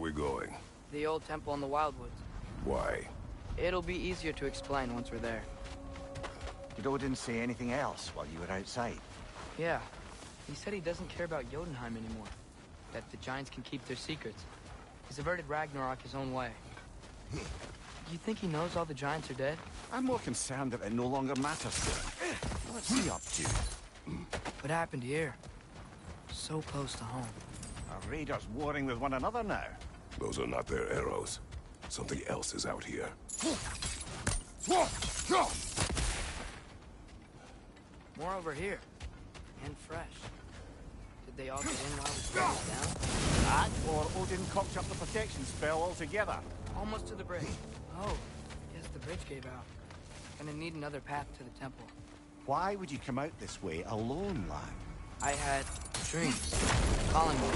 we going? The old temple in the Wildwoods. Why? It'll be easier to explain once we're there. Did Odin say anything else while you were outside? Yeah. He said he doesn't care about Jotunheim anymore. That the giants can keep their secrets. He's averted Ragnarok his own way. You think he knows all the giants are dead? I'm more concerned that it no longer matters to him. What's he up to? What happened here? So close to home. Our raiders warring with one another now. Those are not their arrows. Something else is out here. More over here. And fresh. Did they all get in while we slowed down? That, or Odin cocked up the protection spell altogether. Almost to the bridge. Oh, yes, the bridge gave out. Gonna need another path to the temple. Why would you come out this way alone, lad? I had dreams. Calling me.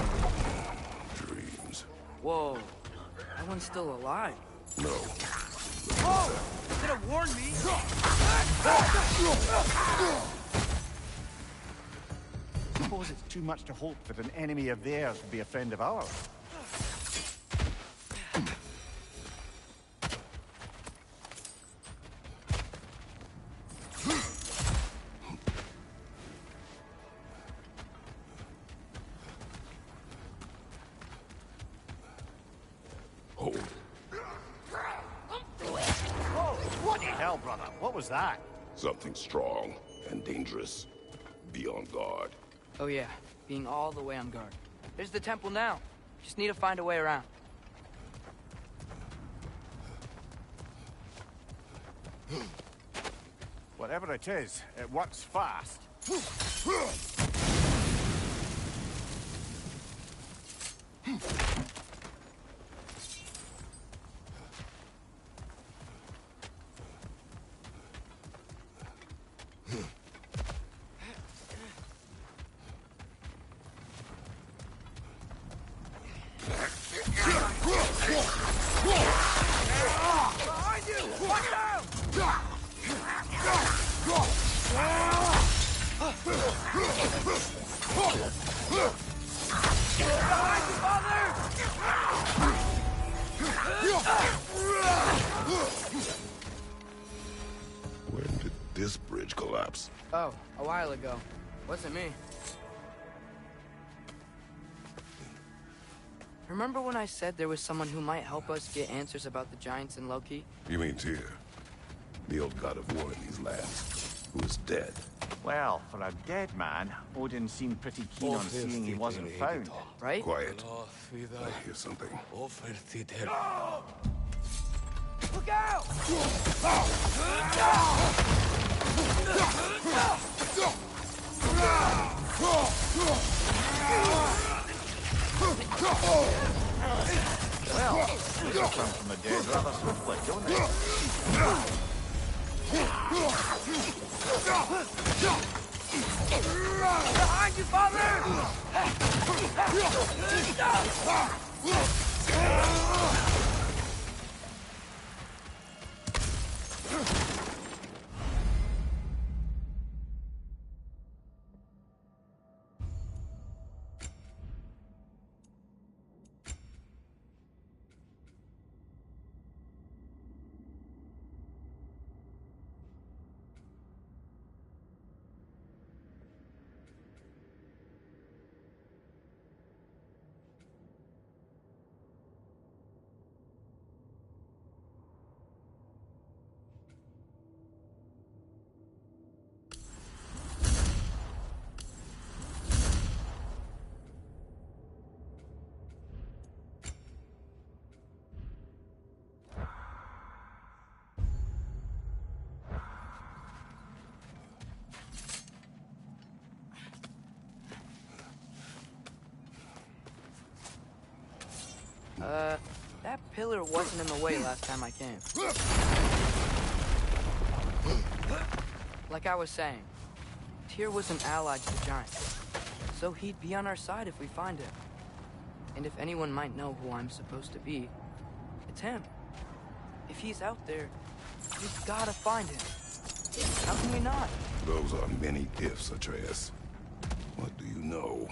Dreams. Whoa. That one's still alive. No. Oh! You could have warned me! Suppose it's too much to hope that an enemy of theirs would be a friend of ours. Hold. Oh, what the hell, brother? What was that? Something strong and dangerous. Be on guard. Oh yeah, being all the way on guard. There's the temple now. Just need to find a way around. Whatever it is, it works fast. Behind you! Watch out! Behind you, father! When did this bridge collapse? Oh, a while ago. Wasn't me. Remember when I said there was someone who might help us get answers about the giants and Loki? You mean Tyr? The old god of war in these lands, who is dead. Well, for a dead man, Odin seemed pretty keen on seeing he wasn't found. Right? Quiet. I hear something. Look out! Well, they come from the dead rather swiftly, don't they? Behind you, father! That pillar wasn't in the way last time I came. Like I was saying, Tyr was an ally to the giants, so he'd be on our side if we find him. And if anyone might know who I'm supposed to be, it's him. If he's out there, we've gotta find him. How can we not? Those are many ifs, Atreus. What do you know?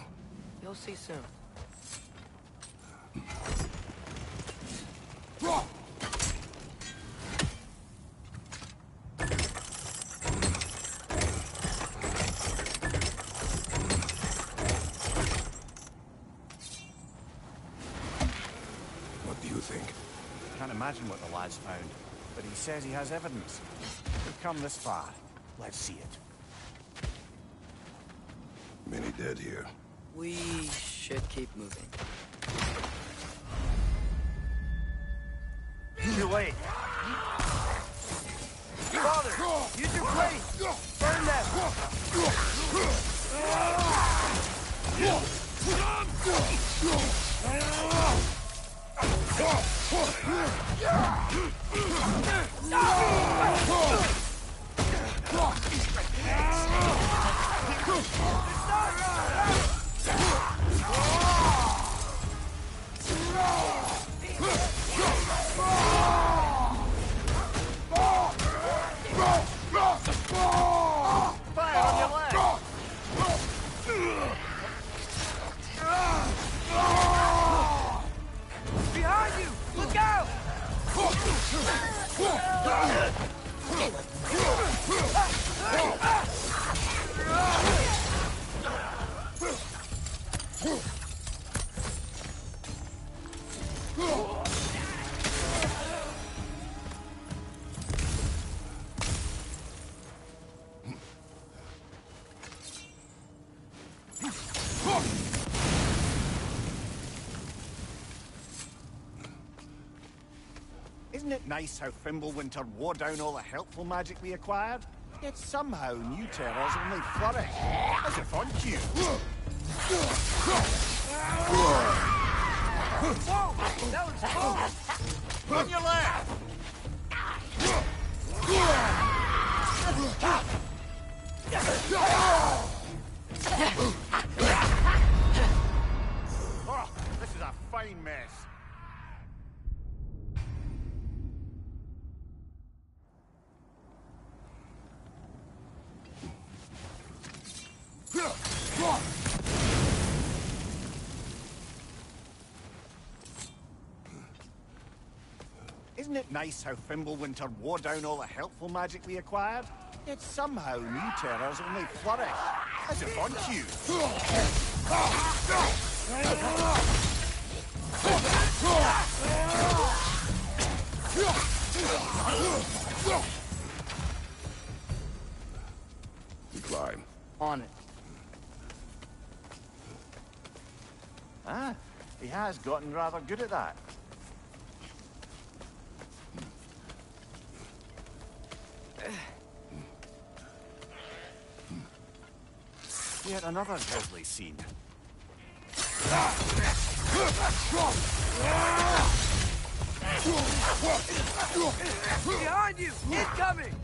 You'll see soon. What do you think? Can't imagine what the lad's found, but he says he has evidence. We've come this far. Let's see it. Many dead here. We should keep moving. Too late. Father, use your blade! Burn Fire on your leg! Behind you! Look out! Isn't it nice how Fimbulwinter wore down all the helpful magic we acquired? Yet somehow new terrors only flourish. As if on cue. Whoa! That was close! On your left! Oh, this is a fine mess. Isn't it nice how Fimbulwinter wore down all the helpful magic we acquired? Yet somehow new terrors only flourish. As if on cue. We climb. On it. Ah, he has gotten rather good at that. Yet another grisly scene. Behind you! Incoming!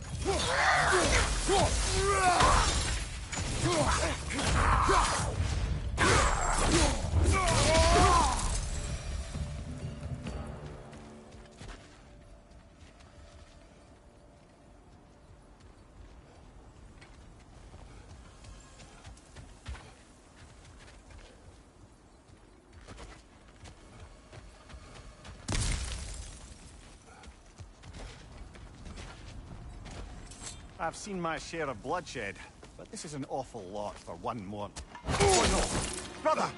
I've seen my share of bloodshed, but this is an awful lot for one more. Oh no! Brother!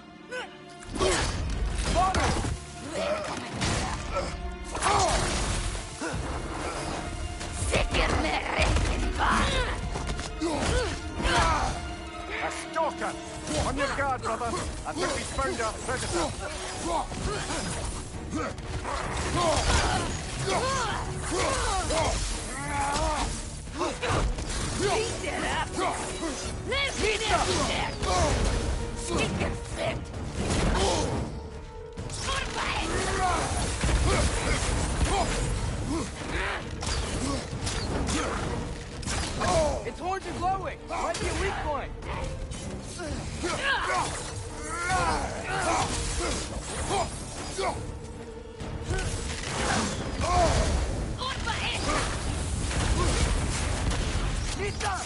A stalker! On your guard, brother! I think we found our predator! Beat that up! Let's get that! Stick and flip! Its horns are glowing! Might be a weak point! He's up!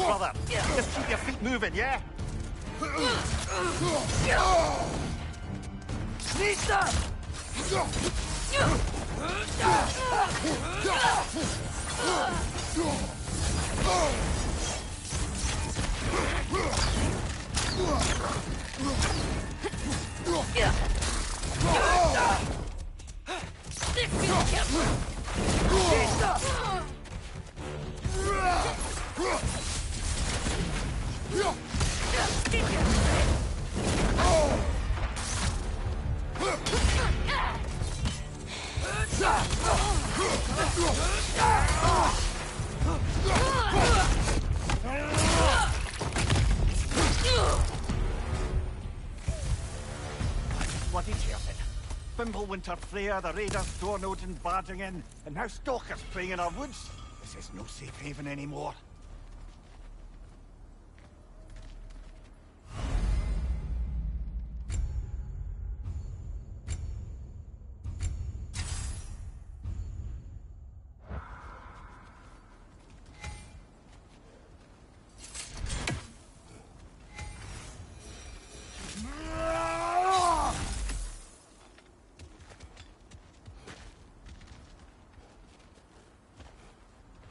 brother. Just keep your feet moving, yeah? Nista! Bloody Cherfin. Fimbulwinter Freya, the raiders, Dornodin barging in, and now stalkers preying in our woods. This is no safe haven anymore.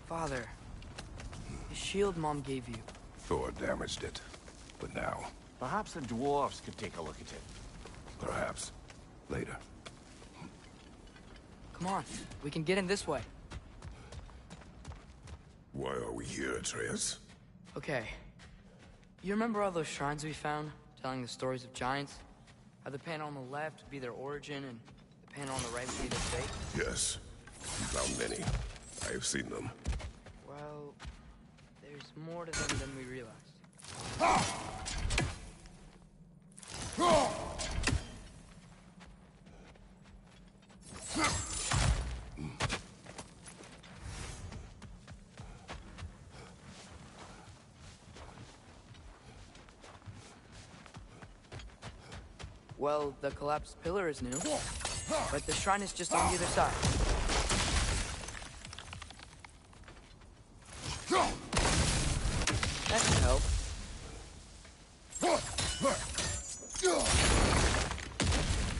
Father, the shield Mom gave you. Thor damaged it. But now, Perhaps the dwarves could take a look at it. perhaps, later. Come on, we can get in this way. Why are we here, Atreus? Okay. You remember all those shrines we found, telling the stories of giants? How the panel on the left would be their origin, and the panel on the right would be their fate? Yes. We found many. I have seen them. Well, there's more to them than we realized. Well, the collapsed pillar is new, but the shrine is just on the other side. That should help.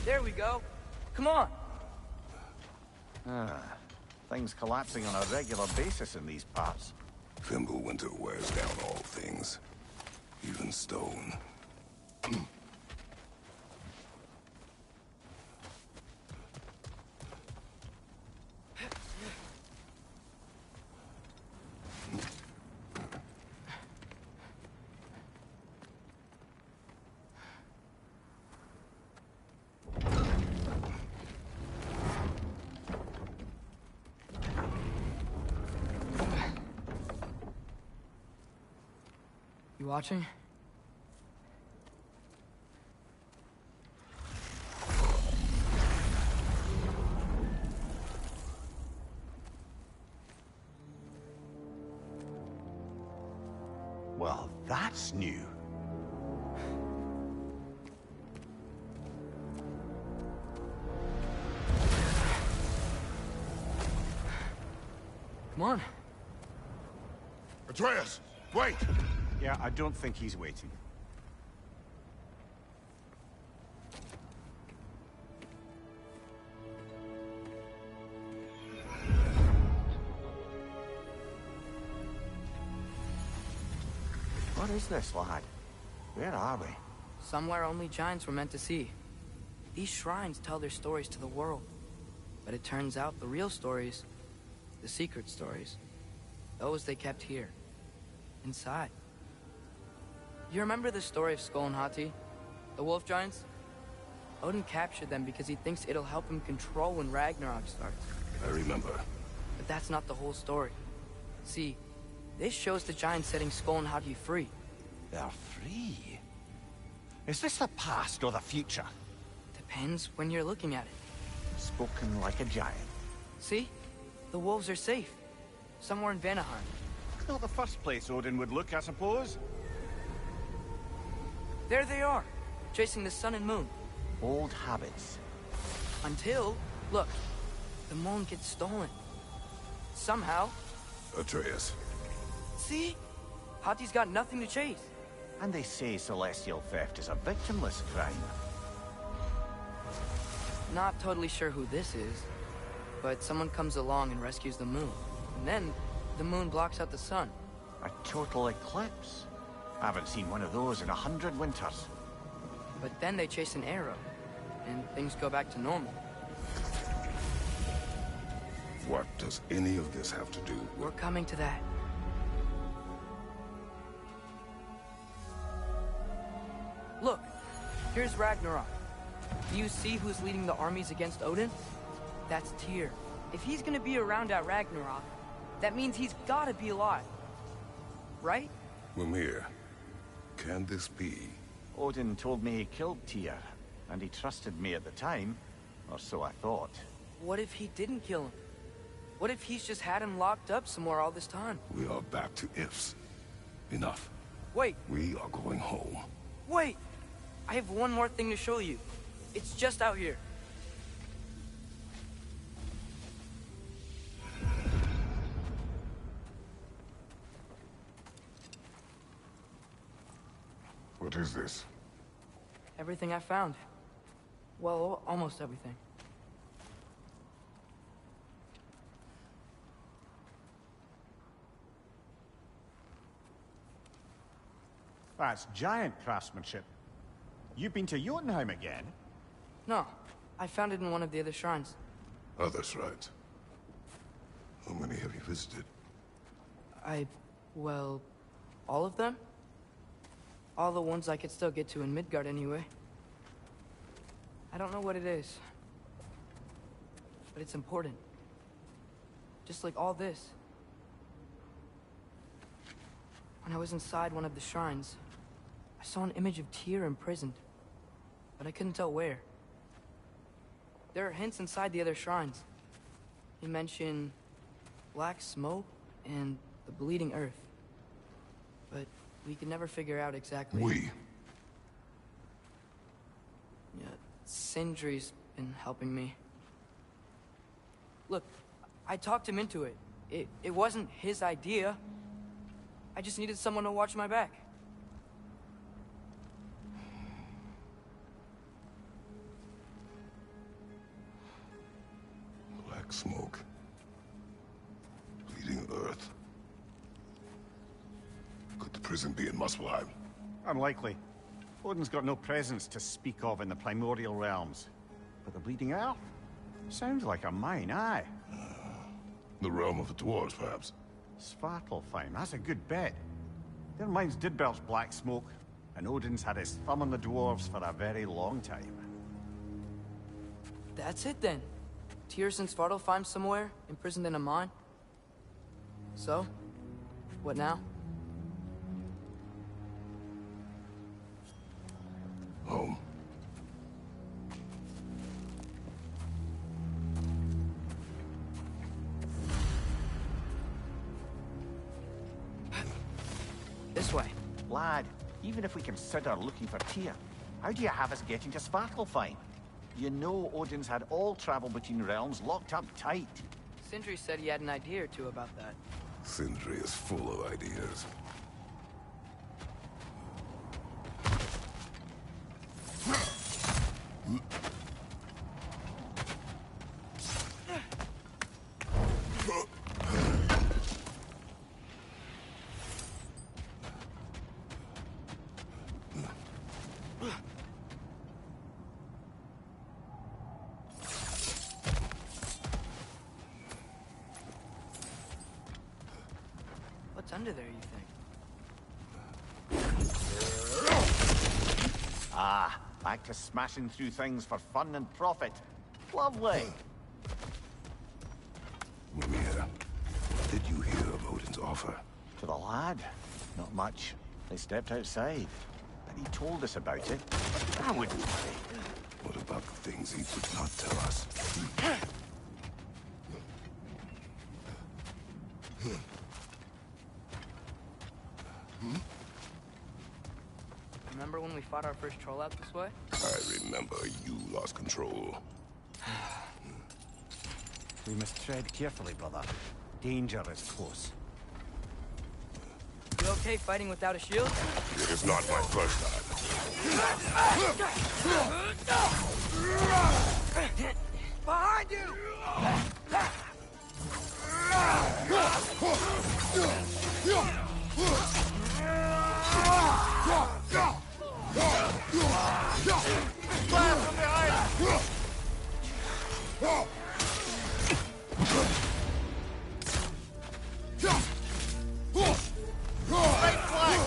There we go. Come on. Things collapsing on a regular basis in these parts. Fimbulwinter wears down all things. Even stone. You watching? Well, that's new. Come on. Atreus! Wait! Yeah, I don't think he's waiting. What is this, lad? Where are we? Somewhere only giants were meant to see. These shrines tell their stories to the world. But it turns out the real stories, the secret stories, those they kept here, inside. You remember the story of Skull and Hati? The wolf giants? Odin captured them because he thinks it'll help him control when Ragnarok starts. I remember. But that's not the whole story. See, this shows the giants setting Skull and Hati free. They're free. Is this the past or the future? Depends when you're looking at it. Spoken like a giant. See? The wolves are safe. Somewhere in Vanaheim. Not the first place Odin would look, I suppose. There they are, chasing the sun and moon. Old habits. Until, look, the moon gets stolen. Somehow. Atreus. See? Hati's got nothing to chase. And they say celestial theft is a victimless crime. Not totally sure who this is, but someone comes along and rescues the moon. And then, the moon blocks out the sun. A total eclipse? I haven't seen one of those in 100 winters. But then they chase an arrow, and things go back to normal. What does any of this have to do? We're coming to that. Look, here's Ragnarok. Do you see who's leading the armies against Odin? That's Tyr. If he's gonna be around at Ragnarok, that means he's gotta be alive. Right? Mimir, can this be? Odin told me he killed Tyr, and he trusted me at the time, or so I thought. What if he didn't kill him? What if he's just had him locked up somewhere all this time? We are back to ifs. Enough. Wait, We are going home. wait! I have one more thing to show you. It's just out here. What is this? Everything I found. Well, almost everything. That's giant craftsmanship. You've been to Jotunheim again? No, I found it in one of the other shrines. Other shrines. How many have you visited? Well, all of them? All the ones I could still get to in Midgard anyway. I don't know what it is. But it's important. Just like all this. When I was inside one of the shrines, I saw an image of Tyr imprisoned. But I couldn't tell where. There are hints inside the other shrines. They mention black smoke and the bleeding earth. But we could never figure out exactly. Yeah, Sindri's been helping me. Look, I talked him into it. It wasn't his idea. I just needed someone to watch my back. Black smoke. Bleeding earth. Could the prison be in Muspelheim? Unlikely. Odin's got no presence to speak of in the primordial realms. But the Bleeding Earth? Sounds like a mine, aye. The realm of the dwarves, perhaps. Svartalfheim, that's a good bet. Their mines did belch black smoke, and Odin's had his thumb on the dwarves for a very long time. That's it then. Tyr's in Svartalfheim somewhere, imprisoned in a mine. So, what now? Home. This way. Lad, even if we consider looking for Tyr, how do you have us getting to Svartalfheim? You know Odin's had all travel between realms locked up tight. Sindri said he had an idea or two about that. Sindri is full of ideas. What's under there, you think? Ah, back to smashing through things for fun and profit. Lovely. Mimir, what did you hear of Odin's offer? To the lad? Not much. They stepped outside. But he told us about it. I wouldn't worry. What about the things he did not tell us? Remember when we fought our first troll out this way? I remember you lost control. We must tread carefully, brother. Danger is close. You okay fighting without a shield? It is not my first time. Behind you! Fire from behind! Right flank!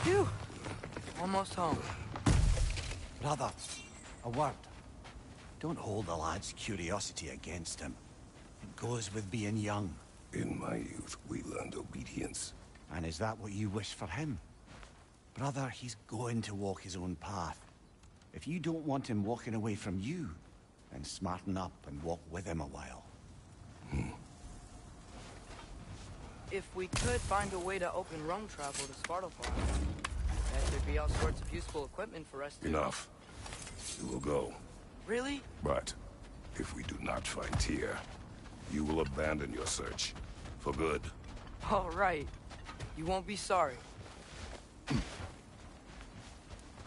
Phew! Almost home. Brother, a word. Don't hold the lad's curiosity against him. It goes with being young. In my youth, we learned obedience. And is that what you wish for him? Brother, he's going to walk his own path. If you don't want him walking away from you, then smarten up and walk with him a while. If we could find a way to open roam travel to Svartalfheim, then there'd be all sorts of useful equipment for us to... Enough. You will go. Really? But if we do not find Tyr, you will abandon your search. For good. All right. You won't be sorry.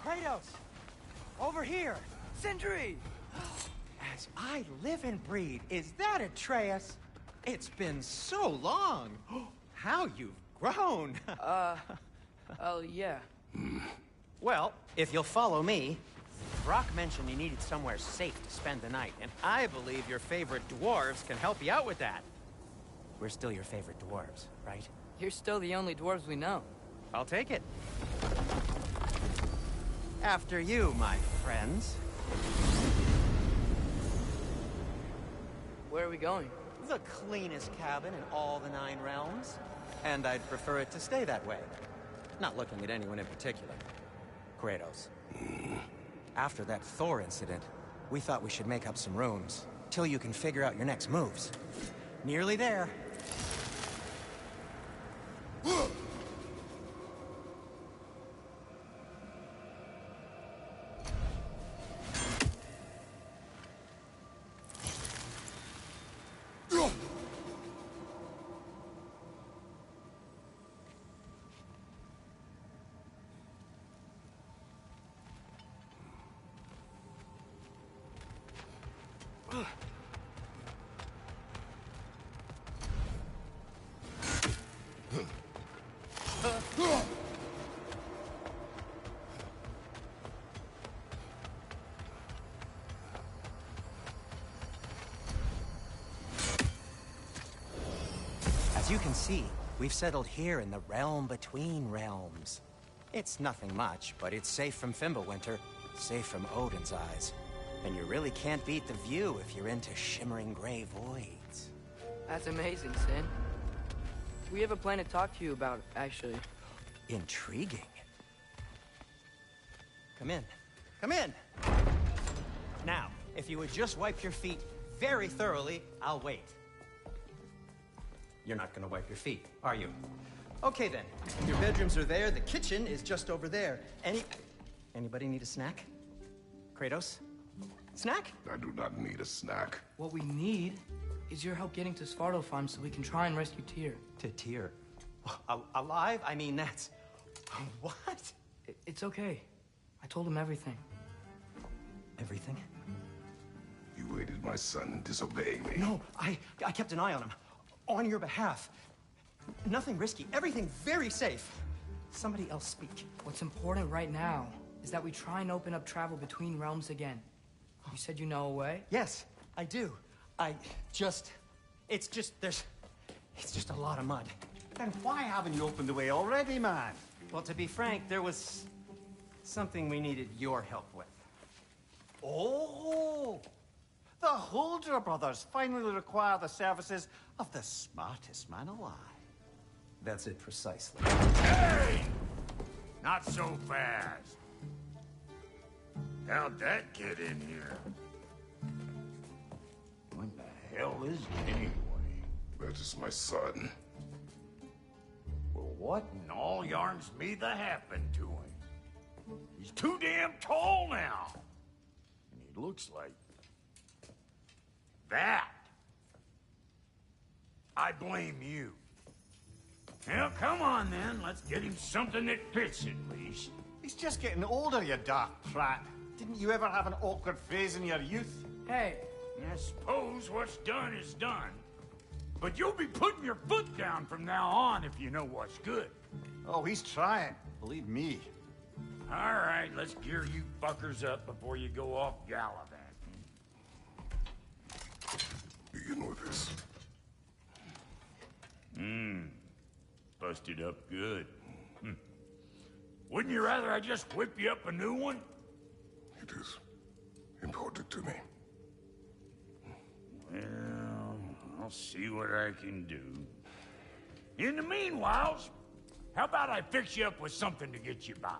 Kratos! Over here! Sindri! As I live and breathe, is that Atreus? It's been so long! How you've grown! Oh, yeah. Well, if you'll follow me, Brock mentioned you needed somewhere safe to spend the night, and I believe your favorite dwarves can help you out with that. We're still your favorite dwarves, right? You're still the only dwarves we know. I'll take it. After you, my friends. Where are we going? The cleanest cabin in all the 9 realms. And I'd prefer it to stay that way. Not looking at anyone in particular. Kratos. After that Thor incident, we thought we should make up some rooms, till you can figure out your next moves. Nearly there. As you can see, we've settled here in the realm between realms. It's nothing much, but it's safe from Fimbulwinter, safe from Odin's eyes. And you really can't beat the view if you're into shimmering gray voids. That's amazing, Sin. We have a plan to talk to you about, actually. Intriguing. Come in. Come in! Now, if you would just wipe your feet very thoroughly, I'll wait. You're not gonna wipe your feet, are you? Okay then. Your bedrooms are there, the kitchen is just over there. Anybody need a snack? Kratos? Snack? I do not need a snack. What we need is your help getting to Svartalfheim so we can try and rescue Tyr. To Tyr. Alive? I mean, that's... What? It's okay. I told him everything. Everything? You aided my son disobeying me. No, I kept an eye on him. On your behalf. Nothing risky. Everything very safe. Somebody else speak. What's important right now is that we try and open up travel between realms again. You said you know a way? Yes, I do. It's just a lot of mud. Then why haven't you opened the way already, man? Well, to be frank, there was something we needed your help with. Oh! The Holder brothers finally require the services of the smartest man alive. That's it precisely. Hey! Not so fast. How'd that get in here? What the hell is it anyway? That is my son. Well, what in all yarns me that happened to him? He's too damn tall now. And he looks like... that. I blame you. Well, come on then. Let's get him something that fits at least. He's just getting older, you dark prat. Didn't you ever have an awkward phase in your youth? Hey, I suppose what's done is done. But you'll be putting your foot down from now on if you know what's good. Oh, he's trying. Believe me. All right, let's gear you fuckers up before you go off gallivanting. Begin with this. Busted up good. Wouldn't you rather I just whip you up a new one? It is important to me. Well, I'll see what I can do. In the meanwhile, how about I fix you up with something to get you by?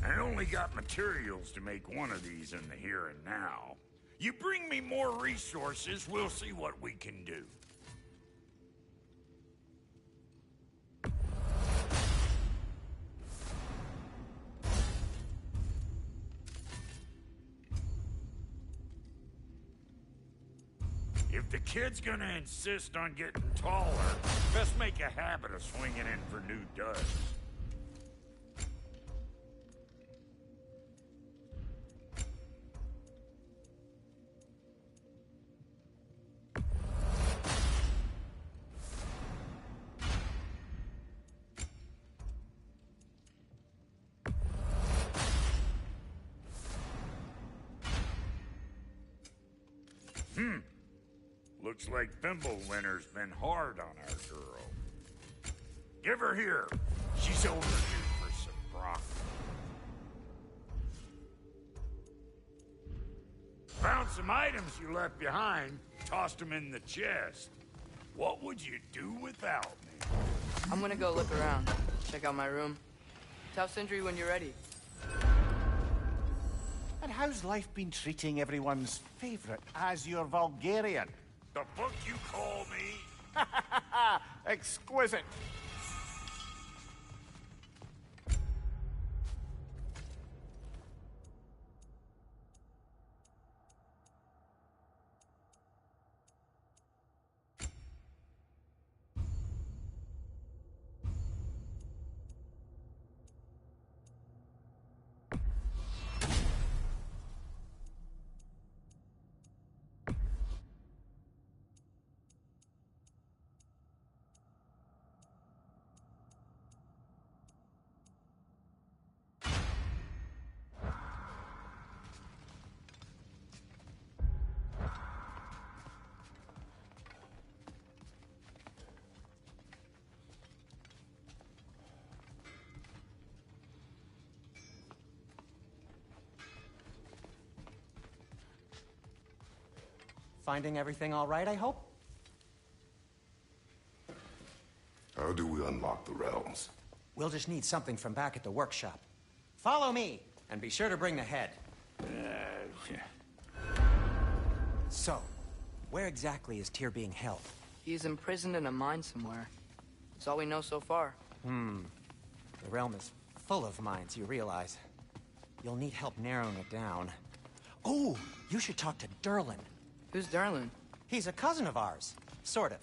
I only got materials to make one of these in the here and now. You bring me more resources, we'll see what we can do. If the kid's gonna insist on getting taller, best make a habit of swinging in for new duds. Looks like Thimblewinter's been hard on our girl. Give her here. She's overdue for some broccoli. Found some items you left behind, tossed them in the chest. What would you do without me? I'm gonna go look around. Check out my room. Tell Sindri when you're ready. And how's life been treating everyone's favorite Azure Vulgarian? The fuck you call me? Exquisite. Finding everything all right, I hope? How do we unlock the realms? We'll just need something from back at the workshop. Follow me, and be sure to bring the head. So, where exactly is Tyr being held? He's imprisoned in a mine somewhere. That's all we know so far. The realm is full of mines, you realize. You'll need help narrowing it down. Oh, you should talk to Durlin. Who's Darlin? He's a cousin of ours, sort of.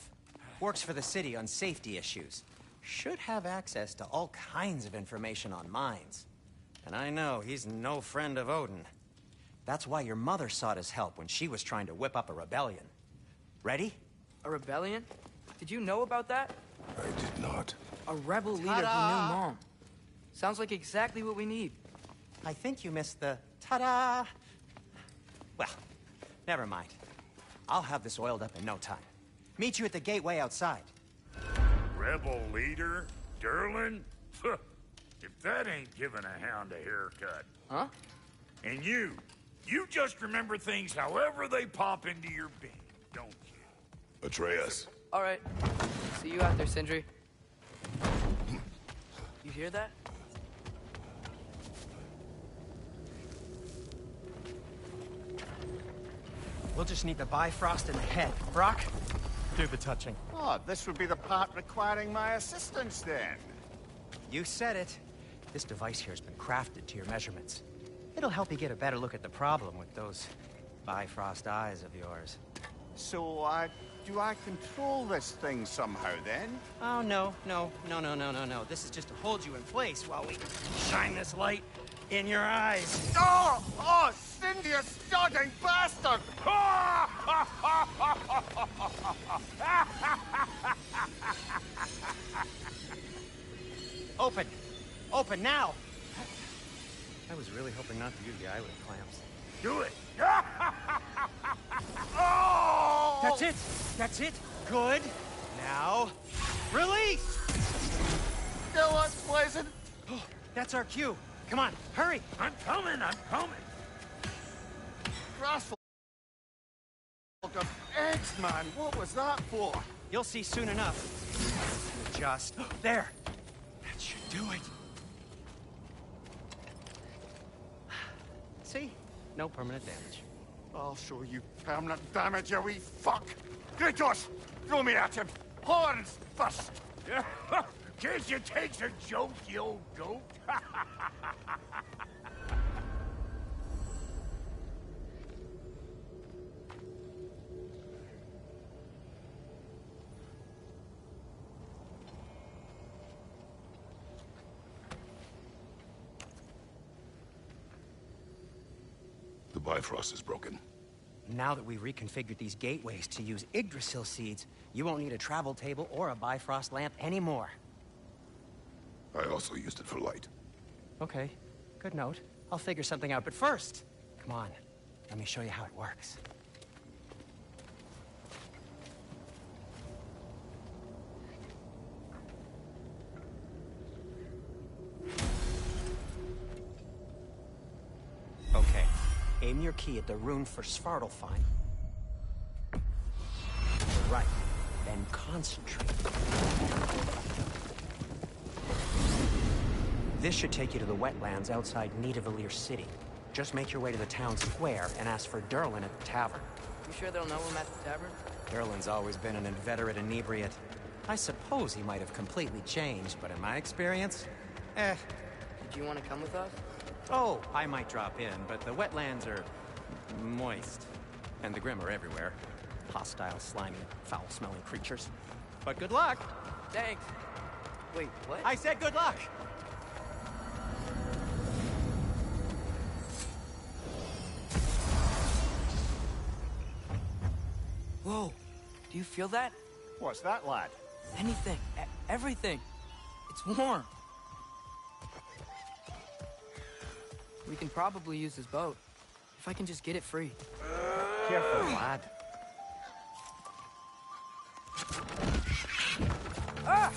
Works for the city on safety issues. Should have access to all kinds of information on mines. And I know he's no friend of Odin. That's why your mother sought his help when she was trying to whip up a rebellion. Ready? A rebellion? Did you know about that? I did not. A rebel leader who knew Mom. Sounds like exactly what we need. I think you missed the ta-da! Well, never mind. I'll have this oiled up in no time. Meet you at the gateway outside. Rebel leader? Durlin? If that ain't giving a hound a haircut. Huh? And you just remember things however they pop into your being, don't you? Atreus. All right. See you out there, Sindri. You hear that? We'll just need the Bifrost in the head. Brock, do the touching. Oh, this would be the part requiring my assistance then. You said it. This device here has been crafted to your measurements. It'll help you get a better look at the problem with those Bifrost eyes of yours. So, do I control this thing somehow then? Oh, no. This is just to hold you in place while we shine this light in your eyes. Oh, Cindy, you sodding bastard! Open now! I was really hoping not to use the eyelid clamps. Do it! That's it! Good! Now, release! Go on, Pleasant. Oh, that's our cue. Come on, hurry! I'm coming! Grassful of eggs, man. What was that for? You'll see soon enough. Just... there! That should do it. See? No permanent damage. I'll show you permanent damage, you wee fuck. Kratos, throw me at him. Horns first. Guess you takes a joke, you old goat. The Bifrost is broken. Now that we reconfigured these gateways to use Yggdrasil seeds, you won't need a travel table or a Bifrost lamp anymore. I also used it for light. Okay, good note. I'll figure something out, but first, come on, let me show you how it works. Okay, aim your key at the rune for Svartalfheim. Right, then concentrate. This should take you to the wetlands outside Nidavellir City. Just make your way to the town square and ask for Durlin at the tavern. You sure they'll know him at the tavern? Durlin's always been an inveterate inebriate. I suppose he might have completely changed, but in my experience, Did you want to come with us? Oh, I might drop in, but the wetlands are moist. And the Grim are everywhere. Hostile, slimy, foul-smelling creatures. But good luck! Thanks. Wait, what? I said good luck! Whoa, do you feel that? What's that, lad? Anything, everything. It's warm. We can probably use his boat, if I can just get it free. Careful, lad. Ah!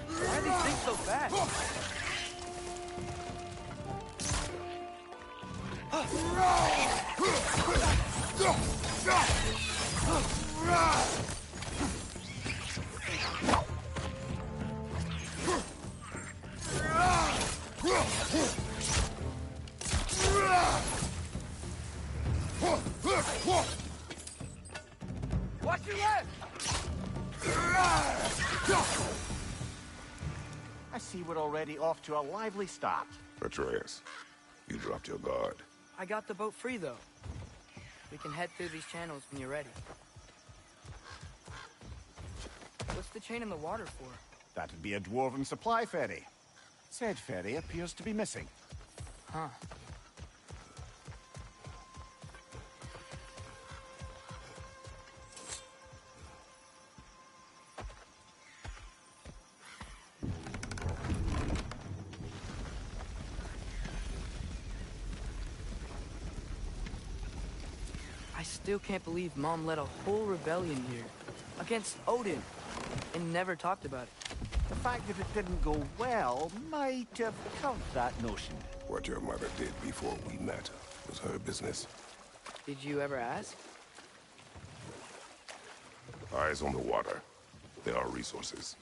Why are these things so fast? Watch your left! I see we're already off to a lively start. Atreus, you dropped your guard. I got the boat free, though. We can head through these channels when you're ready. What's the chain in the water for? That'd be a dwarven supply ferry. Said ferry appears to be missing. Huh. still can't believe Mom led a whole rebellion here. Against Odin. And never talked about it. The fact that it didn't go well might have curved that notion. What your mother did before we met was her business. Did you ever ask? Eyes on the water. There are resources.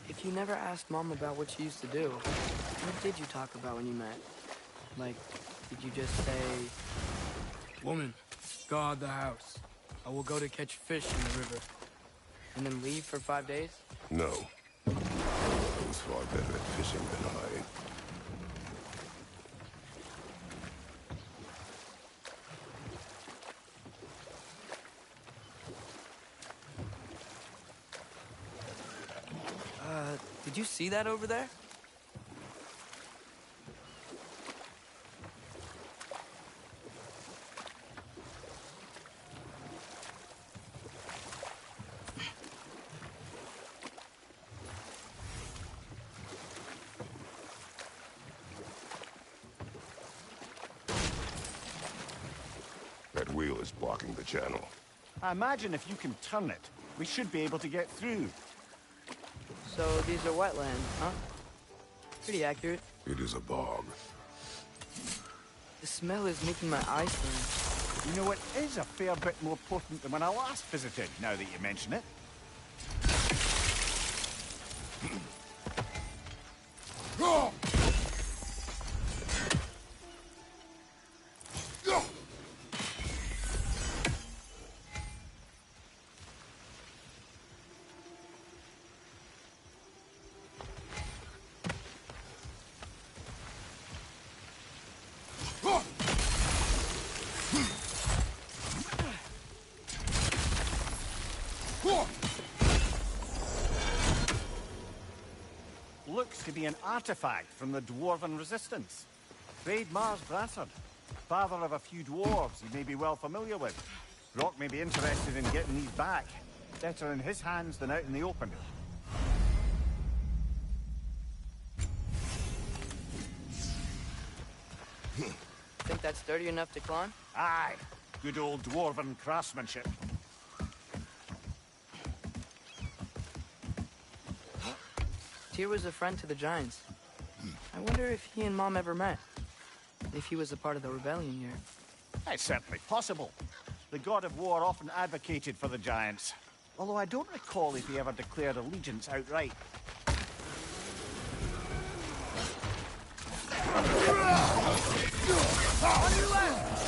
If you never asked Mom about what she used to do, what did you talk about when you met? Like, did you just say... Woman, guard the house. I will go to catch fish in the river. And then leave for 5 days? No. I was far better at fishing than I. Did you see that over there? That wheel is blocking the channel. I imagine if you can turn it, we should be able to get through. So these are wetlands, huh? Pretty accurate. It is a bog. The smell is making my eyes burn. You know, it is a fair bit more potent than when I last visited, now that you mention it. Looks to be an artifact from the Dwarven Resistance. Raid Mars Brassard, father of a few dwarves you may be well familiar with. Rock may be interested in getting these back. Better in his hands than out in the open. Think that's sturdy enough to climb? Aye, good old Dwarven craftsmanship. Tyr was a friend to the Giants. I wonder if he and Mom ever met. If he was a part of the rebellion here. It's certainly possible. The god of war often advocated for the Giants. Although I don't recall if he ever declared allegiance outright. On your left!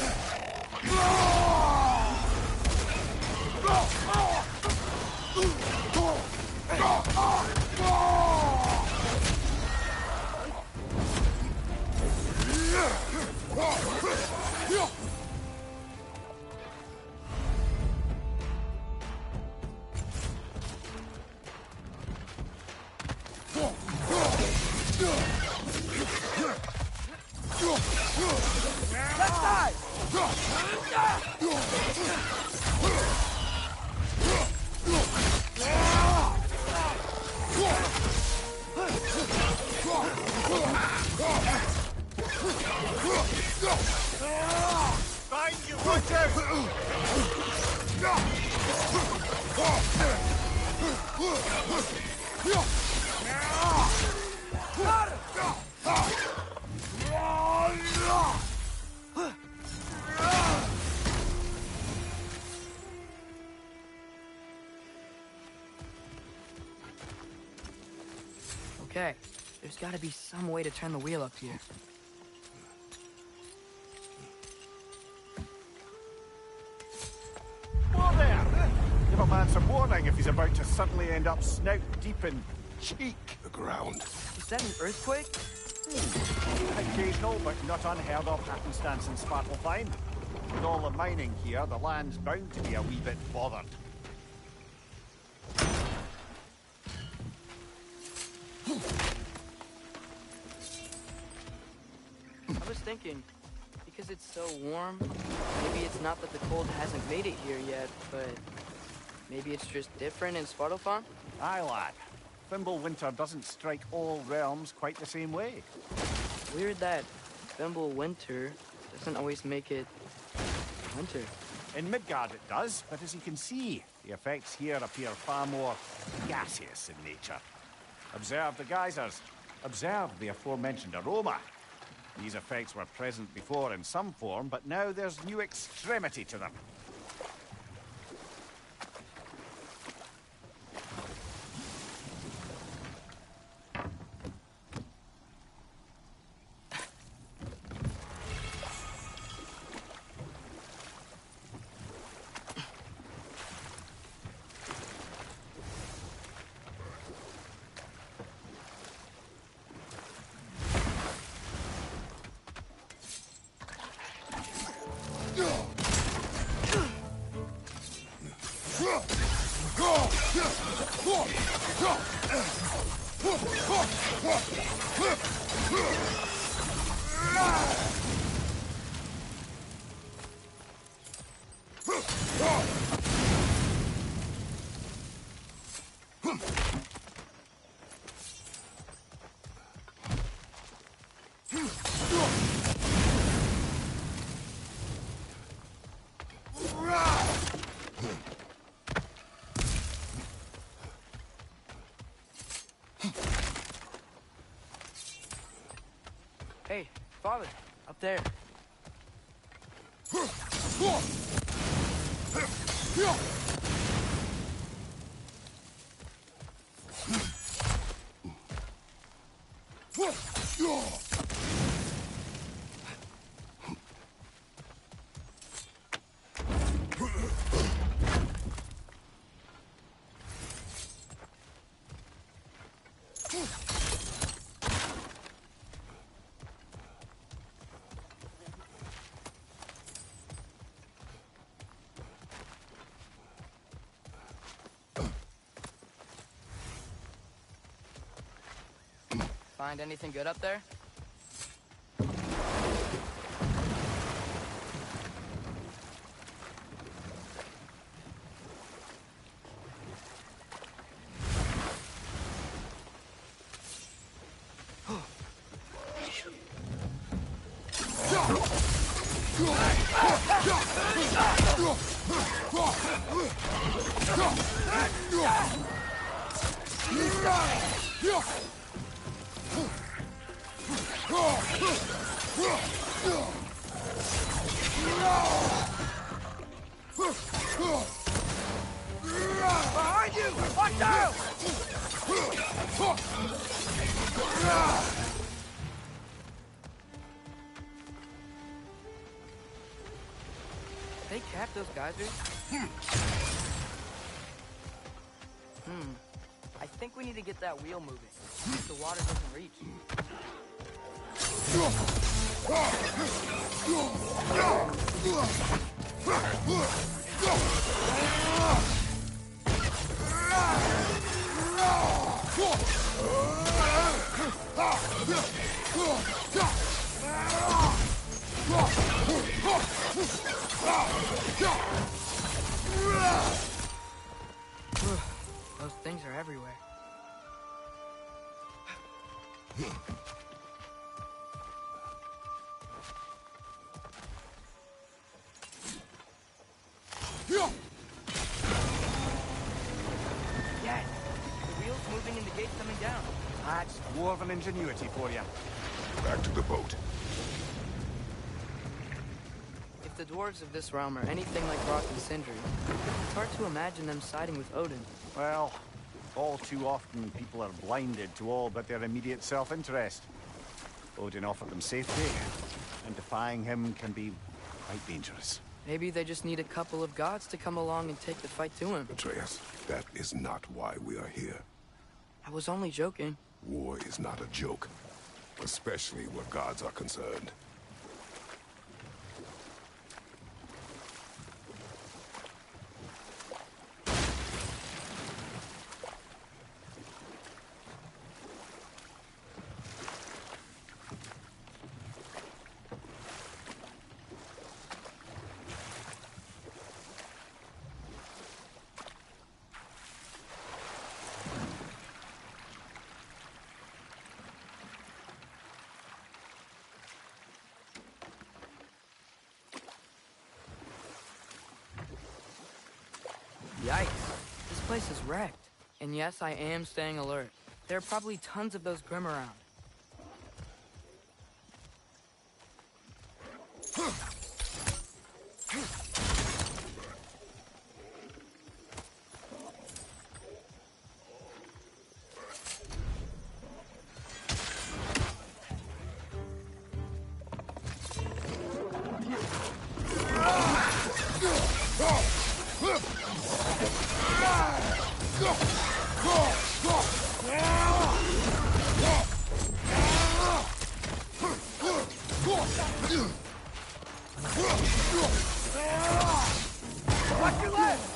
Left side! Find you, watch Okay, there's gotta be some way to turn the wheel up here. Whoa there! Give a man some warning if he's about to suddenly end up snout deep in cheek. The ground. Is that an earthquake? Occasional, but not unheard of happenstance in Svartalfheim. With all the mining here, the land's bound to be a wee bit bothered. I was thinking, because it's so warm, maybe it's not that the cold hasn't made it here yet, but maybe it's just different in Svartalfheim? Aye, lad. Fimbulwinter doesn't strike all realms quite the same way. Weird that Winter doesn't always make it winter. In Midgard it does, but as you can see, the effects here appear far more gaseous in nature. Observe the geysers. Observe the aforementioned aroma. These effects were present before in some form, but now there's new extremity to them. Hey, Father, up there. Find anything good up there? Behind you! Watch out! They capped those geysers? I think we need to get that wheel moving. If the water doesn't reach. Those things are everywhere. Yes! The wheel's moving and the gate's coming down. That's dwarven ingenuity for you. Back to the boat. If the dwarves of this realm are anything like Rock and Sindri, it's hard to imagine them siding with Odin. Well, all too often people are blinded to all but their immediate self-interest. Odin offered them safety, and defying him can be quite dangerous. Maybe they just need a couple of gods to come along and take the fight to him. Atreus, that is not why we are here. I was only joking. War is not a joke, especially where gods are concerned. place is wrecked. And yes, I am staying alert. There are probably tons of those Grim around. Watch your left!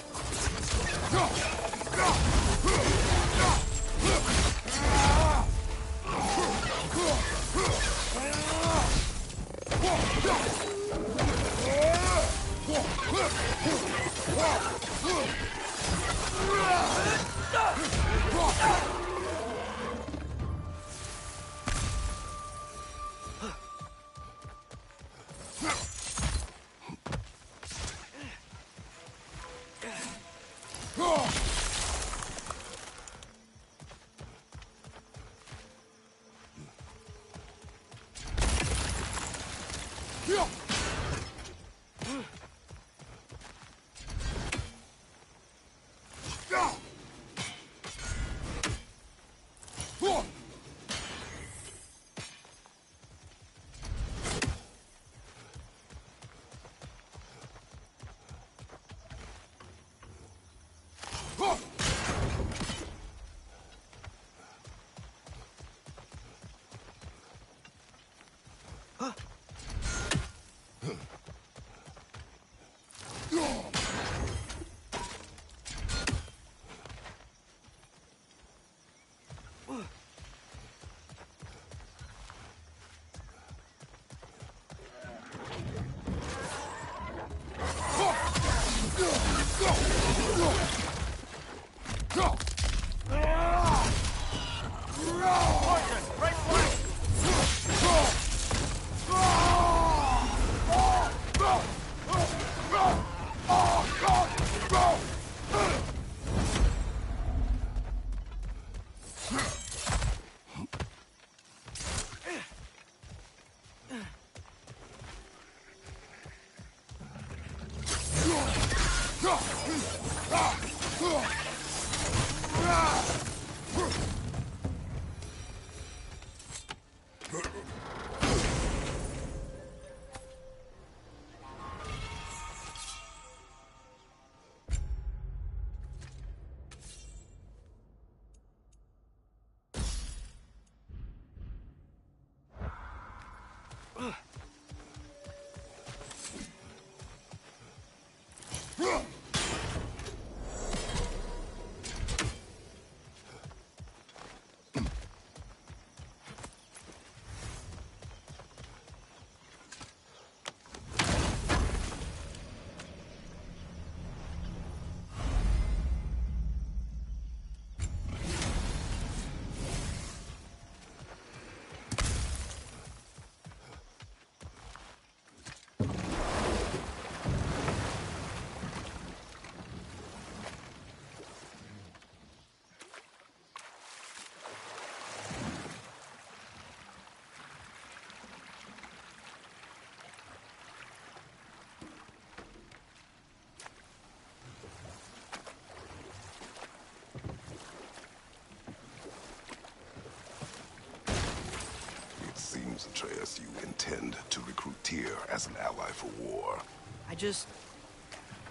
Atreus, you intend to recruit Tyr as an ally for war.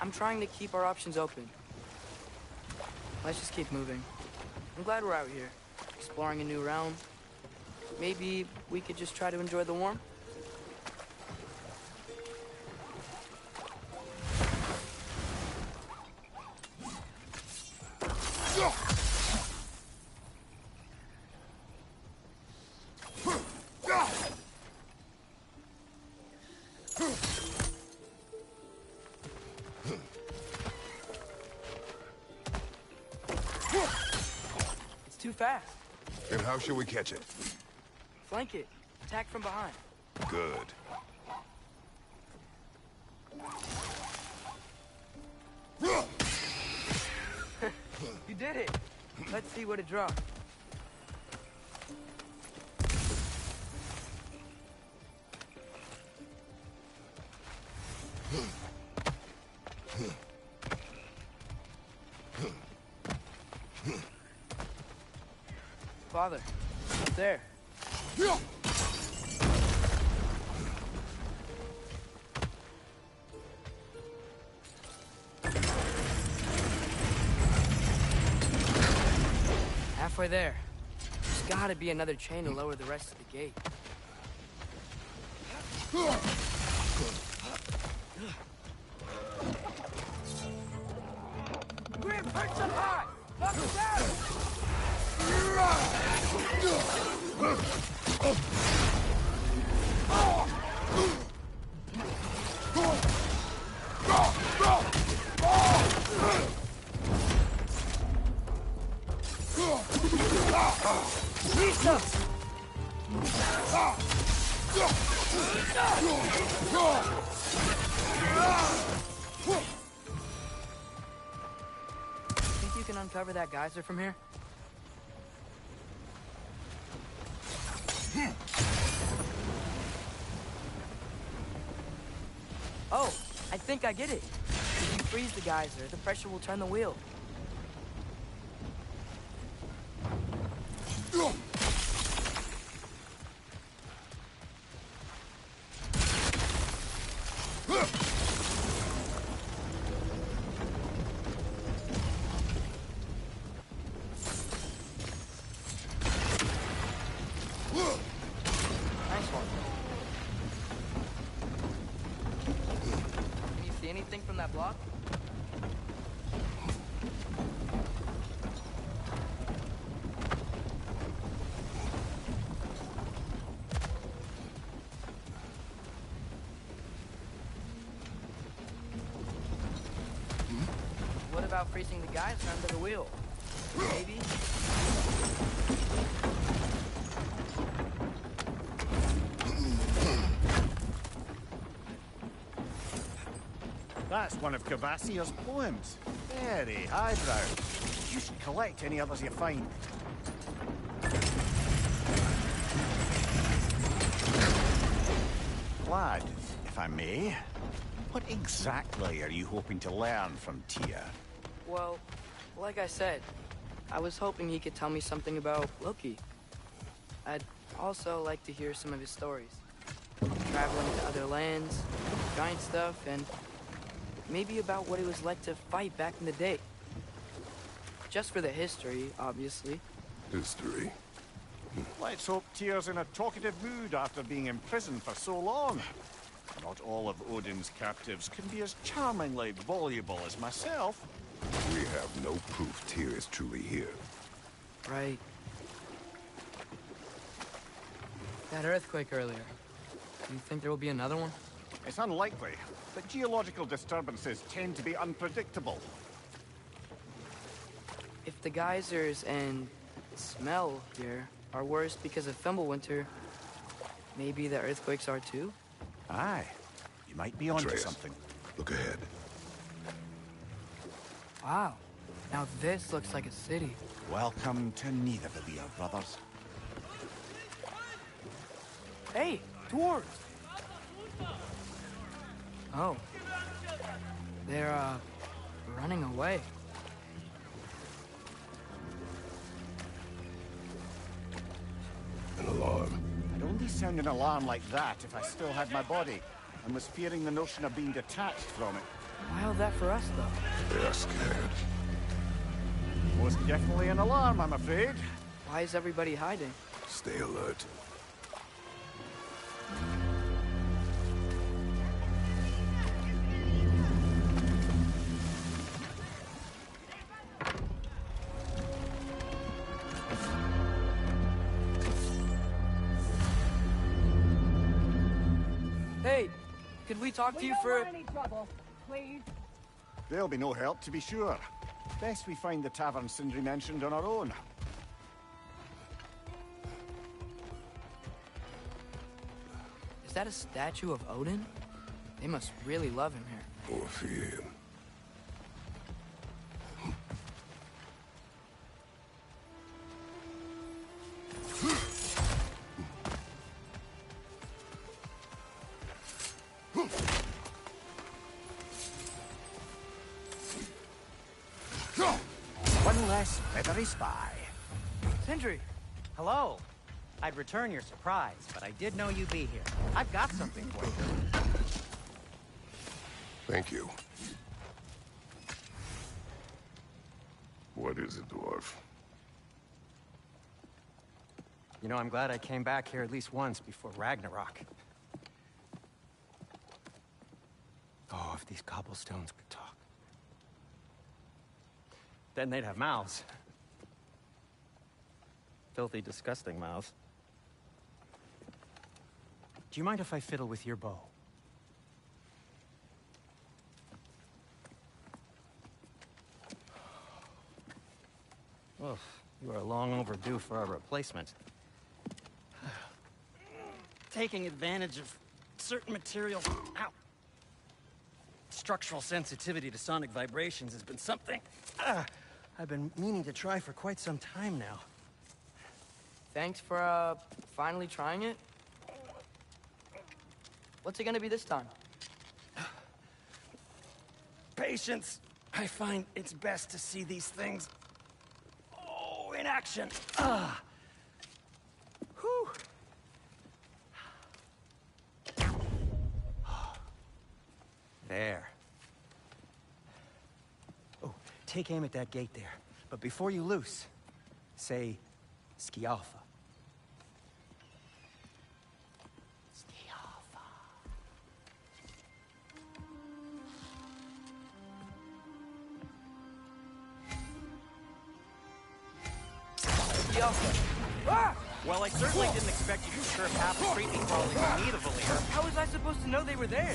I'm trying to keep our options open. Let's just keep moving. I'm glad we're out here, exploring a new realm. Maybe we could just try to enjoy the warmth? Too fast. And how shall we catch it? Flank it. Attack from behind. Good. Let's see what it draws. Father, up there. Halfway there. There's gotta be another chain to lower the rest of the gate. Grim, perch up high! Knock it down! Think you can uncover that geyser from here? Oh, I think I get it. If you freeze the geyser, the pressure will turn the wheel. Nice one. Can you see anything from that block? What about freezing the geyser under the wheel? Maybe? That's one of Cavassia's poems. Very highbrow. You should collect any others you find. Lad, if I may, what exactly are you hoping to learn from Tyr? Well, like I said, I was hoping he could tell me something about Loki. I'd also like to hear some of his stories. Traveling to other lands, giant stuff, and maybe about what it was like to fight back in the day. Just for the history, obviously. History. Let's hope Tyr's in a talkative mood after being imprisoned for so long. Not all of Odin's captives can be as charmingly voluble as myself. We have no proof Tyr is truly here. Right. That earthquake earlier. Do you think there will be another one? It's unlikely, but geological disturbances tend to be unpredictable. If the geysers and smell here are worse because of Fimbulwinter, maybe the earthquakes are too? Aye. You might be onto Atreus, something. look ahead. Wow. Now this looks like a city. Welcome to Nidavellir, brothers. Hey, dwarves! Oh. They're, running away. An alarm. I'd only sound an alarm like that if I still had my body, and was fearing the notion of being detached from it. Wild that for us, though. They are scared. Most definitely an alarm, I'm afraid. Why is everybody hiding? Stay alert. Hey, could we talk to you for... We don't want any trouble, please. There'll be no help, to be sure. Best we find the tavern Sindri mentioned on our own. Is that a statue of Odin? They must really love him here. Or fear him. One less feathery spy. Sindri! Hello. I'd return your surprise, but I did know you'd be here. I've got something for you. Thank you. What is it, dwarf? You know, I'm glad I came back here at least once before Ragnarok. Oh, if these cobblestones could talk. Then they'd have mouths. Filthy, disgusting mouths. Do you mind if I fiddle with your bow? Oh, you are long overdue for a replacement. Taking advantage of certain materials. Ow! Structural sensitivity to sonic vibrations has been something I've been meaning to try for quite some time now. Thanks for, finally trying it. What's it gonna be this time? Patience. I find it's best to see these things, in action. Whew. There. Oh, take aim at that gate there. But before you loose, say, Skialfa. Skialfa. Ah! Well, I certainly didn't expect you to serve half the creepy crawling in need of a leader. How was I supposed to know they were there?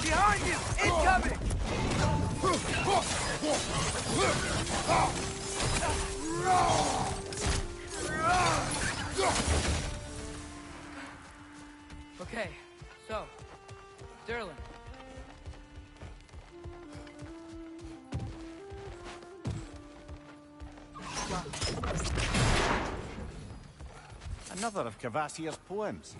Behind you! Incoming! Okay, so, Durlin. Another of Kvasir's poems.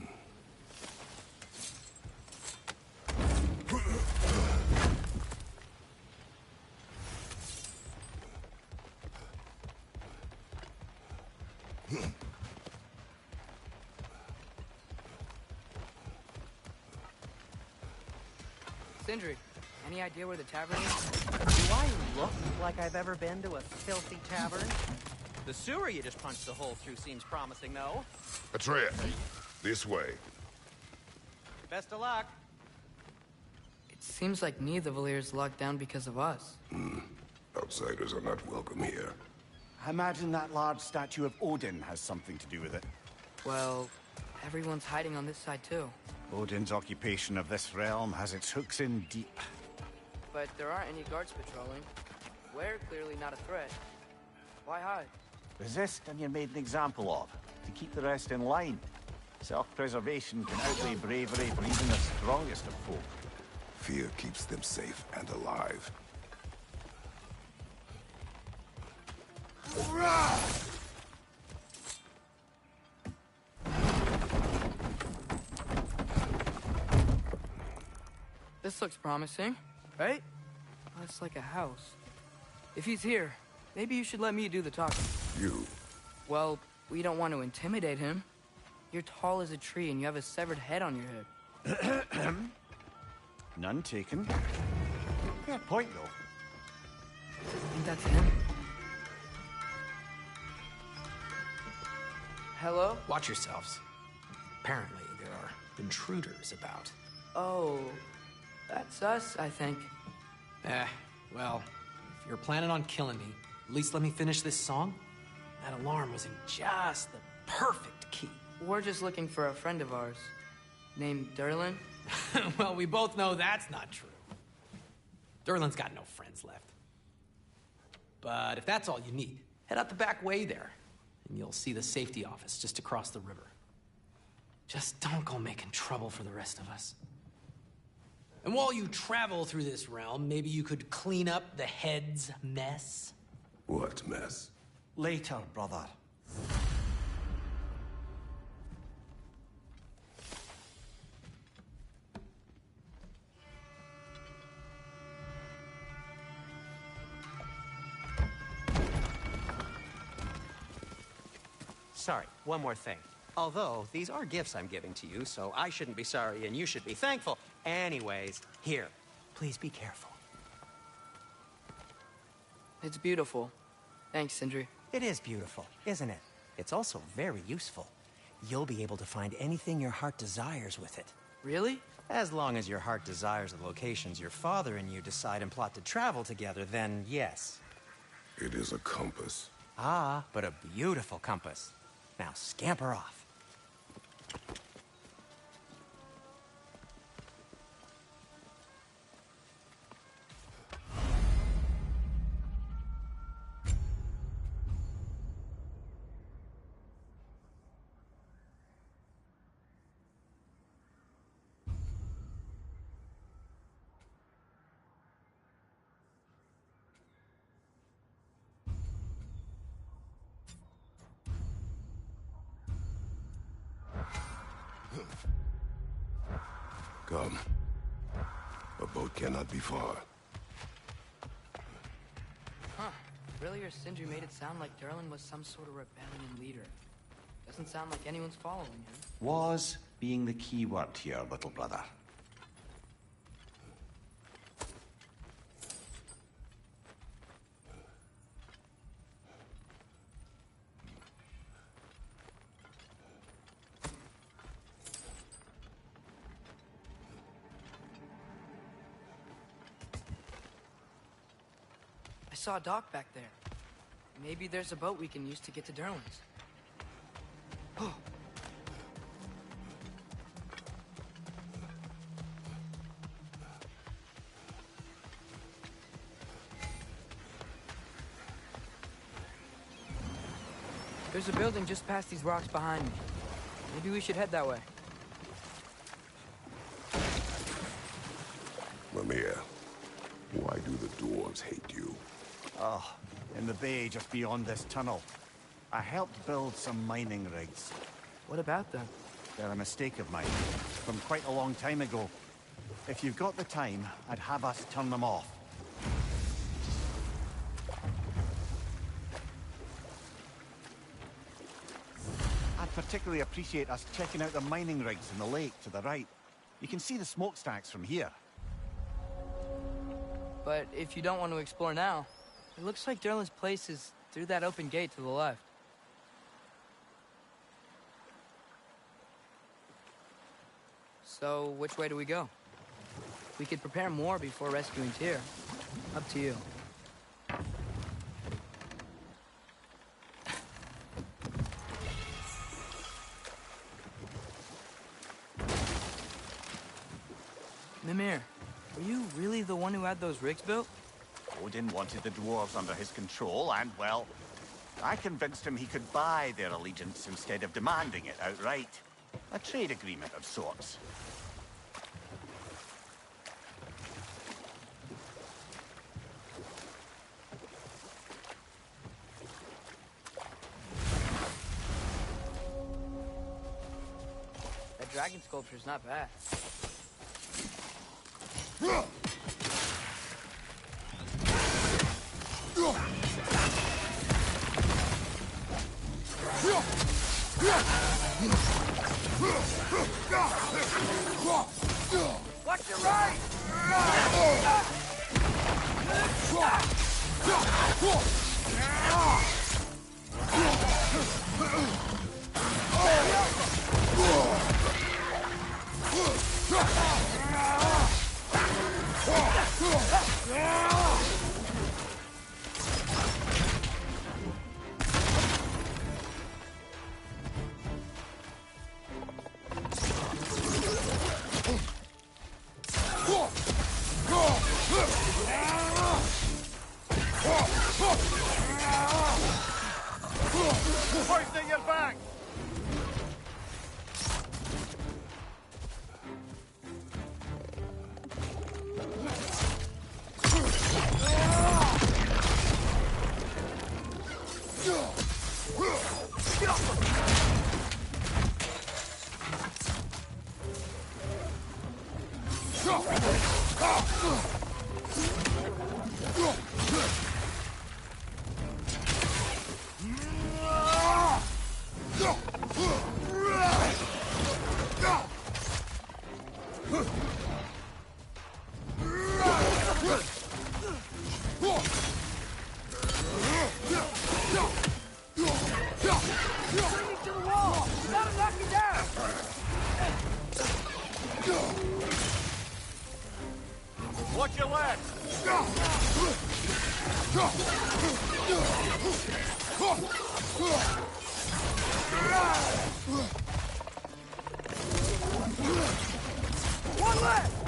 Sindri, any idea where the tavern is? Do I look like I've ever been to a filthy tavern? The sewer you just punched a hole through seems promising, though. Atreus, this way. Best of luck. It seems like Nidavelir's locked down because of us. Outsiders are not welcome here. I imagine that large statue of Odin has something to do with it. Well, everyone's hiding on this side too. Odin's occupation of this realm has its hooks in deep. But there aren't any guards patrolling. We're clearly not a threat. Why hide? Resist and you're made an example of, to keep the rest in line. Self-preservation can outweigh bravery for even the strongest of folk. Fear keeps them safe and alive. This looks promising, right? Oh, it's like a house. If he's here, maybe you should let me do the talking. You. Well, we don't want to intimidate him. You're tall as a tree and you have a severed head on your head. None taken. Fair point, though. I think that's him. Hello? Watch yourselves. Apparently, there are intruders about. Oh, that's us, I think. Well, if you're planning on killing me, at least let me finish this song. That alarm was in just the perfect key. We're just looking for a friend of ours, named Durlin. Well, we both know that's not true. Durlin's got no friends left. But if that's all you need, head out the back way there, and you'll see the safety office just across the river. Just don't go making trouble for the rest of us. And while you travel through this realm, maybe you could clean up the head's mess? What mess? Later, brother. sorry, one more thing. Although, these are gifts I'm giving to you, so I shouldn't be sorry and you should be thankful. Anyways, here, please be careful. It's beautiful. Thanks, Sindri. It is beautiful, isn't it? It's also very useful. You'll be able to find anything your heart desires with it. Really? As long as your heart desires the locations your father and you decide and plot to travel together, then yes. It is a compass. Ah, but a beautiful compass. Now scamper off. Come. A boat cannot be far. Huh. Earlier, Sindri made it sound like Durlin was some sort of rebellion leader. Doesn't sound like anyone's following him. Was being the key word here, little brother. I saw a dock back there. Maybe there's a boat we can use to get to Durlin's. Oh. There's a building just past these rocks behind me. Maybe we should head that way. Mimir, why do the dwarves hate you? Oh, in the bay just beyond this tunnel. I helped build some mining rigs. What about them? They're a mistake of mine, from quite a long time ago. If you've got the time, I'd have us turn them off. I'd particularly appreciate us checking out the mining rigs in the lake to the right. You can see the smokestacks from here. But if you don't want to explore now, it looks like Durlin's place is through that open gate to the left. So, which way do we go? We could prepare more before rescuing Tyr. Up to you. Mimir, were you really the one who had those rigs built? Odin wanted the dwarves under his control, and, well, I convinced him he could buy their allegiance instead of demanding it outright. A trade agreement of sorts. That dragon sculpture's not bad. Watch your right! Hoisting your back! Watch your left! One left!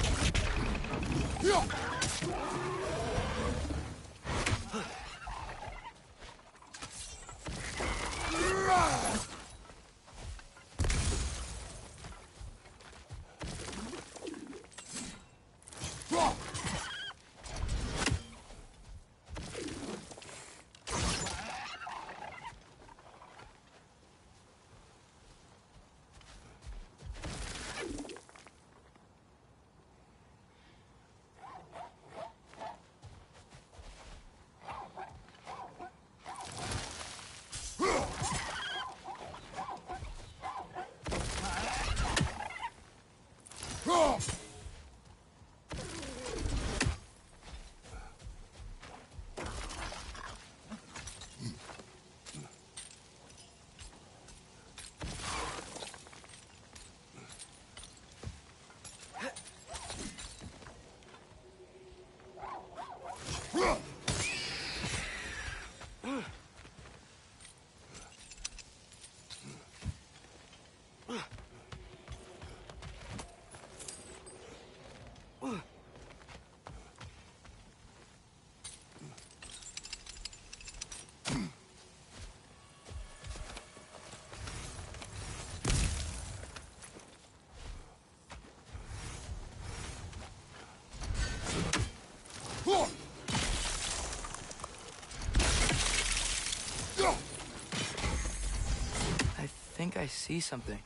I think I see something.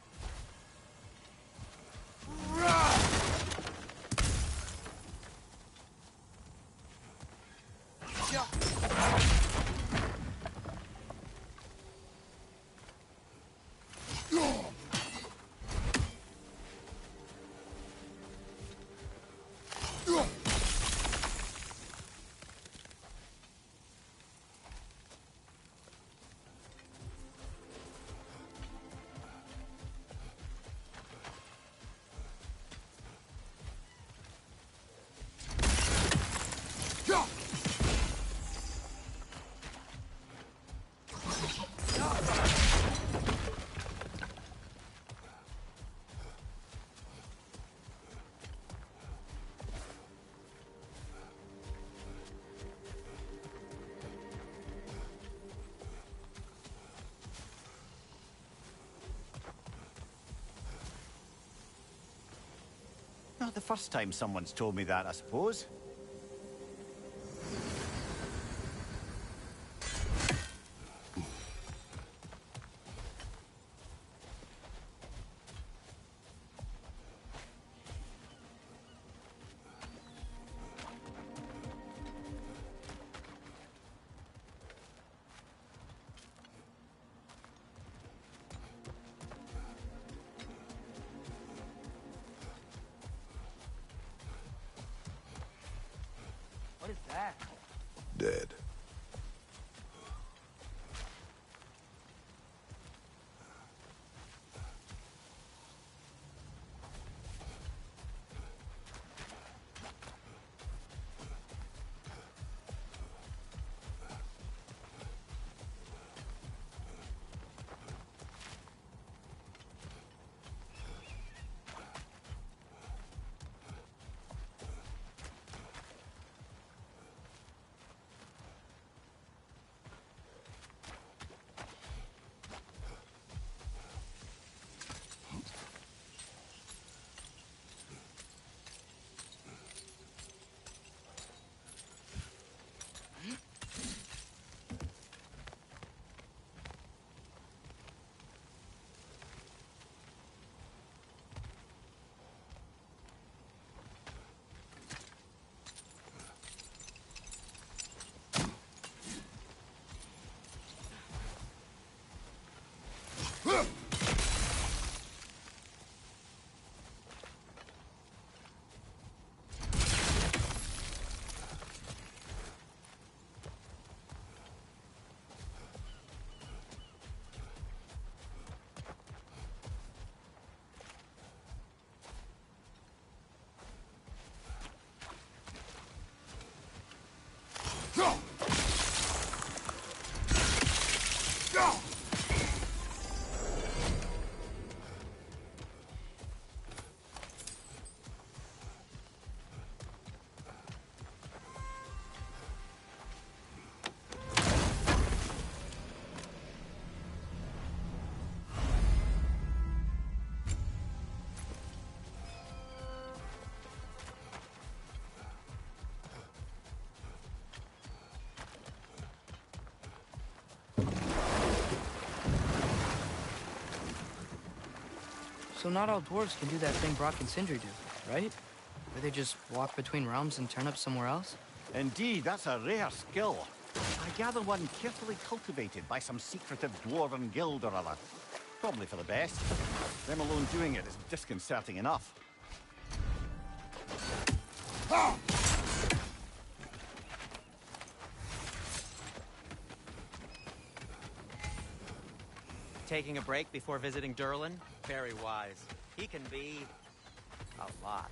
Not the first time someone's told me that, I suppose. What is that? Dead. So not all dwarves can do that thing Brock and Sindri do, right? Where they just walk between realms and turn up somewhere else? Indeed, that's a rare skill. I gather one carefully cultivated by some secretive dwarven guild or other. Probably for the best. Them alone doing it is disconcerting enough. Taking a break before visiting Durlin? Very wise. He can be... a lot.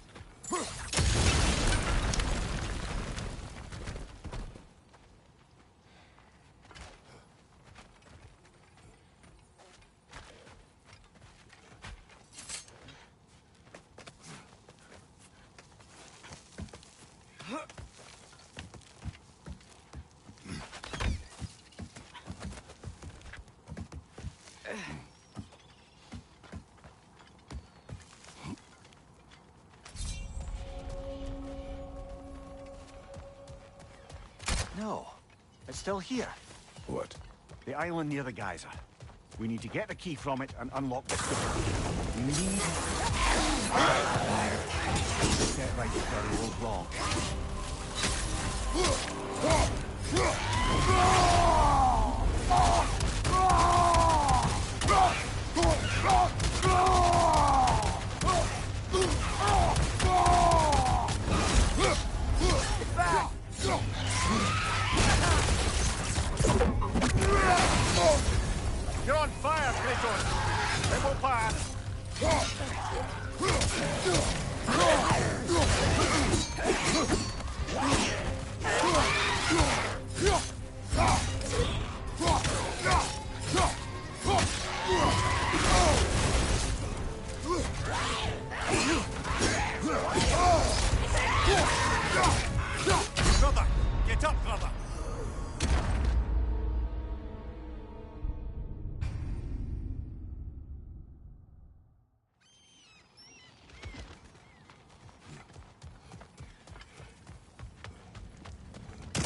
No, it's still here. What? The island near the geyser. We need to get the key from it and unlock this door. We need... Set right where we went wrong. You're on fire, Kratos! They will pass! Brother! Get up, brother!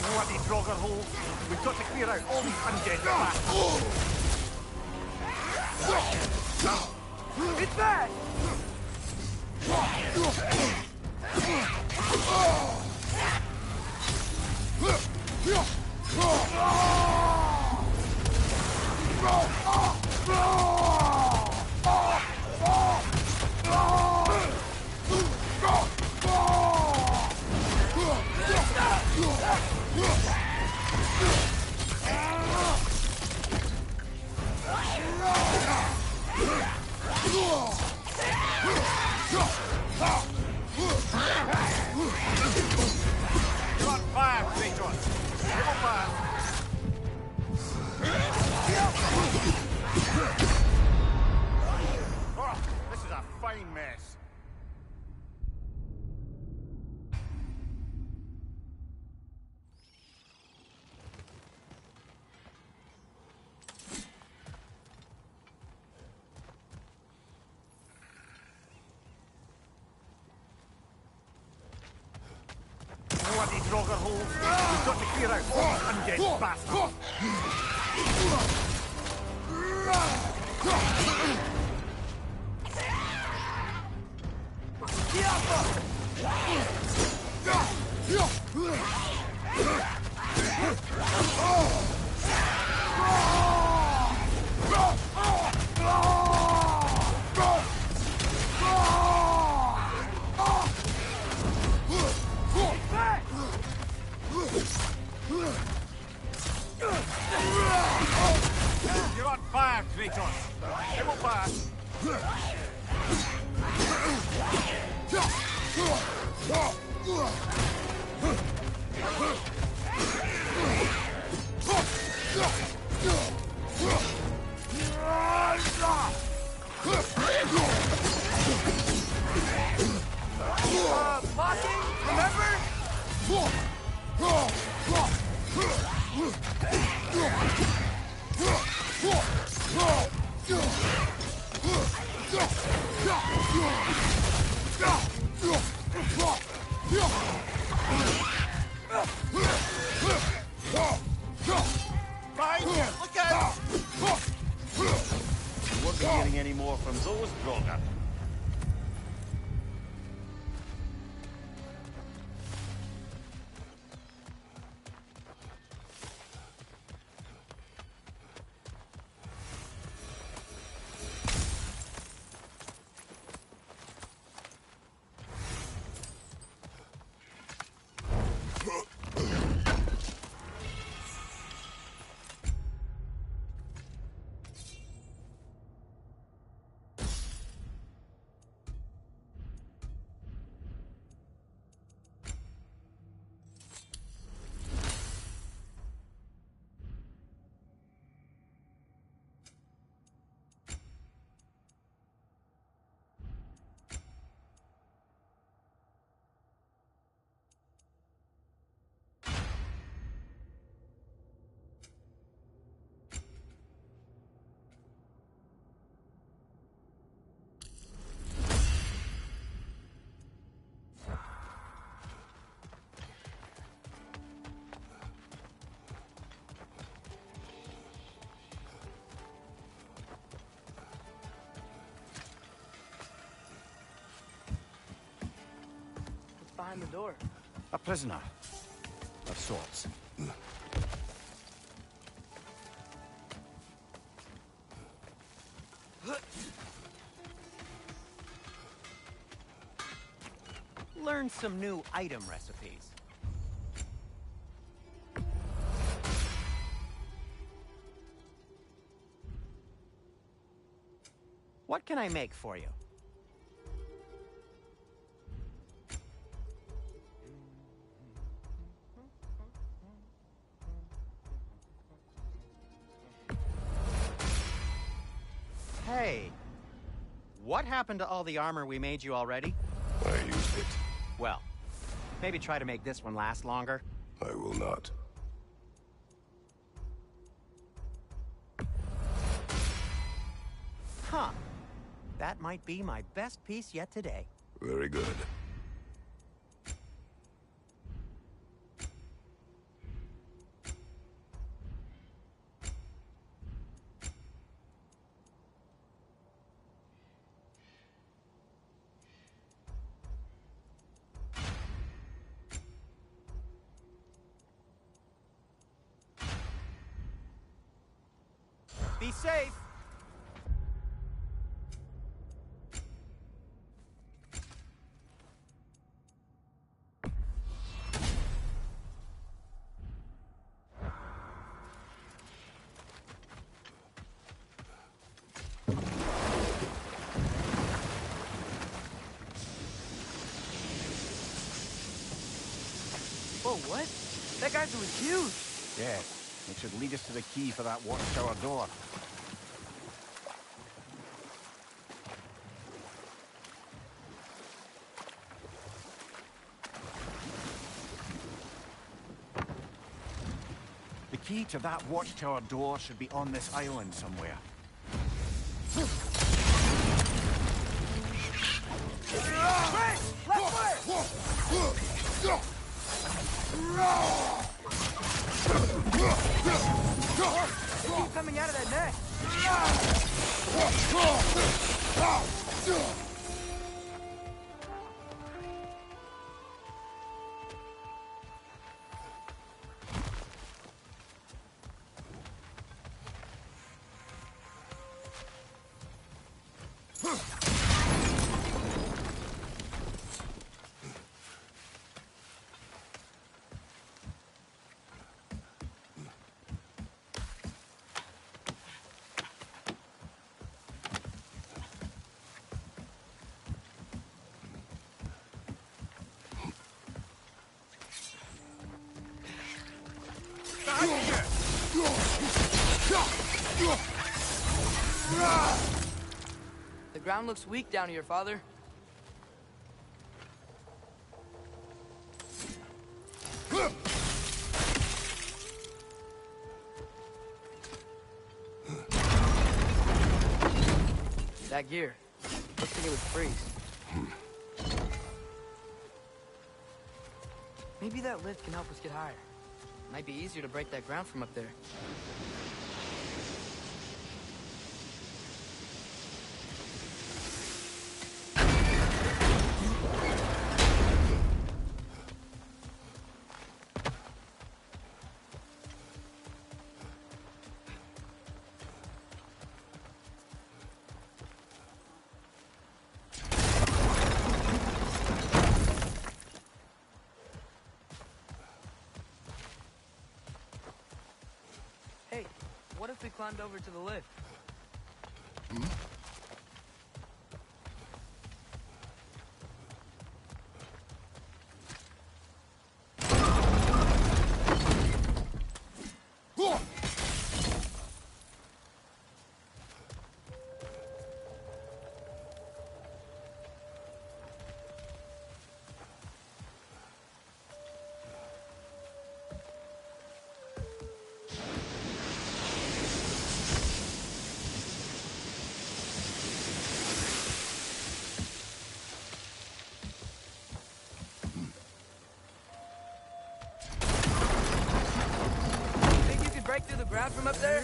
Bloody Draugr holes! We've got to clear out all these undead bastards! It's back! You're on fire, Kratos! They will pass! Oh, this is a fine mess. Bloody Draugr holes! We've got to clear out all these undead bastards! You're on fire, Kratos! They will pass! Blocking, remember? Behind you! Look out! You won't be hearing any more from those Draugr. behind the door? A prisoner. Of sorts. Learn some new item recipes. What can I make for you? Hey, what happened to all the armor we made you already? I used it. Well, maybe try to make this one last longer. I will not. Huh. That might be my best piece yet today. Very good. Be safe! Whoa, what? That geyser was huge! Yes. It should lead us to the key for that watchtower door. The key to that watchtower door should be on this island somewhere. Keep coming out of that net! The ground looks weak down here, Father. That gear. Looks like it would freeze. Maybe that lift can help us get higher. Might be easier to break that ground from up there. Hey, what if we climbed over to the lift? Think you could break through the ground from up there?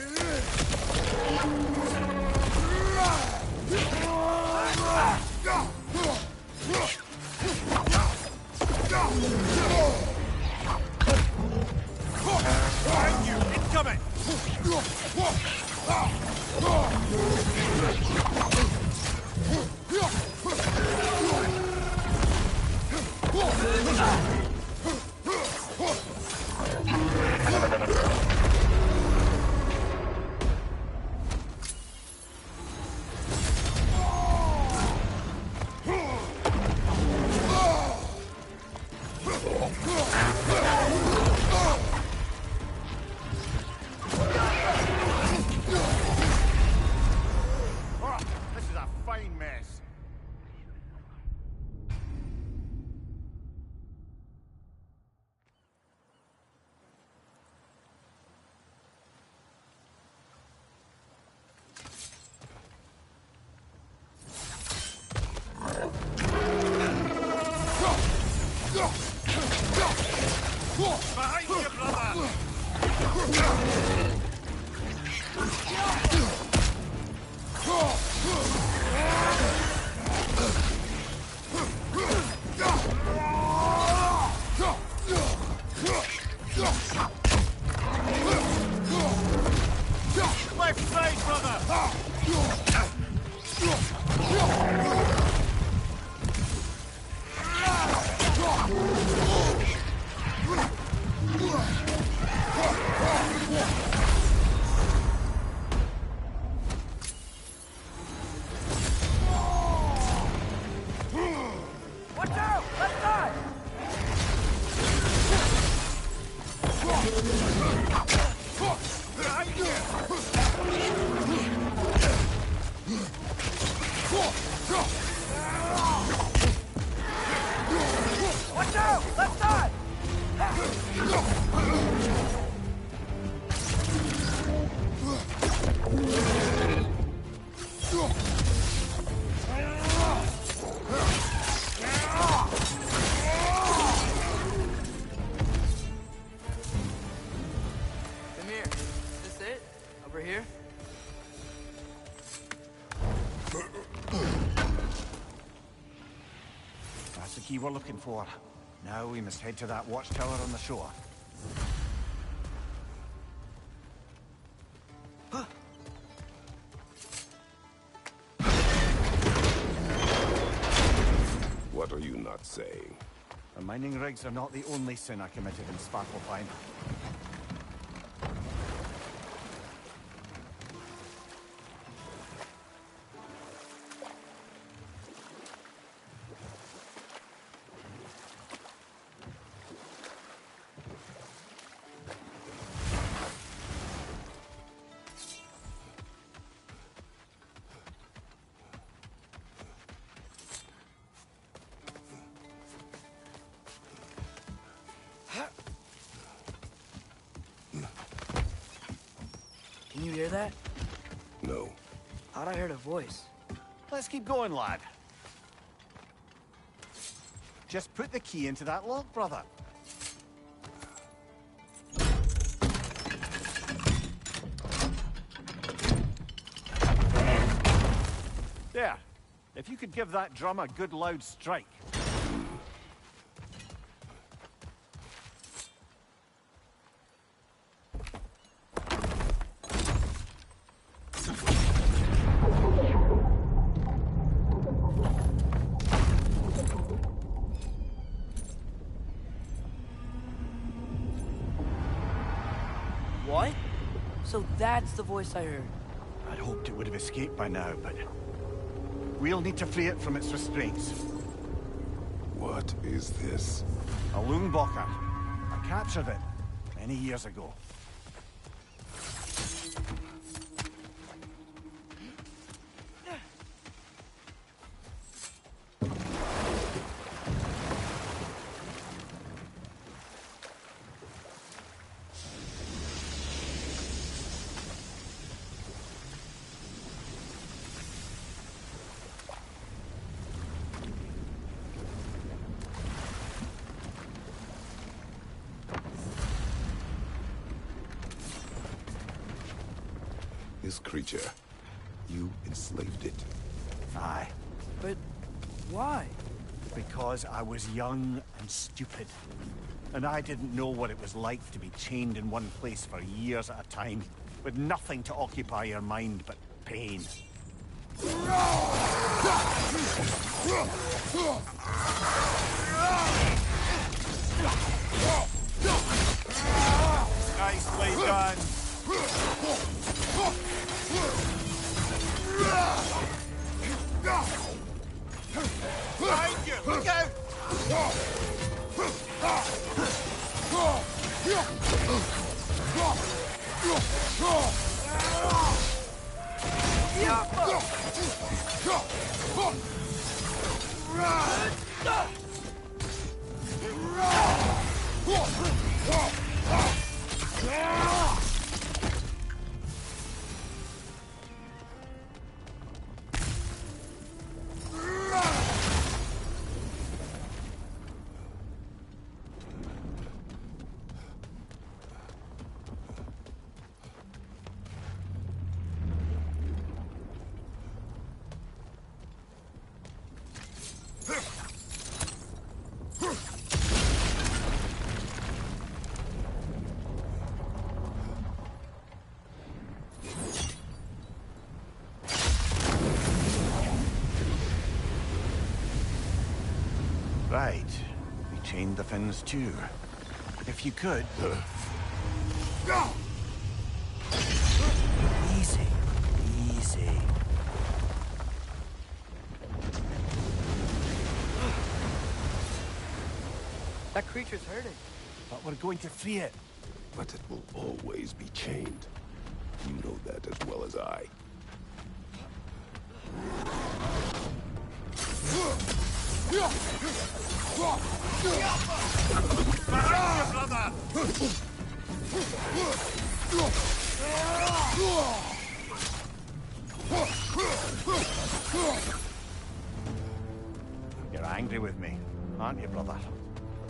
fine mess. Behind you, brother! Left side, brother! Watch out! Left side! Watch out! Left side! Come here. Is this it? Over here? That's the key we're looking for. Now we must head to that watchtower on the shore. What are you not saying? The mining rigs are not the only sin I committed in Svartalfheim. Can you hear that? No. Thought I heard a voice. Let's keep going, lad. Just put the key into that lock, brother. There. If you could give that drum a good loud strike. What? So that's the voice I heard. I'd hoped it would have escaped by now, but we'll need to free it from its restraints. What is this? A Lungbocker. I captured it many years ago. This creature. You enslaved it. Aye. But why? Because I was young and stupid. And I didn't know what it was like to be chained in one place for years at a time, with nothing to occupy your mind but pain. Nicely done. Behind you! Look out! Right. We chained the fins too. If you could... Easy. Easy. That creature's hurting. But we're going to free it. But it will always be chained. You know that as well as I. You're angry with me, aren't you, brother?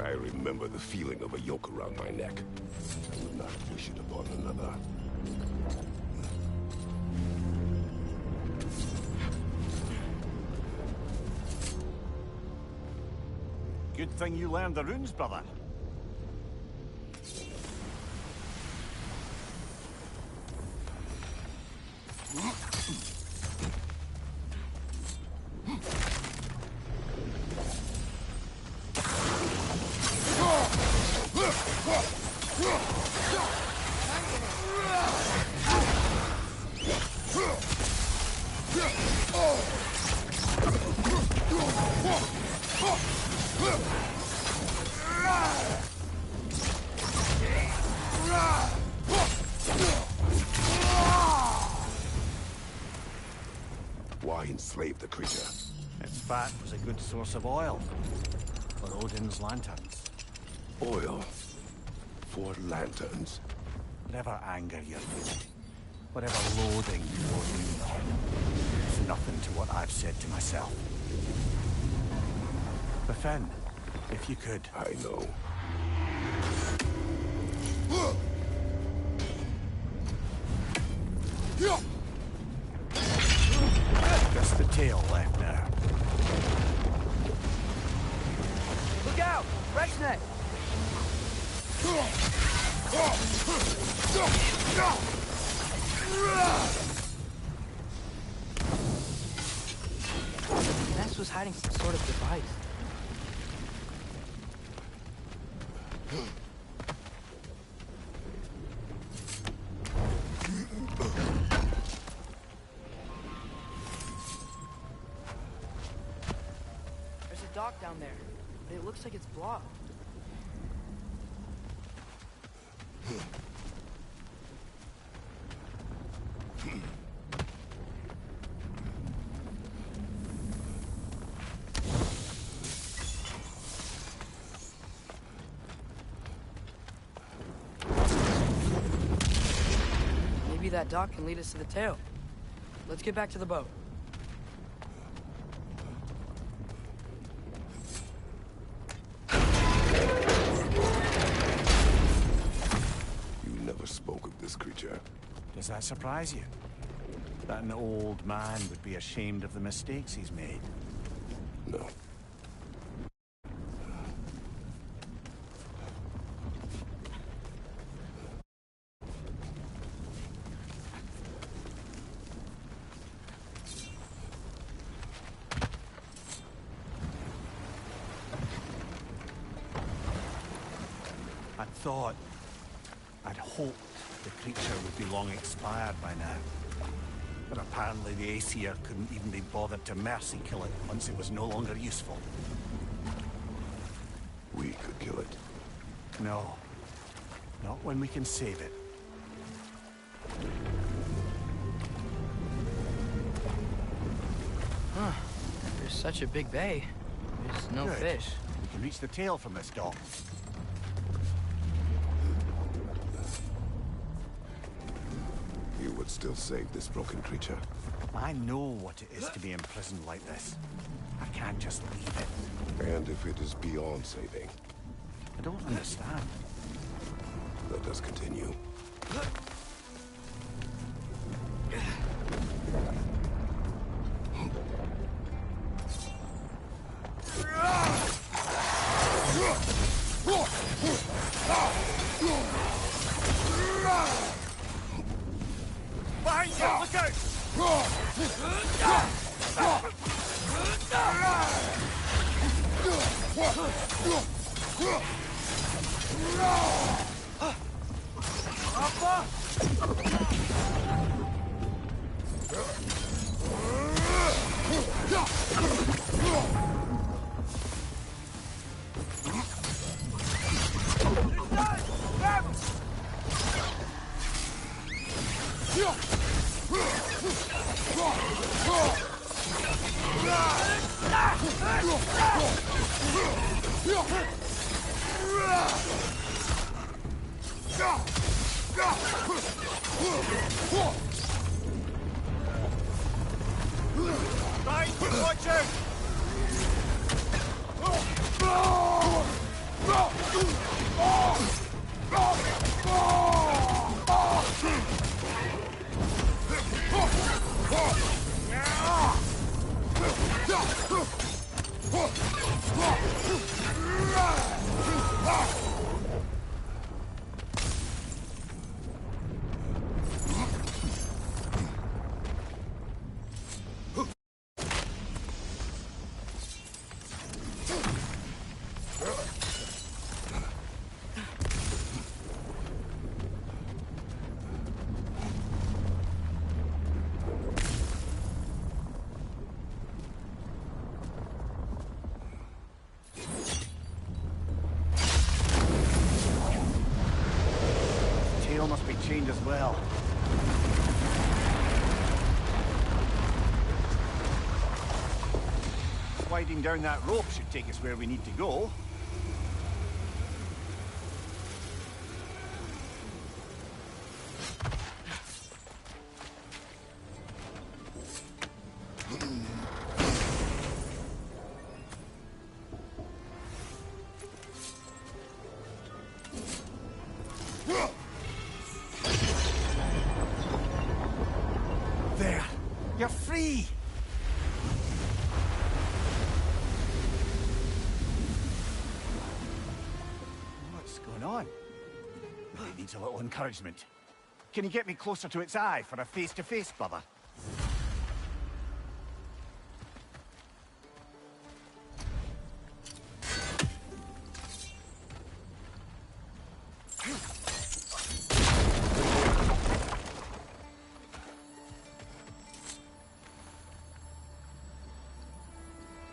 I remember the feeling of a yoke around my neck. I would not wish it upon another. Good thing you learned the runes, brother. Why enslave the creature? Its fat was a good source of oil for Odin's lanterns. Oil. For lanterns. Whatever anger you're feeling, whatever loathing toward me, it's nothing to what I've said to myself. But Finn, if you could... I know. Just the tail left now. Look out! Rex neck! Ness was hiding some sort of device. There's a dock down there, but it looks like it's blocked. Maybe that dock can lead us to the tail. Let's get back to the boat. You never spoke of this creature. Does that surprise you? That an old man would be ashamed of the mistakes he's made? No. I'd hoped the creature would be long expired by now. But apparently the Aesir couldn't even be bothered to mercy kill it once it was no longer useful. We could kill it. No. Not when we can save it. There's such a big bay. There's no Good. fish. We can reach the tail from this dock. You would still save this broken creature. I know what it is to be imprisoned like this. I can't just leave it. And if it is beyond saving, I don't understand. let us continue. Behind you! Look out! Behind you! Watch out! Tail must be chained as well. Sliding down that rope should take us where we need to go. There! You're free! What's going on? It needs a little encouragement. Can you get me closer to its eye for a face-to-face, brother?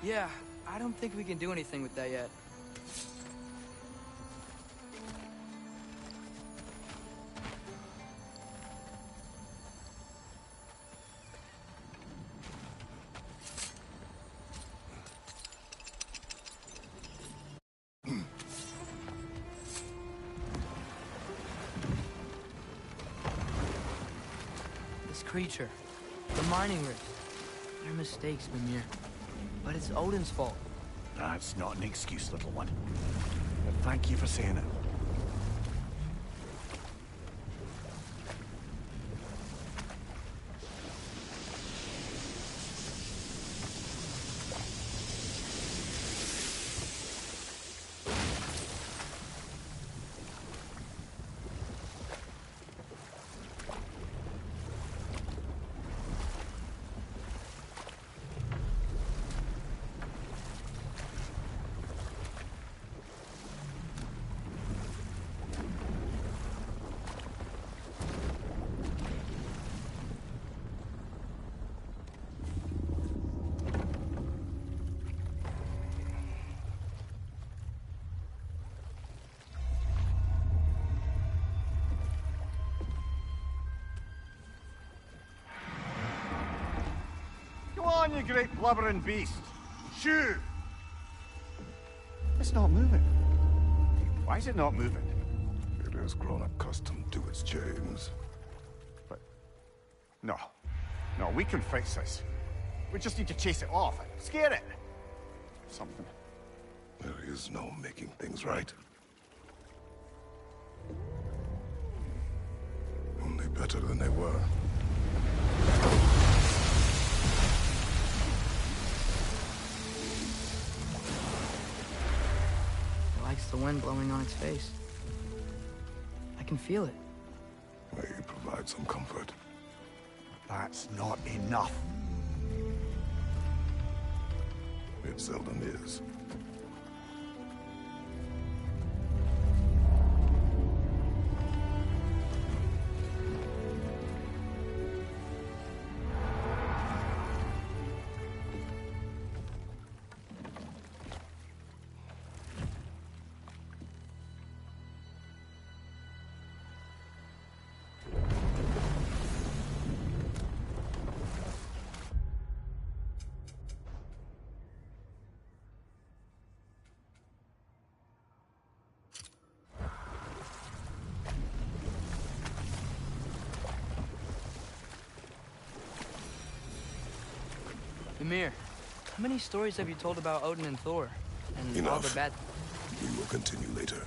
Yeah, I don't think we can do anything with that yet. This creature, the mining rigs, they're mistakes, Mimir. But it's Odin's fault. That's not an excuse, little one. But thank you for saying it. Come on, you great blubbering beast. shoe! It's not moving. Why is it not moving? It has grown accustomed to its chains. But... No. No, we can fix this. We just need to chase it off and scare it. Something. There is no making things right. Only better than they were. It likes the wind blowing on its face. I can feel it. May you provide some comfort. That's not enough. It seldom is. Ymir, how many stories have you told about Odin and Thor? And all the Enough. bad... We will continue later.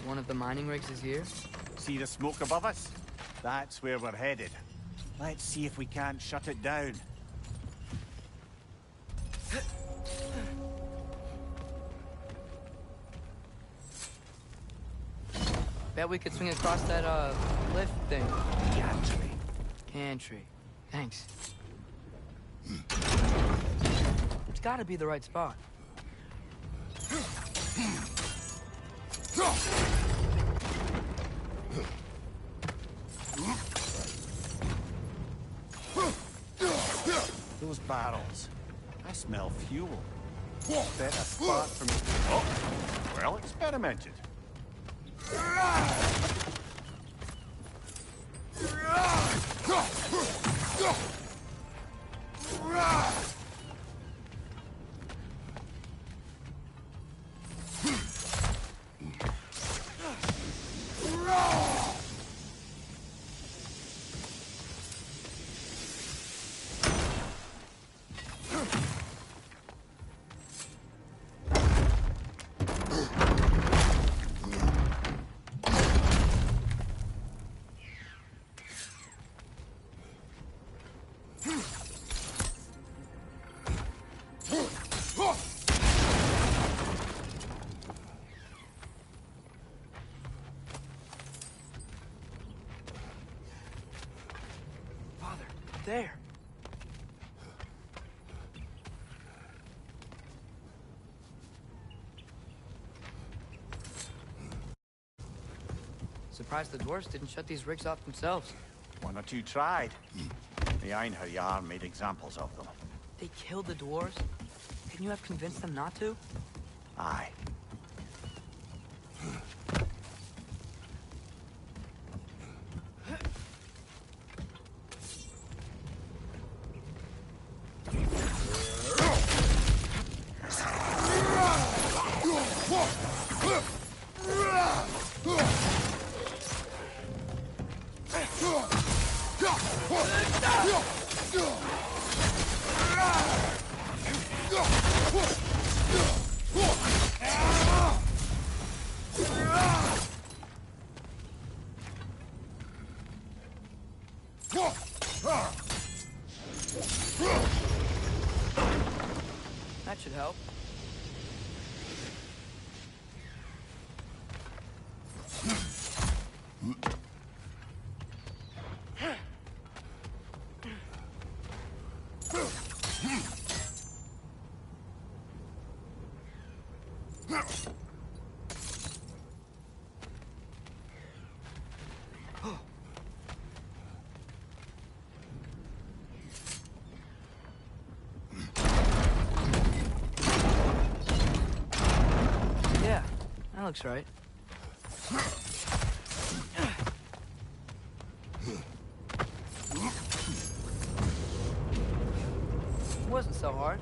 One of the mining rigs is here? See the smoke above us? That's where we're headed. Let's see if we can't shut it down. Bet we could swing across that, lift thing. Gantry. Gantry. Thanks. It's gotta be the right spot. Those barrels. I smell fuel. Bet a spark from... Oh, well experimented. There. Surprised the dwarves didn't shut these rigs off themselves. One or two tried. The Einherjar made examples of them. They killed the dwarves? Couldn't you have convinced them not to? Aye. That should help. Yeah, that looks right. wasn't so hard.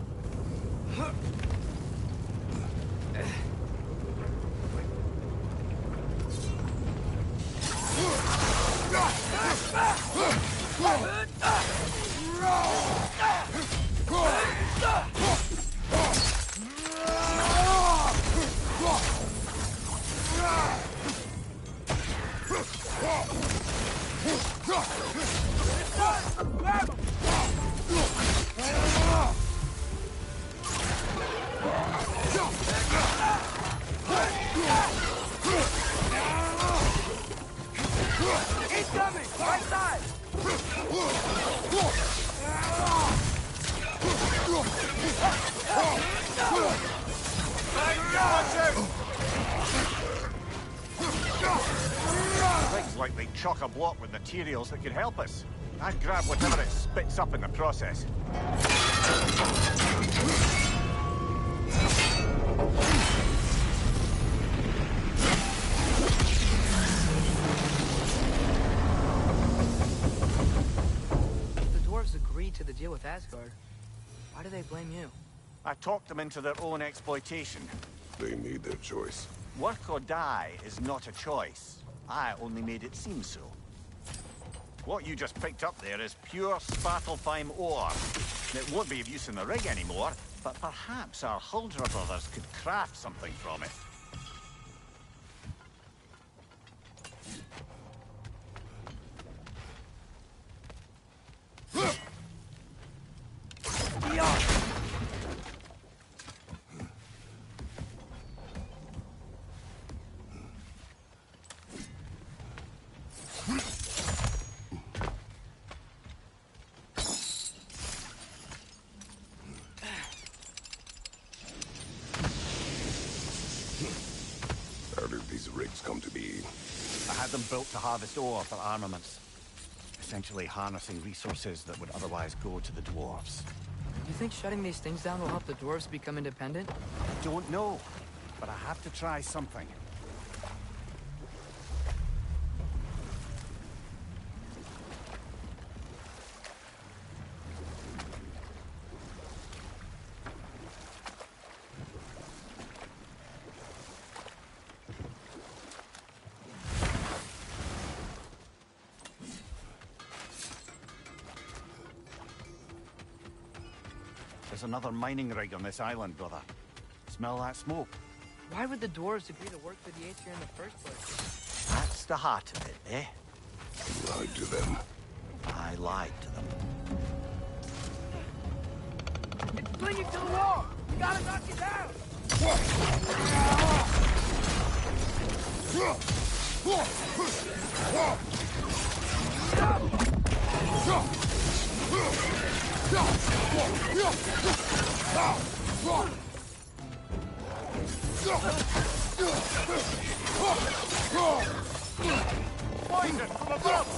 He's coming! Right side! Things like they chock-a-block with materials that could help us. I'd grab whatever it spits up in the process. The dwarves agreed to the deal with Asgard. Why do they blame you? I talked them into their own exploitation. They made their choice. Work or die is not a choice. I only made it seem so. What you just picked up there is pure Svartalfheim ore. It won't be of use in the rig anymore, but perhaps our Huldra brothers could craft something from it. How did these rigs come to be? I had them built to harvest ore for armaments. Essentially harnessing resources that would otherwise go to the dwarves. You think shutting these things down will help the dwarves become independent? I don't know, but I have to try something. There's another mining rig on this island, brother. Smell that smoke? Why would the dwarves agree to work for the Aesir in the first place? That's the heart of it, eh? You lied to them. I lied to them. It's clinging to the wall! We gotta knock it down! Poison from above!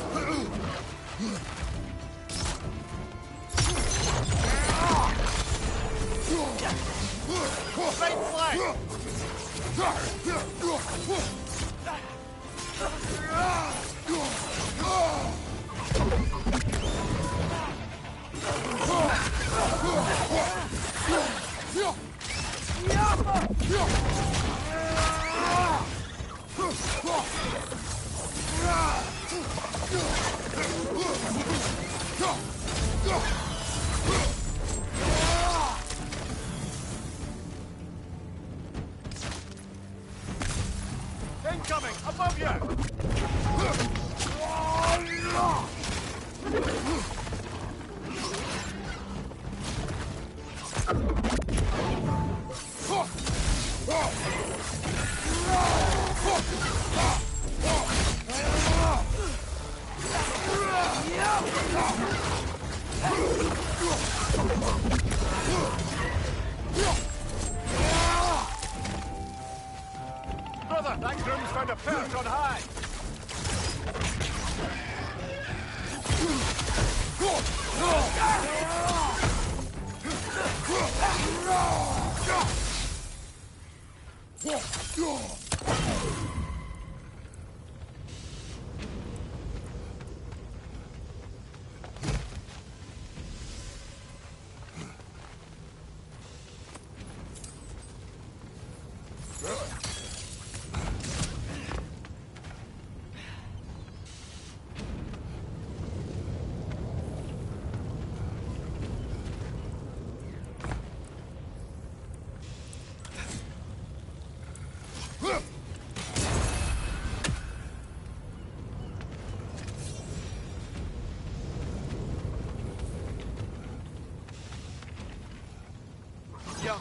Right flank! Incoming! Above you! Brother, that groom's found a perch on high! Yo.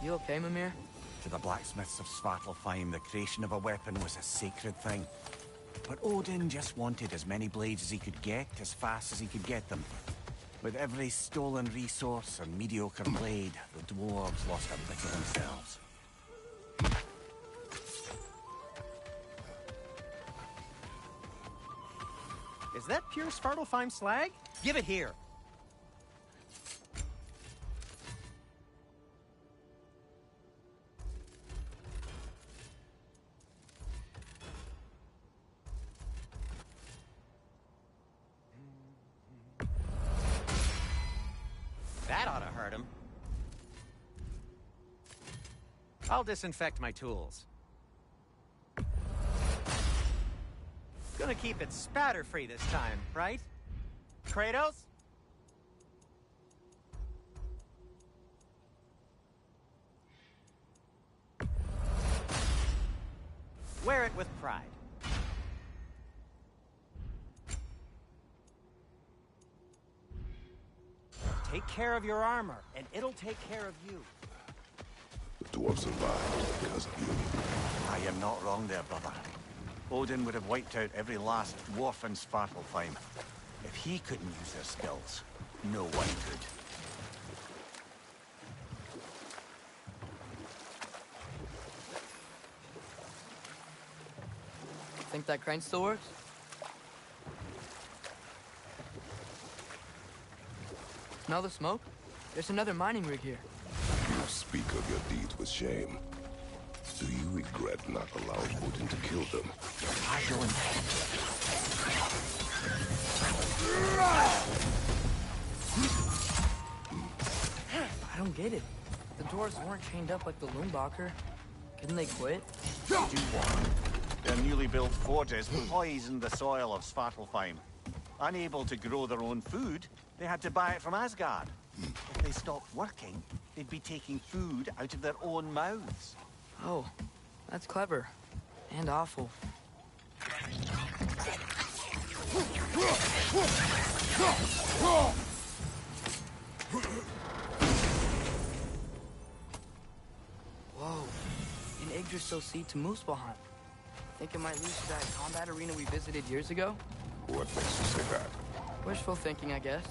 You okay, Mimir? To the blacksmiths of Svartalfheim, the creation of a weapon was a sacred thing. But Odin just wanted as many blades as he could get, as fast as he could get them. With every stolen resource and mediocre blade, the dwarves lost a bit of themselves. Is that pure Svartalfheim slag? Give it here. That ought to hurt him. I'll disinfect my tools. Gonna keep it spatter-free this time, right? Kratos? Wear it with pride. Take care of your armor, and it'll take care of you. The dwarves survived because of you. I am not wrong there, brother. Odin would have wiped out every last dwarf in Svartalfheim. If he couldn't use their skills, no one could. Think that crane still works? Smell the smoke? There's another mining rig here. You speak of your deeds with shame. Do you regret not allowing Odin to kill them? I don't. I don't get it. The doors weren't chained up like the Loombacher. Couldn't they quit? Do what? Their newly built forges poisoned the soil of Svartalfheim. Unable to grow their own food, they had to buy it from Asgard. If they stopped working, they'd be taking food out of their own mouths. Oh, that's clever. And awful. Whoa. An Yggdrasil seed to Muspelheim. Think it might lead to that combat arena we visited years ago? What makes you say that? Wishful thinking, I guess.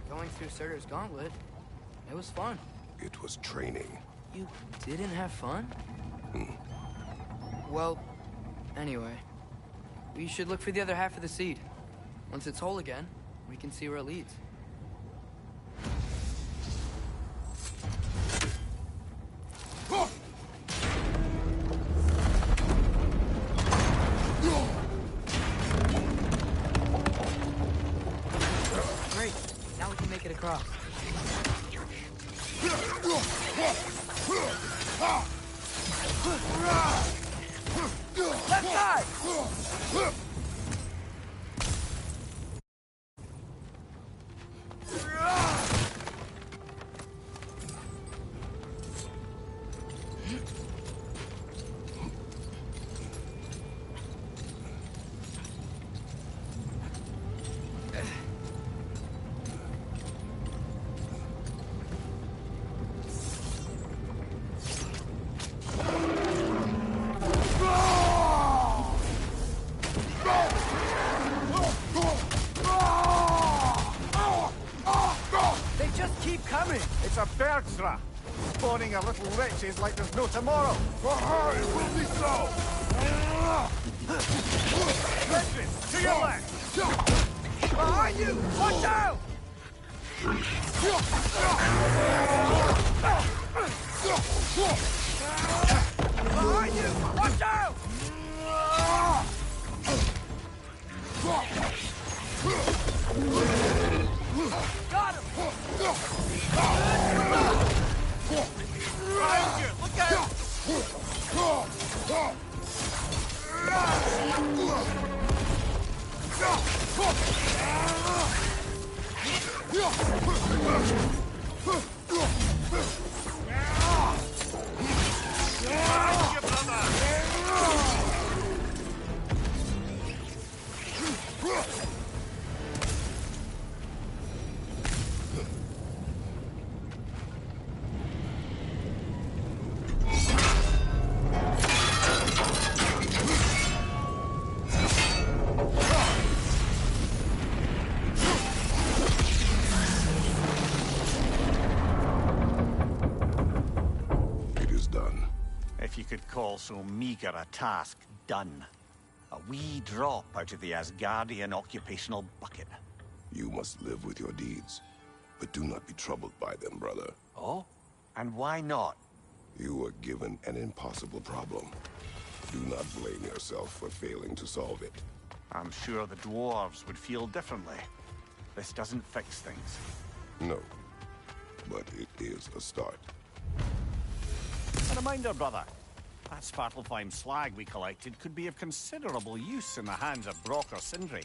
Going through Surtur's gauntlet, it was fun. It was training. You didn't have fun? Well, anyway. We should look for the other half of the seed. Once it's whole again, we can see where it leads. Great. Now we can make it across. left side! It's a bergsra, spawning our little wretches like there's no tomorrow. It will be so! Listen, to your left! Behind you! Watch out! Behind you! Watch out! Got him! Behind you! Look out! If you could call so meager a task done. A wee drop out of the Asgardian occupational bucket. You must live with your deeds, but do not be troubled by them, brother. Oh? And why not? You were given an impossible problem. Do not blame yourself for failing to solve it. I'm sure the dwarves would feel differently. This doesn't fix things. No, but it is a start. A reminder, brother. That Svartalfheim slag we collected could be of considerable use in the hands of Brock or Sindri.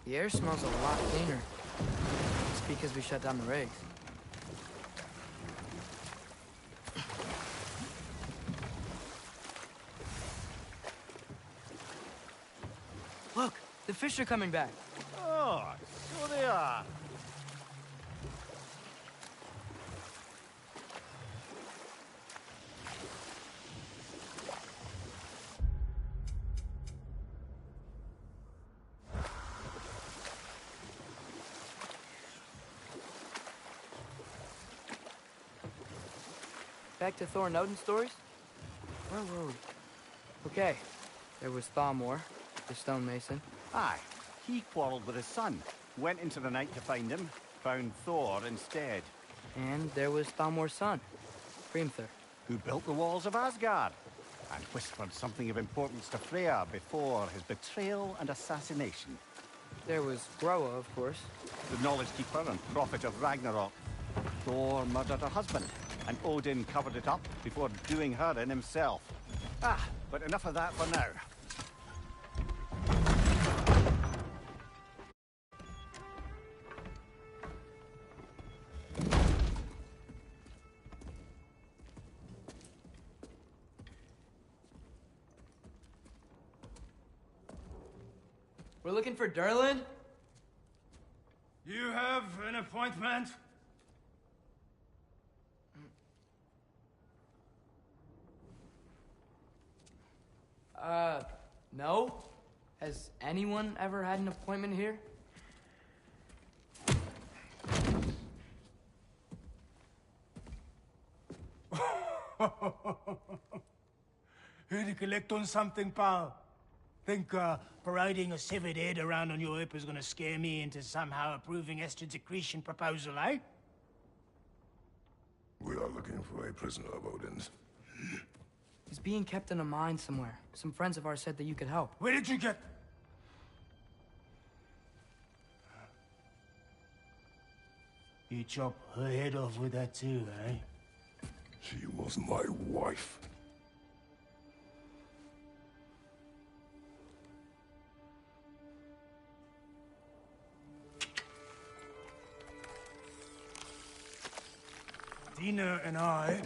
The air smells a lot cleaner. It's because we shut down the rigs. Look, the fish are coming back. Oh, so they are. Back to Thor and Odin stories? Where were we? Okay, there was Thalmor, the stonemason. Aye, he quarreled with his son, went into the night to find him, found Thor instead. And there was Thalmor's son, Hrimthur. Who built the walls of Asgard, and whispered something of importance to Freya before his betrayal and assassination. There was Groa, of course. The knowledge keeper and prophet of Ragnarok. Thor murdered her husband, and Odin covered it up before doing her in himself. Ah, but enough of that for now. We're looking for Durlin? You have an appointment? No? Has anyone ever had an appointment here? Here to collect on something, pal? Think, parading a severed head around on your hip is gonna scare me into somehow approving Estrid's accretion proposal, eh? looking for a prisoner of Odin's. He's being kept in a mine somewhere. Some friends of ours said that you could help. Where did you get... You chop her head off with that too, eh? She was my wife. Dina and I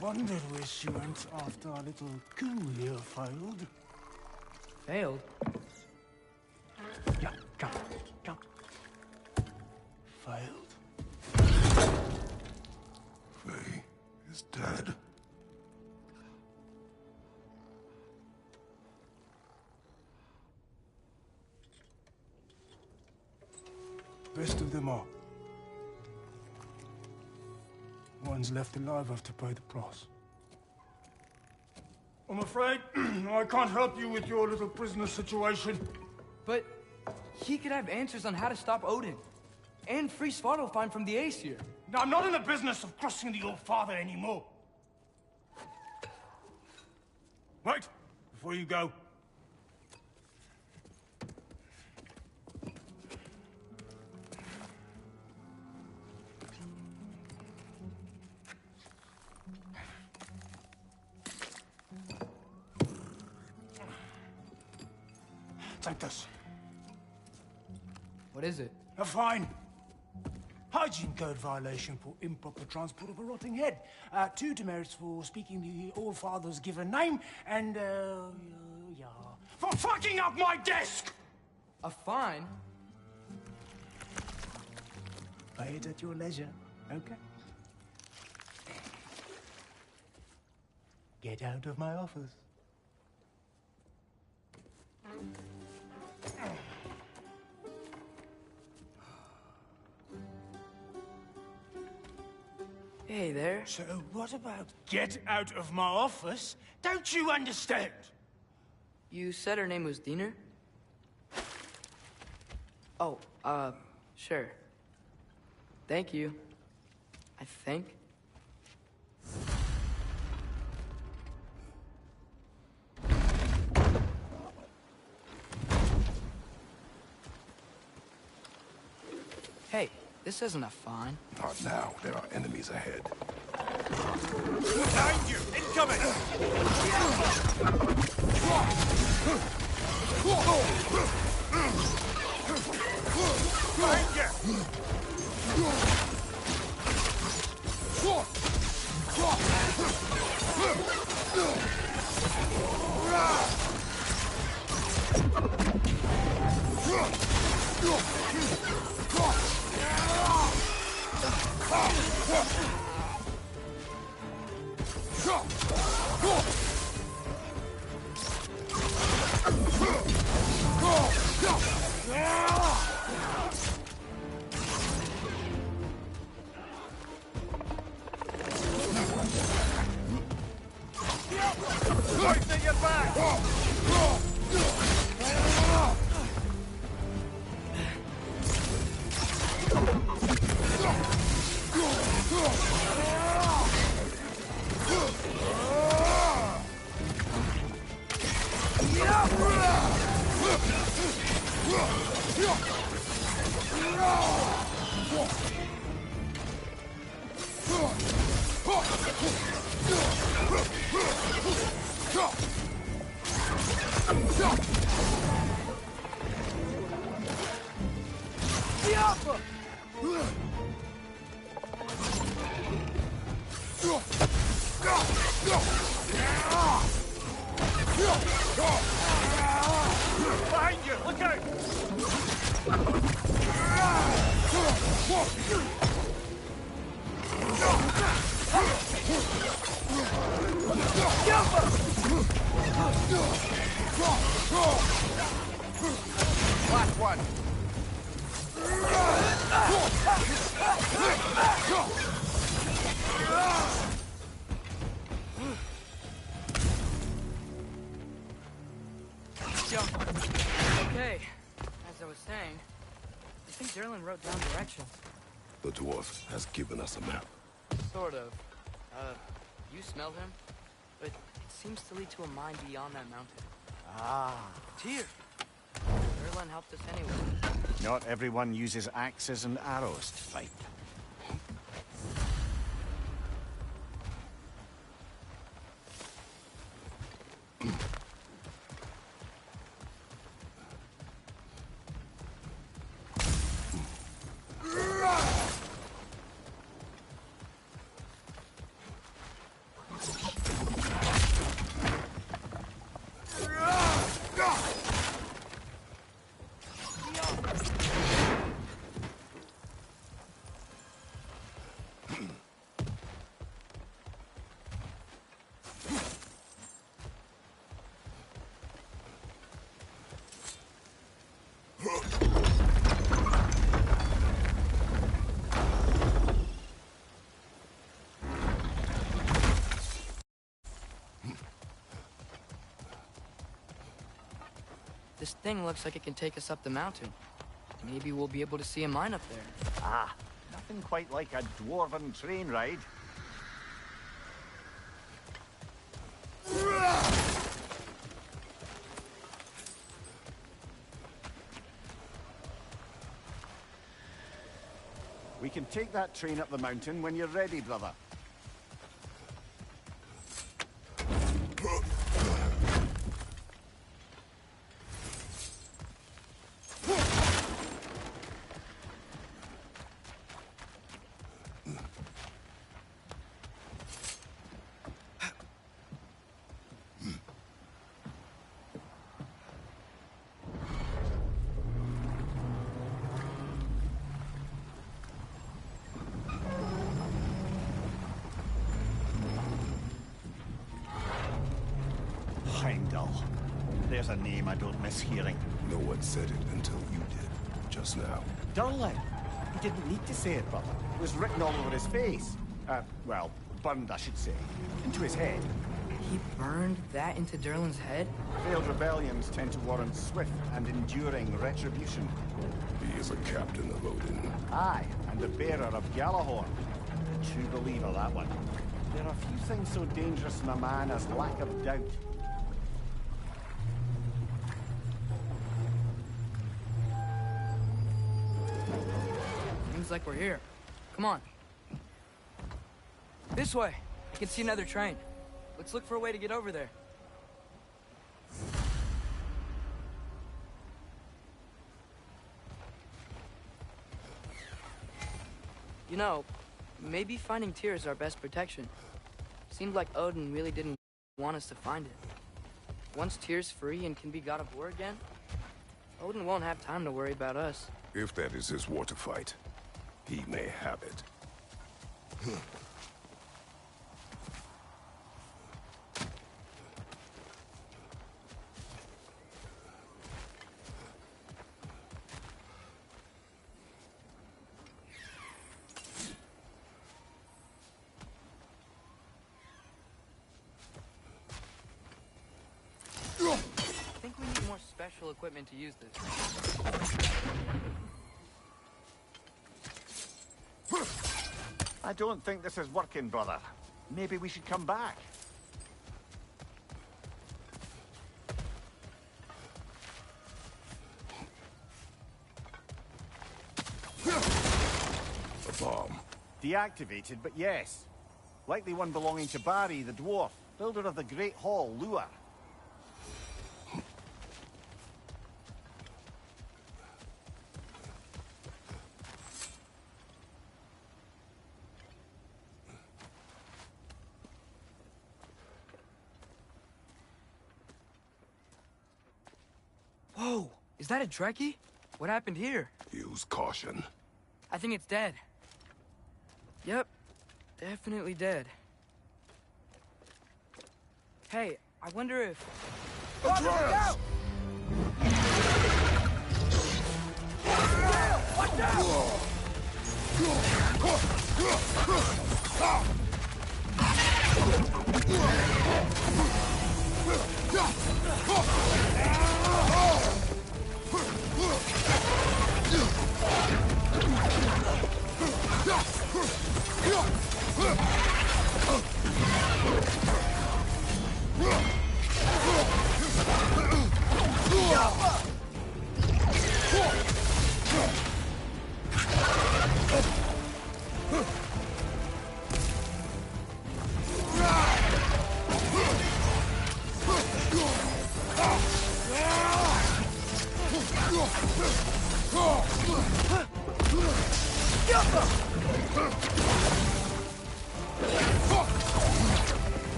wondered where she went after our little coup here failed. Failed? Yeah, jump, jump. Failed. Faye is dead. Best of them all. One's left alive have to pay the price. I'm afraid I can't help you with your little prisoner situation. But he could have answers on how to stop Odin. And free Svartalfheim from the Aesir. Now, I'm not in the business of crossing the old father anymore. Wait, before you go. Take this. What is it? A fine. Hygiene code violation for improper transport of a rotting head. 2 demerits for speaking the All Father's given name, and, yeah. For fucking up my desk! A fine? Pay it at your leisure, okay? Get out of my office. Hey there. So what about get out of my office? Don't you understand? You said her name was Diener? Oh, sure. Thank you. I think. Hey, this isn't a fine. Not now. There are enemies ahead. Behind you! Incoming! Behind Pointing your back! Behind you! Look out! Last one! Okay, as I was saying, I think Derlin wrote down directions. The dwarf has given us a map. Sort of. You smell him? But it seems to lead to a mine beyond that mountain. Ah. Tyr! Erlen helped us anyway. Not everyone uses axes and arrows to fight. This thing looks like it can take us up the mountain. Maybe we'll be able to see a mine up there. Ah, nothing quite like a dwarven train ride. We can take that train up the mountain when you're ready, brother. Heimdall. There's a name I don't miss hearing. No one said it until you did, just now. Durlin. He didn't need to say it, brother. It was written all over his face. Well, burned, I should say. Into his head. He burned that into Durlin's head? Failed rebellions tend to warrant swift and enduring retribution. He is a captain of Odin. Aye, and the bearer of Galahorn. A true believer, that one. There are few things so dangerous in a man as lack of doubt. Seems like we're here. Come on. This way. I can see another train. Let's look for a way to get over there. You know, maybe finding Tyr is our best protection. Seemed like Odin really didn't want us to find it. Once Tyr's free and can be god of war again, Odin won't have time to worry about us. If that is his war to fight, he may have it. I think we need more special equipment to use this. I don't think this is working, brother. Maybe we should come back. A bomb. Deactivated, but yes. Likely one belonging to Barry, the dwarf, builder of the Great Hall, Lua. Whoa! Is that a Trekkie? What happened here? Use caution. I think it's dead. Yep. Definitely dead. Hey, I wonder if... Atreus! Watch out!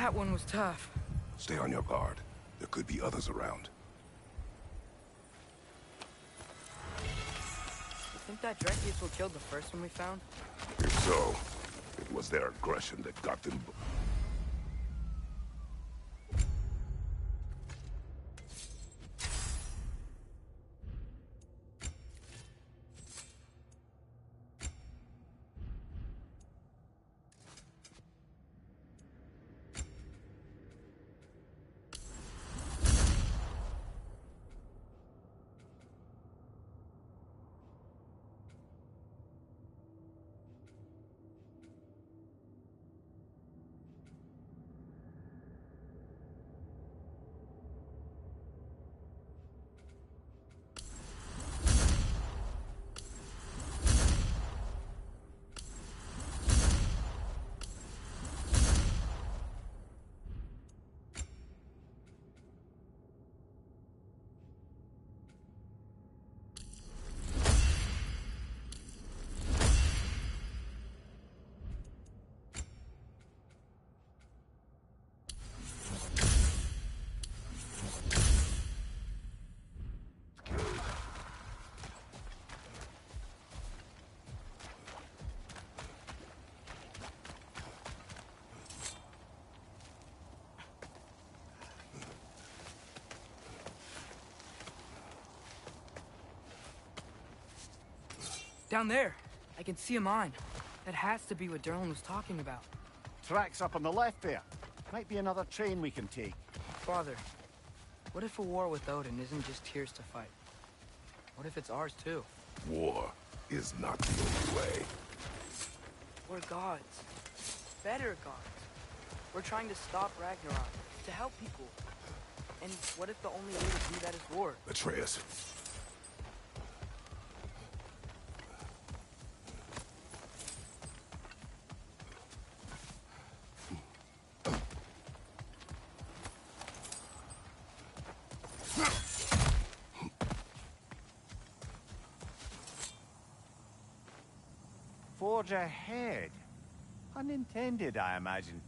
That one was tough. Stay on your guard. There could be others around. You think that Drekius killed the first one we found? If so, it was their aggression that got them... Down there. I can see a mine. That has to be what Derlin was talking about. Tracks up on the left there. Might be another train we can take. Father, what if a war with Odin isn't just Tyr's to fight? What if it's ours too? War is not the only way. We're gods. Better gods. We're trying to stop Ragnarok, to help people. And what if the only way to do that is war? Atreus. Forge ahead. Unintended, I imagine.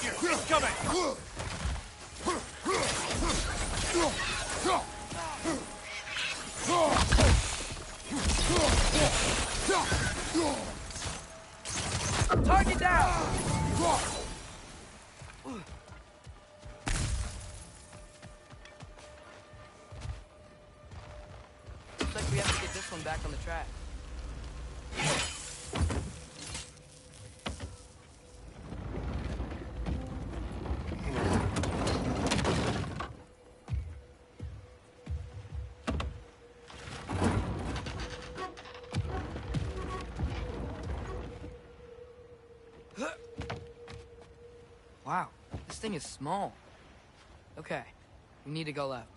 behind you! Incoming! Target down! Looks like we have to get this one back on the track. Wow, this thing is small. Okay, we need to go left.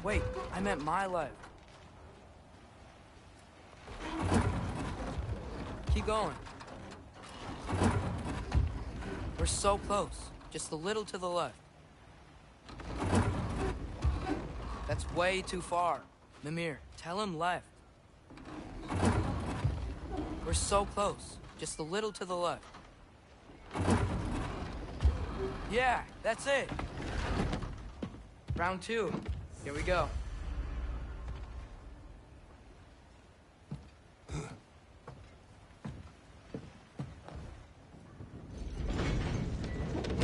Wait, I meant my left. Keep going. We're so close. Just a little to the left. That's way too far. Mimir, tell him left. We're so close. Just a little to the left. Yeah, that's it. Round 2. Here we go.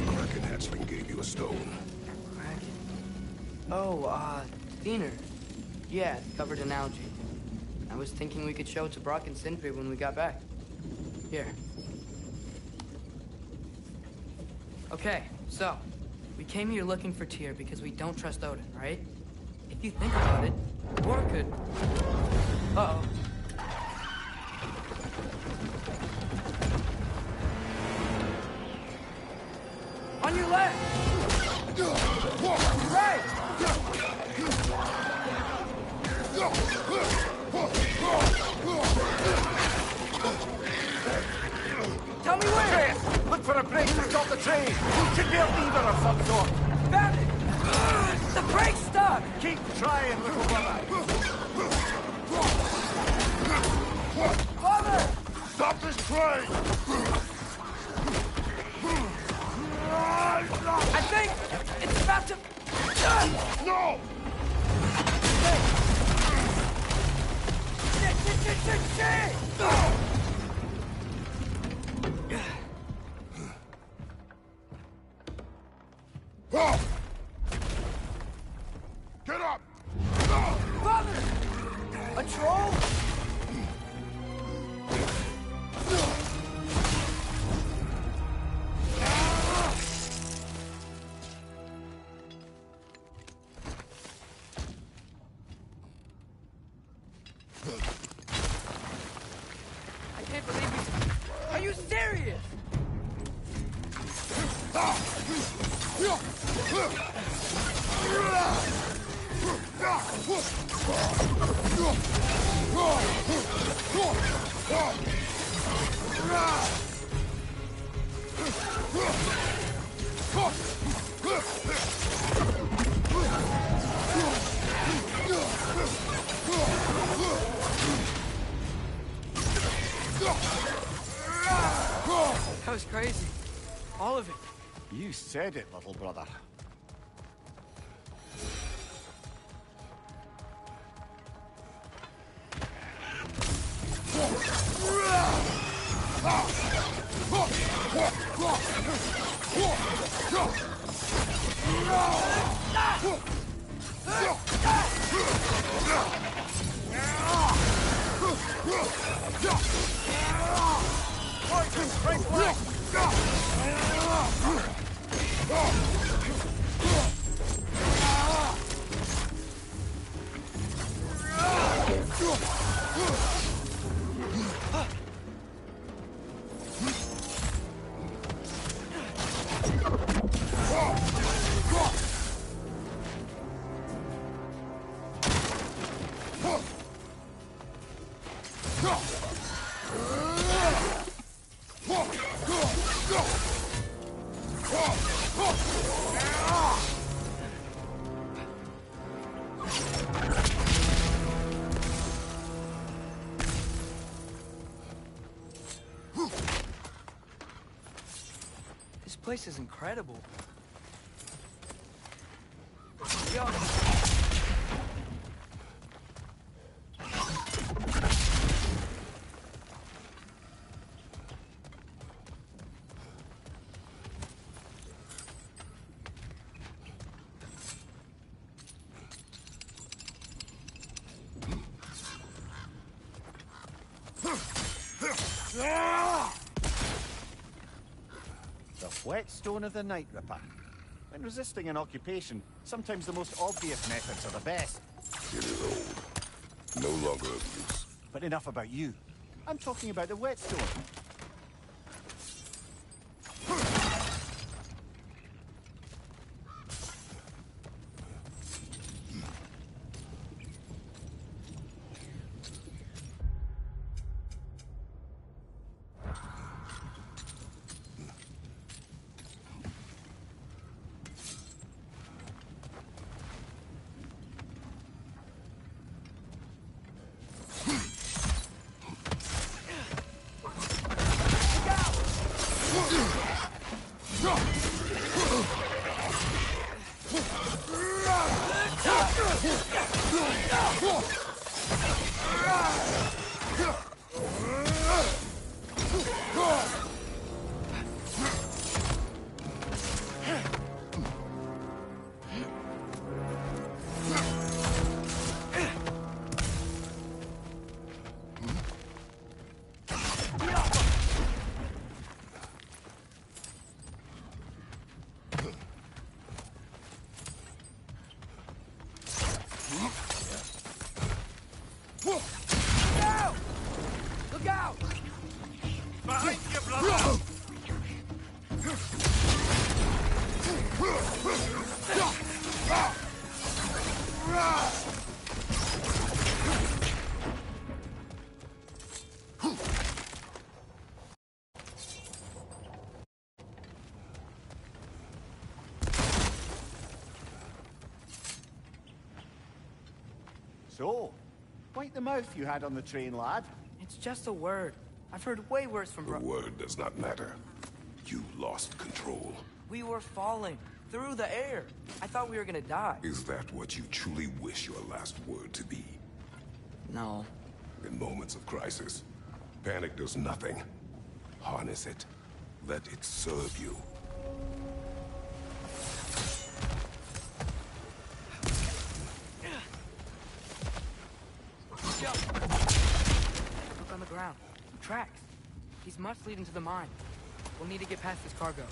Kraken hatchling gave you a stone. Kraken. Oh, Thinner. Yeah, covered in algae. I was thinking we could show it to Brock and Sindri when we got back. Here. Okay, so, we came here looking for Tyr because we don't trust Odin, right? If you think about it, War could... Uh-oh. On your left! Right! Tell me where! Look for a break to stop the train! Should be a lever of some sort! Found it! The brake's stuck! Keep trying, little brother! Father! Stop this train! I think it's about to... No! Shit! Get up! Father! A troll? I can't believe you... Are you serious? That was crazy. All of it. You said it, little brother. place is incredible. Yo. The whetstone of the Night Ripper. When resisting an occupation, sometimes the most obvious methods are the best. It is old. No longer of use. But enough about you. I'm talking about the whetstone. Look out! Behind you, brother! So, quite the mouth you had on the train, lad. It's just a word. I've heard way worse from The word does not matter. You lost control. We were falling through the air. I thought we were gonna die. Is that what you truly wish your last word to be? No. In moments of crisis, panic does nothing. Harness it. Let it serve you. Look on the ground. Tracks. These must lead into the mine. We'll need to get past this cargo.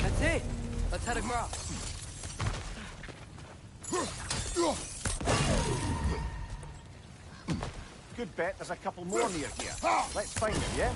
That's it. Let's head across. Good bet there's a couple more near here. Let's find them, yeah?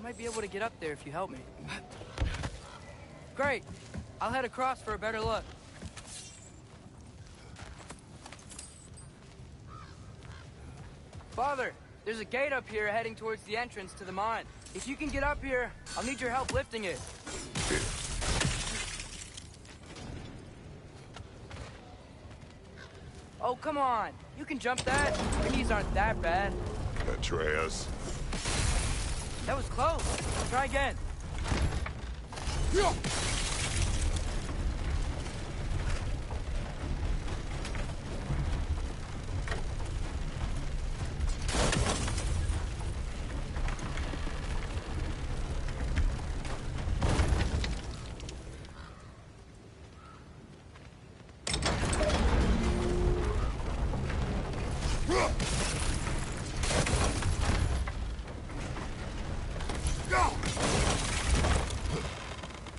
might be able to get up there if you help me. Great. I'll head across for a better look. Father, there's a gate up here heading towards the entrance to the mine. If you can get up here, I'll need your help lifting it. Oh, come on. You can jump that. Your knees aren't that bad. Atreus. That was close. Try again.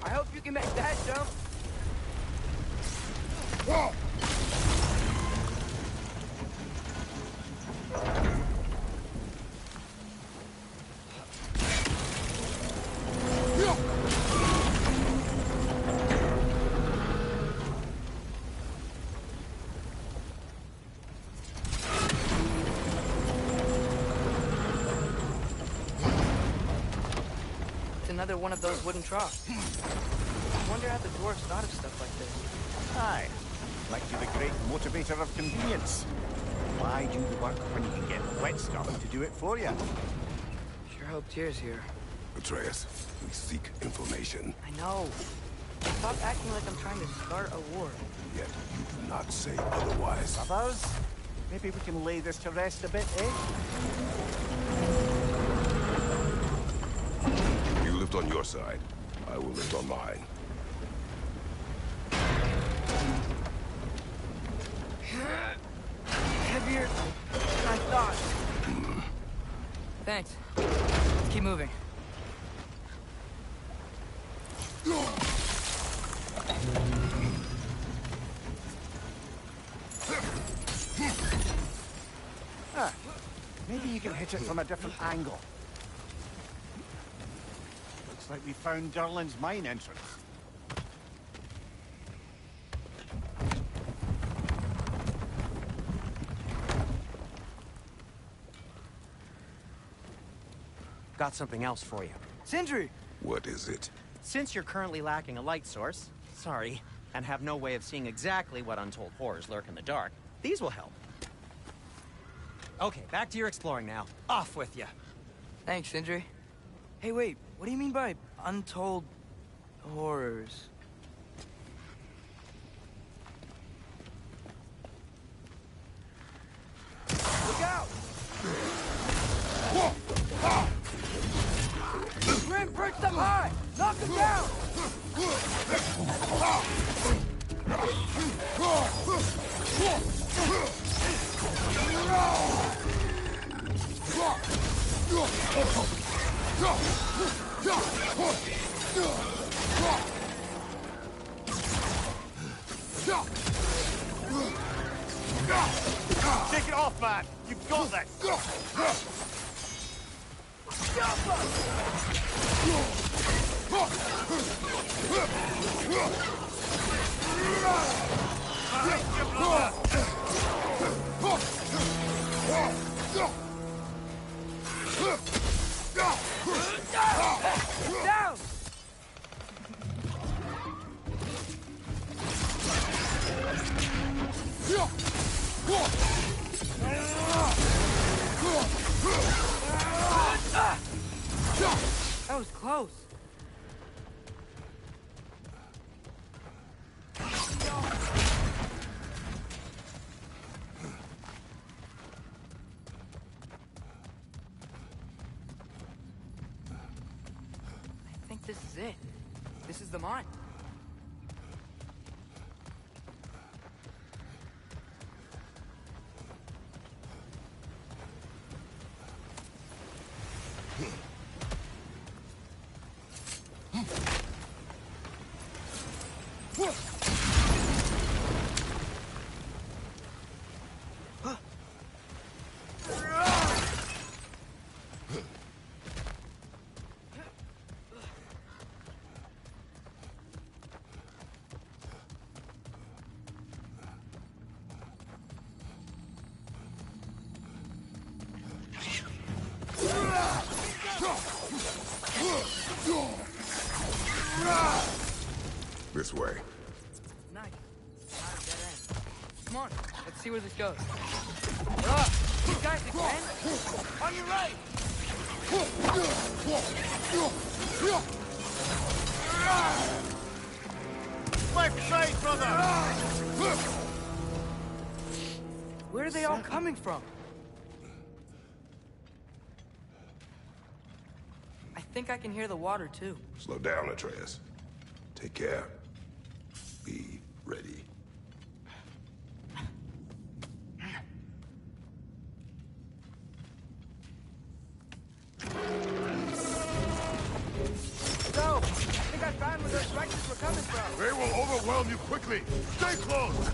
I hope you can make that jump. It's another one of those wooden troughs. I wonder how the dwarves thought of stuff like this. Aye. Like you're the great motivator of convenience. Why do the work when you can get wet stuff to do it for you? Sure hope Tyr's here. Atreus, we seek information. I know. Stop acting like I'm trying to start a war. Yet you do not say otherwise. Others? Maybe we can lay this to rest a bit, eh? You lift on your side. I will lift on mine. Heavier than I thought. Thanks. Let's keep moving. Ah, maybe you can hit it from a different angle. Looks like we found Durlin's mine entrance. Got something else for you. Sindri! What is it? Since you're currently lacking a light source, sorry, and have no way of seeing exactly what untold horrors lurk in the dark, these will help. Okay, back to your exploring now. Off with you. Thanks, Sindri. Hey, wait. What do you mean by untold horrors? Look out! Grim perched up high! Knock him down! Take it off, man! You've got this! Down! That was close. I think this is it. This is the mine. This way. Nice. Not a dead end. Come on, let's see where this goes. Up! You guys again? On your right! Left side, brother! Where are they all coming from? I think I can hear the water, too. Slow down, Atreus. Take care. Be ready. So, I think I found where those Vikings were coming from. They will overwhelm you quickly. Stay close!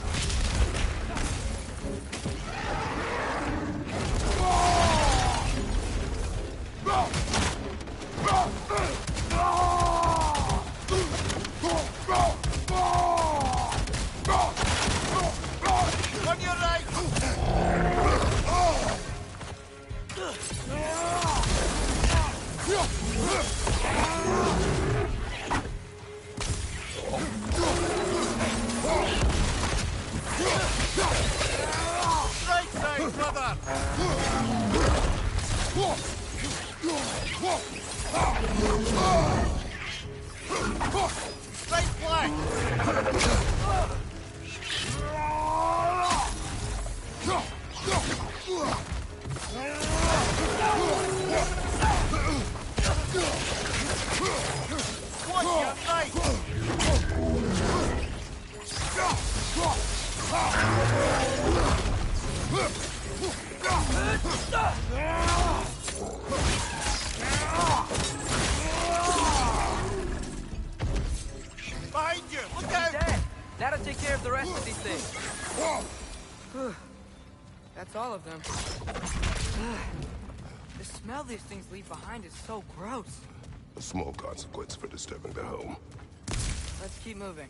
On your right! Right side, brother! Right flank! Watch your right! Behind you! Look out! Dead! That'll take care of the rest of these things. That's all of them. The smell these things leave behind is so gross. A small consequence for disturbing their home. Let's keep moving.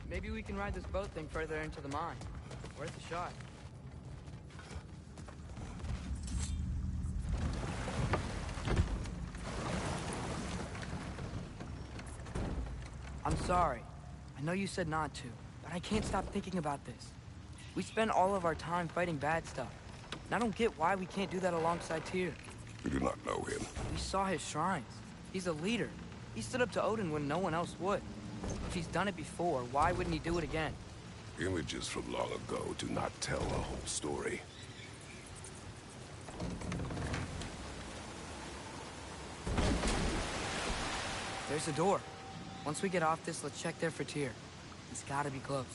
Maybe we can ride this boat thing further into the mine. Worth a shot. I'm sorry. I know you said not to, but I can't stop thinking about this. We spend all of our time fighting bad stuff. And I don't get why we can't do that alongside Tyr. You do not know him. We saw his shrines. He's a leader. He stood up to Odin when no one else would. If he's done it before, why wouldn't he do it again? Images from long ago do not tell the whole story. There's a door. Once we get off this, let's check there for Tyr. He's gotta be close.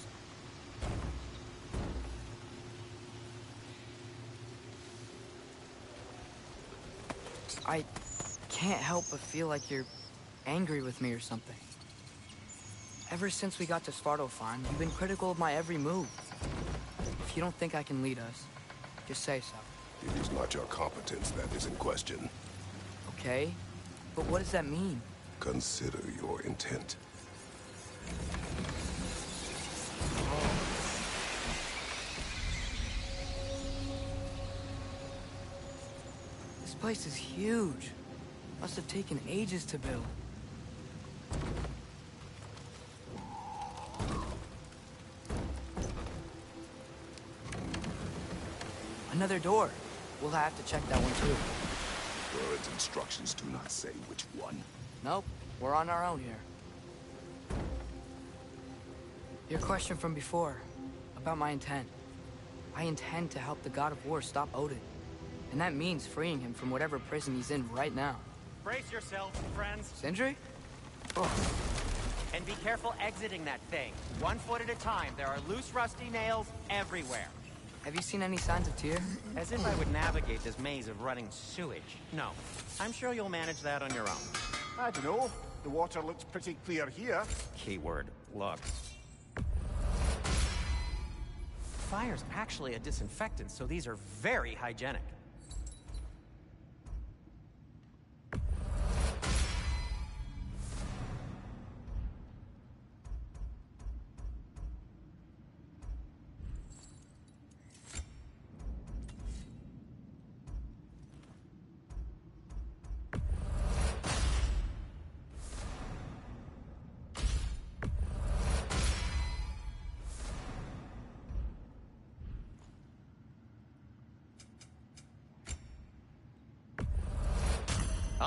I can't help but feel like you're angry with me or something. Ever since we got to Svartalfheim, you've been critical of my every move. If you don't think I can lead us, just say so. It is not your competence that is in question. Okay? But what does that mean? Consider your intent. This place is huge. Must have taken ages to build. Another door. We'll have to check that one too. Birds' instructions do not say which one. Nope, we're on our own here. Your question from before, about my intent. I intend to help the God of War stop Odin. And that means freeing him from whatever prison he's in right now. Brace yourselves, friends. Sindri? Oh, And be careful exiting that thing. 1 foot at a time. There are loose, rusty nails everywhere. have you seen any signs of Tyr? As if I would navigate this maze of running sewage. No. I'm sure you'll manage that on your own. I don't know. The water looks pretty clear here. Keyword, looks. Fire's actually a disinfectant, so these are very hygienic.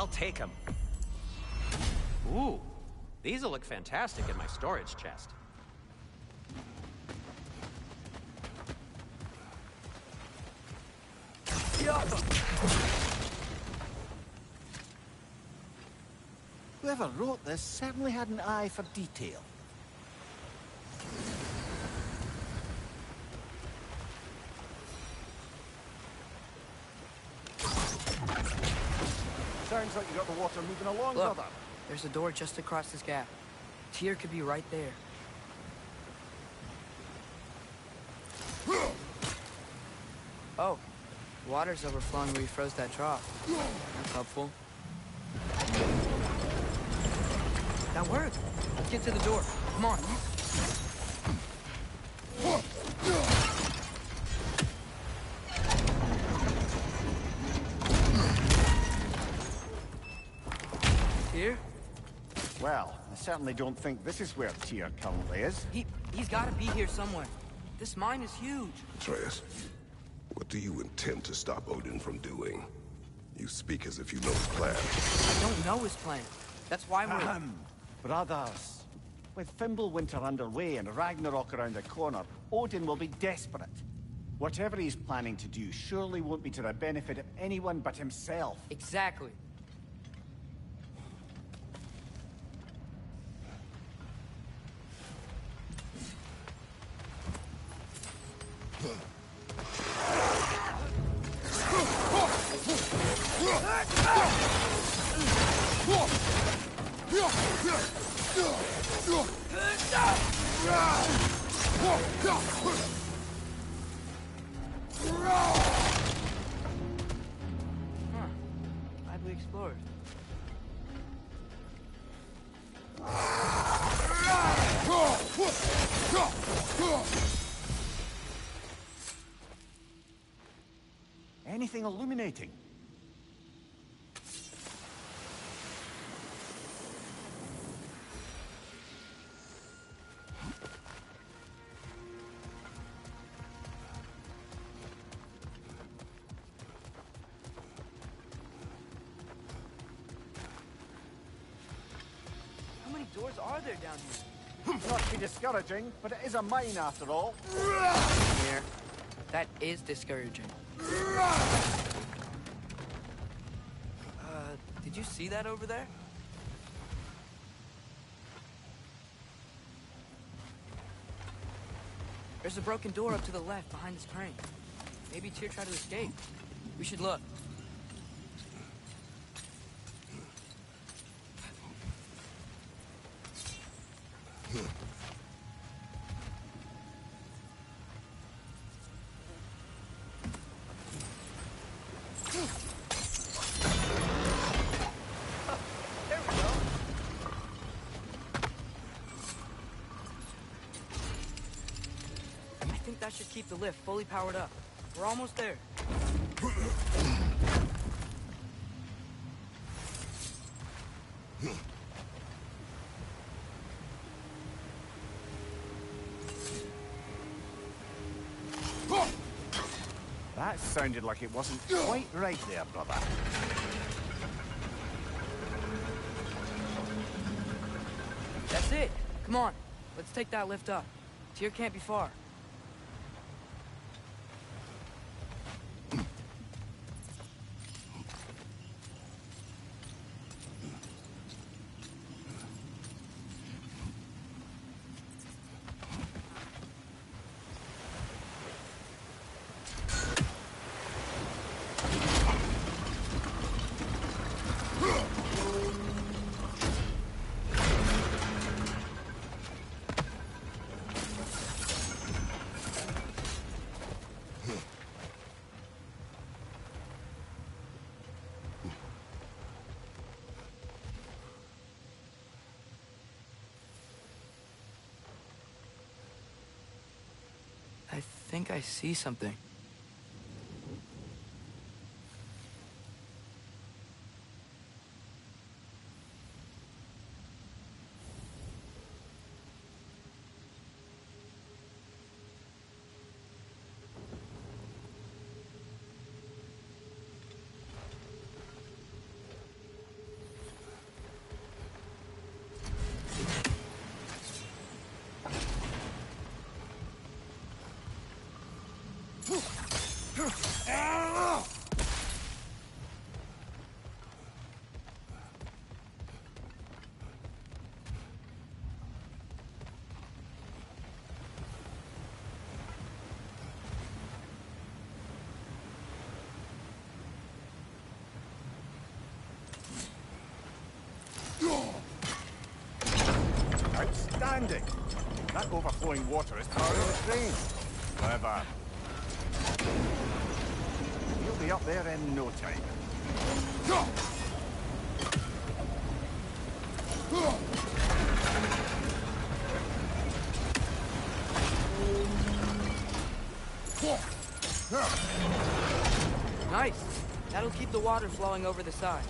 I'll take them. Ooh, these'll look fantastic in my storage chest. Whoever wrote this certainly had an eye for detail. Sounds like you got the water moving along, Look, brother. there's a door just across this gap. Tyr could be right there. Oh, water's overflowing where you froze that trough. That's helpful. That worked. Let's get to the door. Come on. Tyr? Well, I certainly don't think this is where Tyr currently is. He's gotta be here somewhere. This mine is huge. Atreus, what do you intend to stop Odin from doing? You speak as if you know his plan. I don't know his plan. That's why we're... Brothers, with Fimbulwinter underway and Ragnarok around the corner, Odin will be desperate. Whatever he's planning to do surely won't be to the benefit of anyone but himself. Exactly. Glad we explored. Anything illuminating? How many doors are there down here? Not to be discouraging, but it is a mine after all. Here. That is discouraging. Did you see that over there? There's a broken door up to the left behind this crane. Maybe Tyr tried to escape. We should look. That should keep the lift fully powered up. We're almost there. That sounded like it wasn't quite right there, brother. That's it. Come on. Let's take that lift up. Tyr can't be far. I think I see something. handy. That overflowing water is powering the crane. Clever. He'll be up there in no time. Nice. That'll keep the water flowing over the side.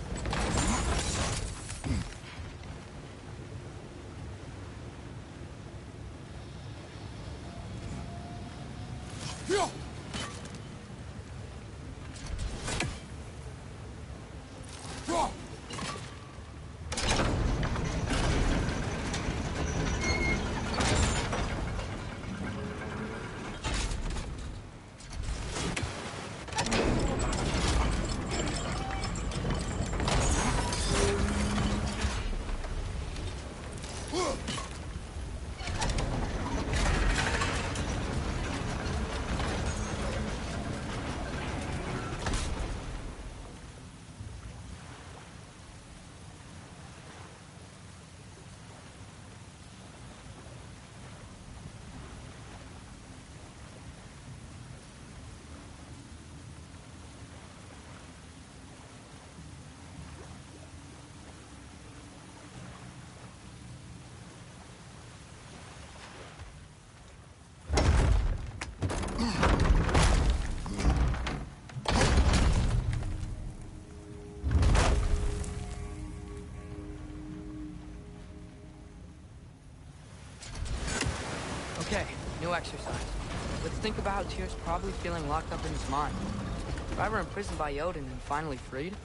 Okay, new exercise. Let's think about how Tyr's probably feeling locked up in his mind. If I were imprisoned by Odin and finally freed,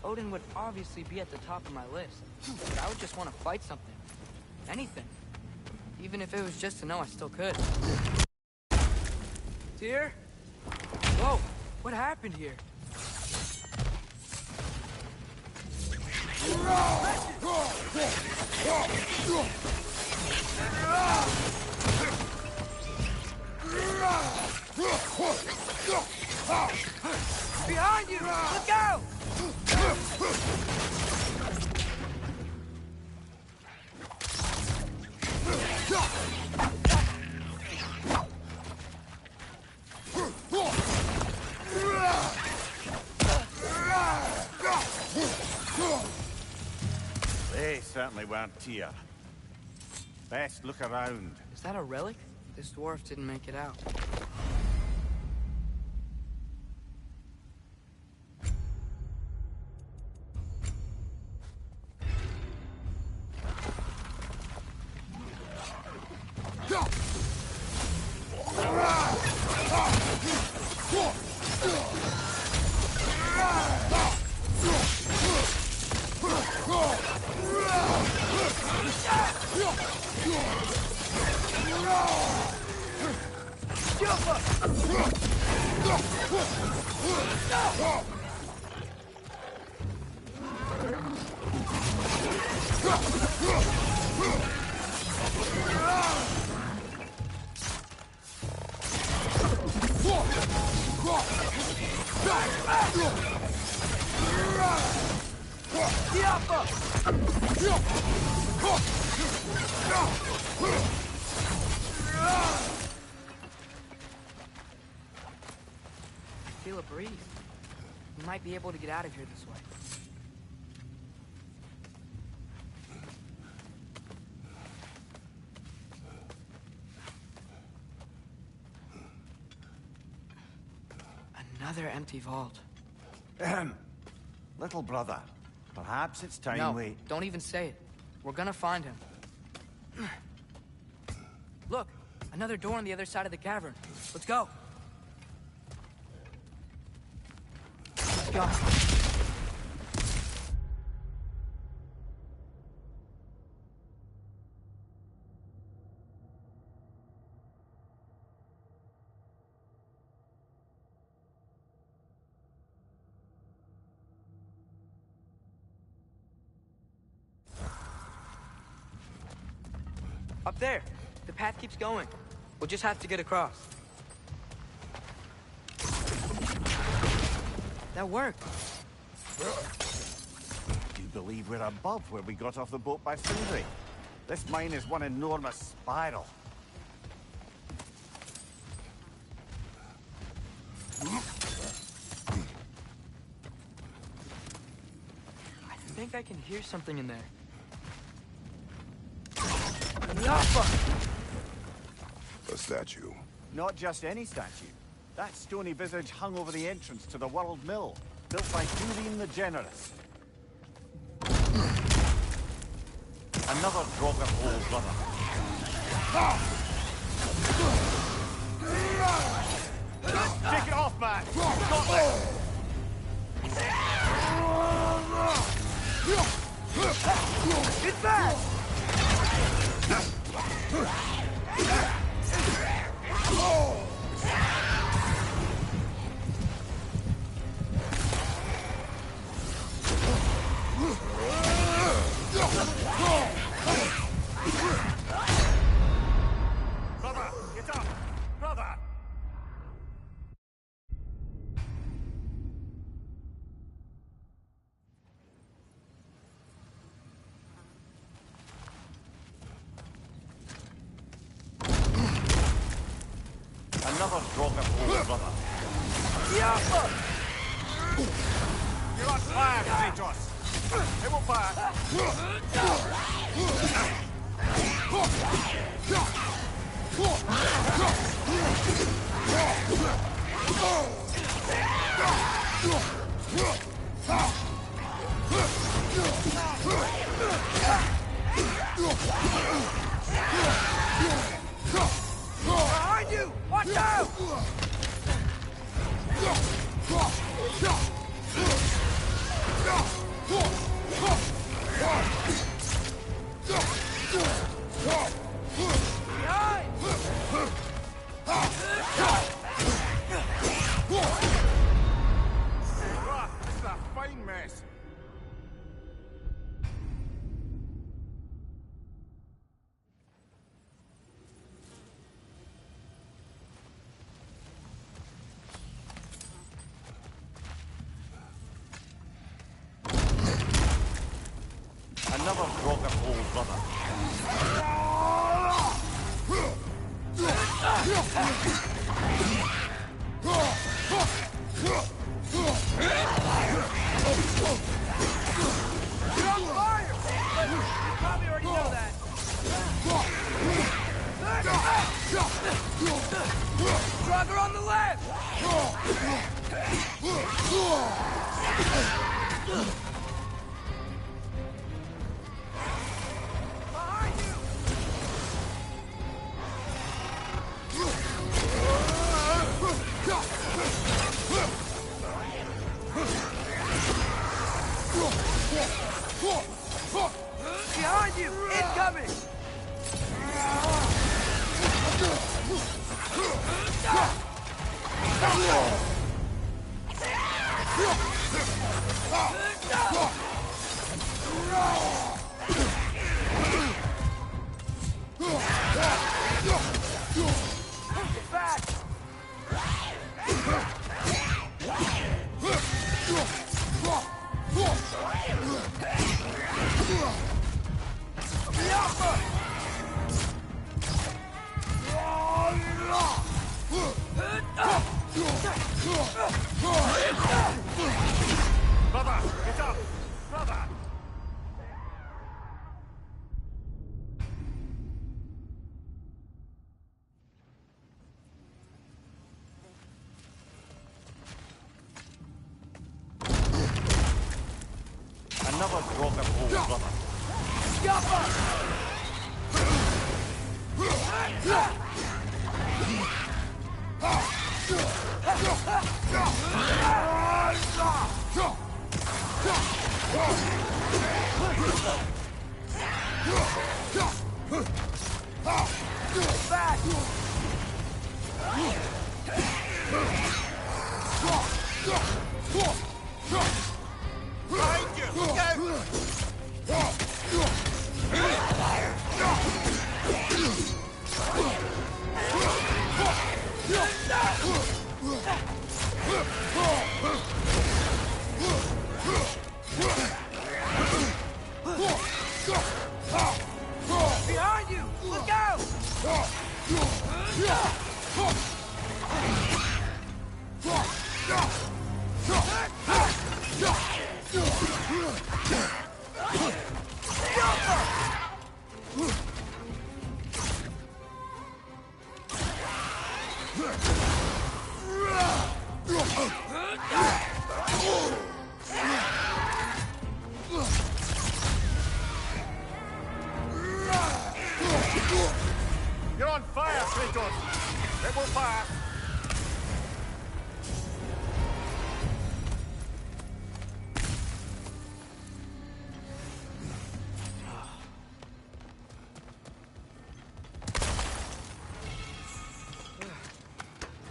Odin would obviously be at the top of my list. But I would just want to fight something. Anything. Even if it was just to know I still could. Tyr? Whoa, what happened here? Behind you! Look out! They certainly weren't Tyr. Best look around. Is that a relic? This dwarf didn't make it out. I feel a breeze. We might be able to get out of here this way. Another empty vault. Little brother, perhaps it's time No, we... don't even say it. We're gonna find him. Look, another door on the other side of the cavern. Let's go. Let's go. Up there. The path keeps going. We'll just have to get across. That worked. Do you believe we're above where we got off the boat by Sindri? This mine is one enormous spiral. I think I can hear something in there. Yappa! A statue. Not just any statue. That stony visage hung over the entrance to the World Mill, built by Durin the Generous. Another Draugr hole, brother. Take it off, man! Got this! It's back! Brother, get up! Brother! Another Draugr hole, brother. Yappa! You're on fire, Kratos! It will fire! Behind you! Watch out! Behind! This is a fine mess. Another Draugr hole, brother. You're on fire! You probably already know that. Draugr on the left! Behind you! Behind you! Incoming! Get back! Brother, get up! Brother! Another Draugr hole, brother. Back! Behind you! Go! You're on fire, Kratos! It will pass!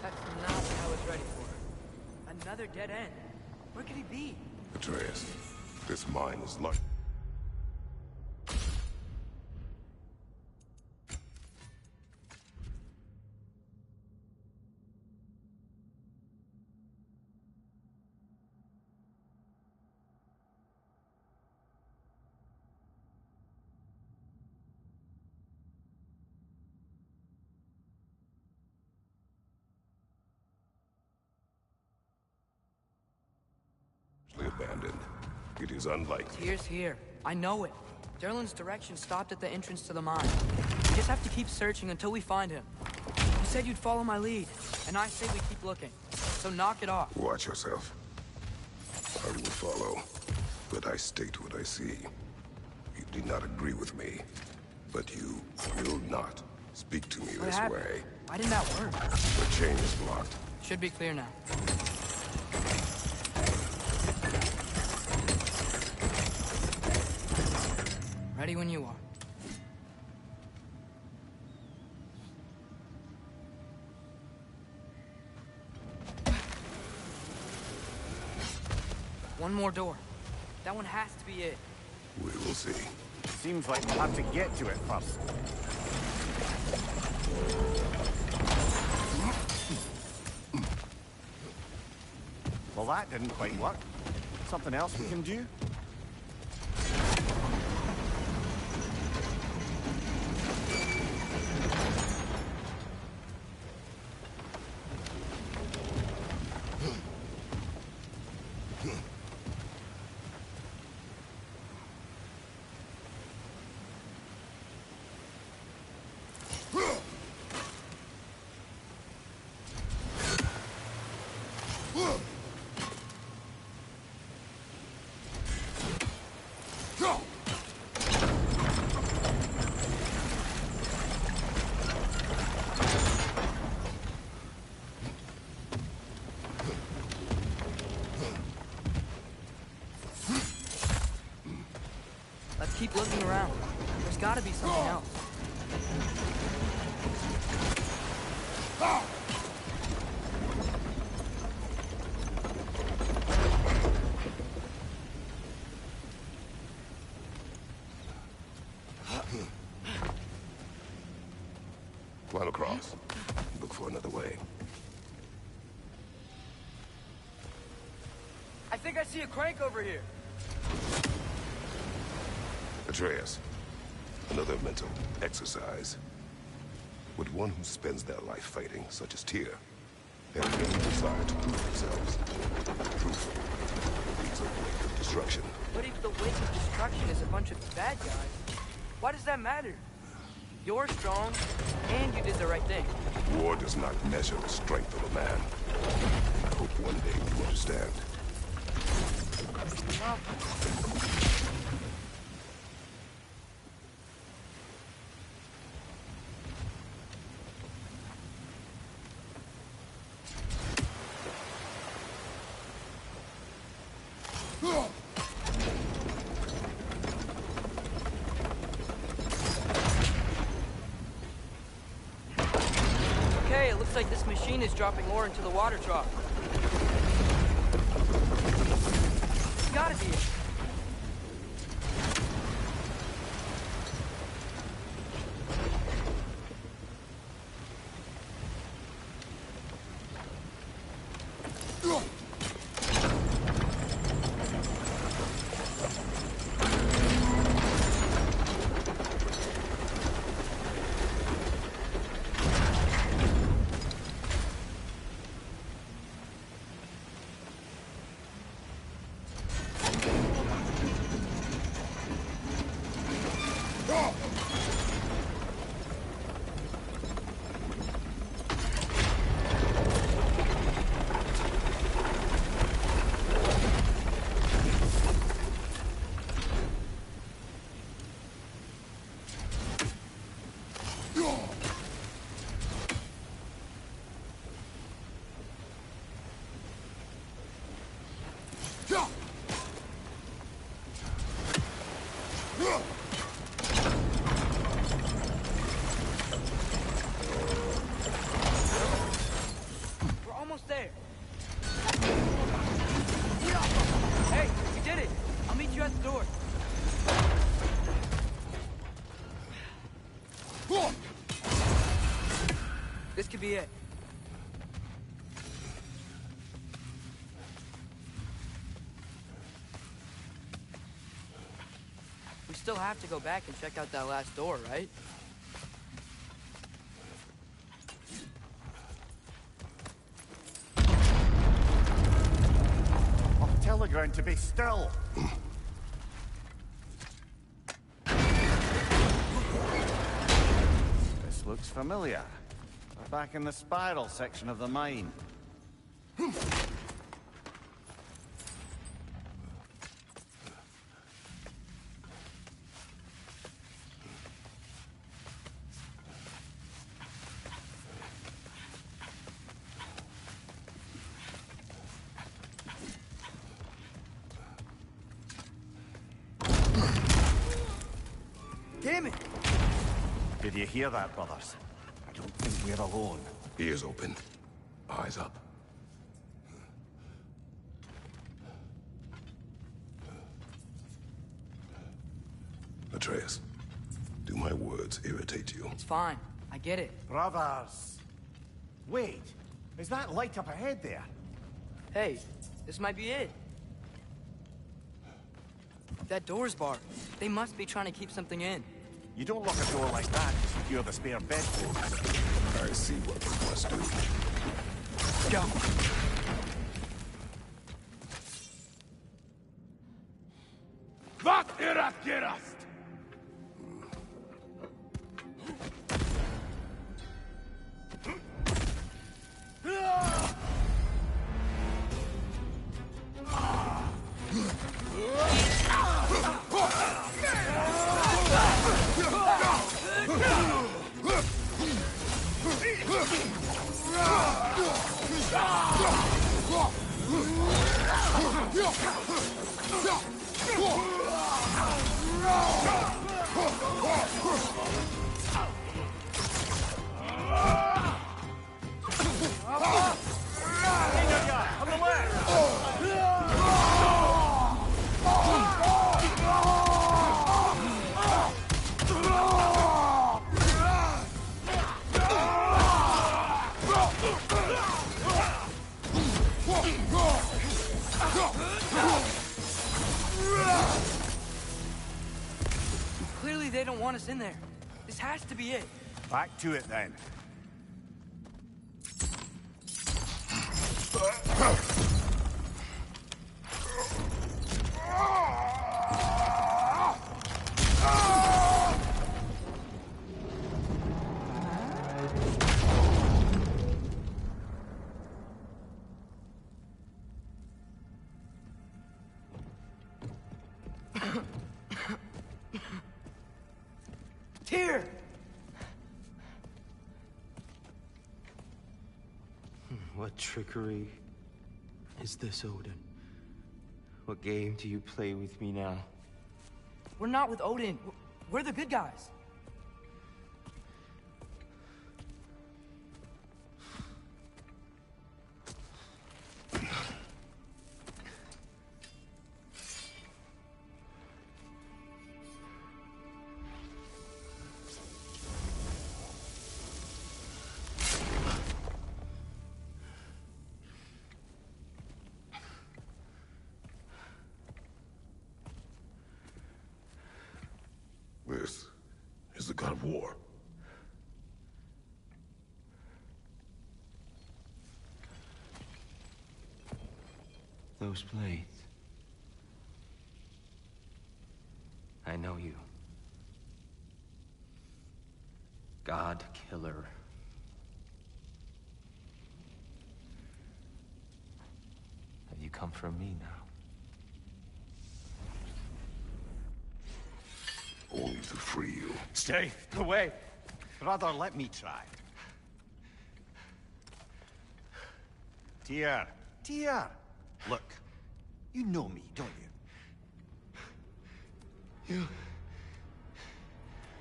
That's not what I was ready for. Another dead end. Where could he be? Atreus, this mine is large. Abandoned. It is unlikely. Tyr's here. I know it. Derlin's direction stopped at the entrance to the mine. We just have to keep searching until we find him. You said you'd follow my lead, and I say we keep looking. So knock it off. Watch yourself. I will follow, but I state what I see. You do not agree with me, but you will not speak to me What this happened? way. Why didn't that work? The chain is blocked. Should be clear now. Ready when you are. One more door. That one has to be it. We will see. Seems like we'll have to get to it first. Well, that didn't quite work. Something else we can do? Let's keep looking around. There's gotta be something else. Climb across. Look for another way. I think I see a crank over here. Atreus, another mental exercise. Would one who spends their life fighting, such as Tyr, have any desire to prove themselves? Proof leads a wake of destruction. But if the wake of destruction is a bunch of bad guys, why does that matter? You're strong, and you did the right thing. War does not measure the strength of a man. I hope one day you understand. Okay, it looks like this machine is dropping ore into the water trough. It's gotta be it. This could be it. We still have to go back and check out that last door, right? I'll tell the ground to be still. This looks familiar. We're back in the spiral section of the mine. Damn it! Did you hear that, brothers? I don't think we're alone. Ears open, eyes up. Atreus, do my words irritate you? It's fine. I get it. Brothers! Wait, is that light up ahead there? Hey, this might be it. That door's barred. They must be trying to keep something in. You don't lock a door like that to secure the spare bedpost. I see what we must do. Go! Wat er gerast? Clearly they don't want us in there. This has to be it. Back to it then. Tyr! What trickery is this, Odin? What game do you play with me now? We're not with Odin. We're the good guys. This is the god of war. Those blades. I know you. God killer. Have you come for me now? Only to free you. Stay away. Brother, let me try. Tyr. Tyr. Look, you know me, don't you?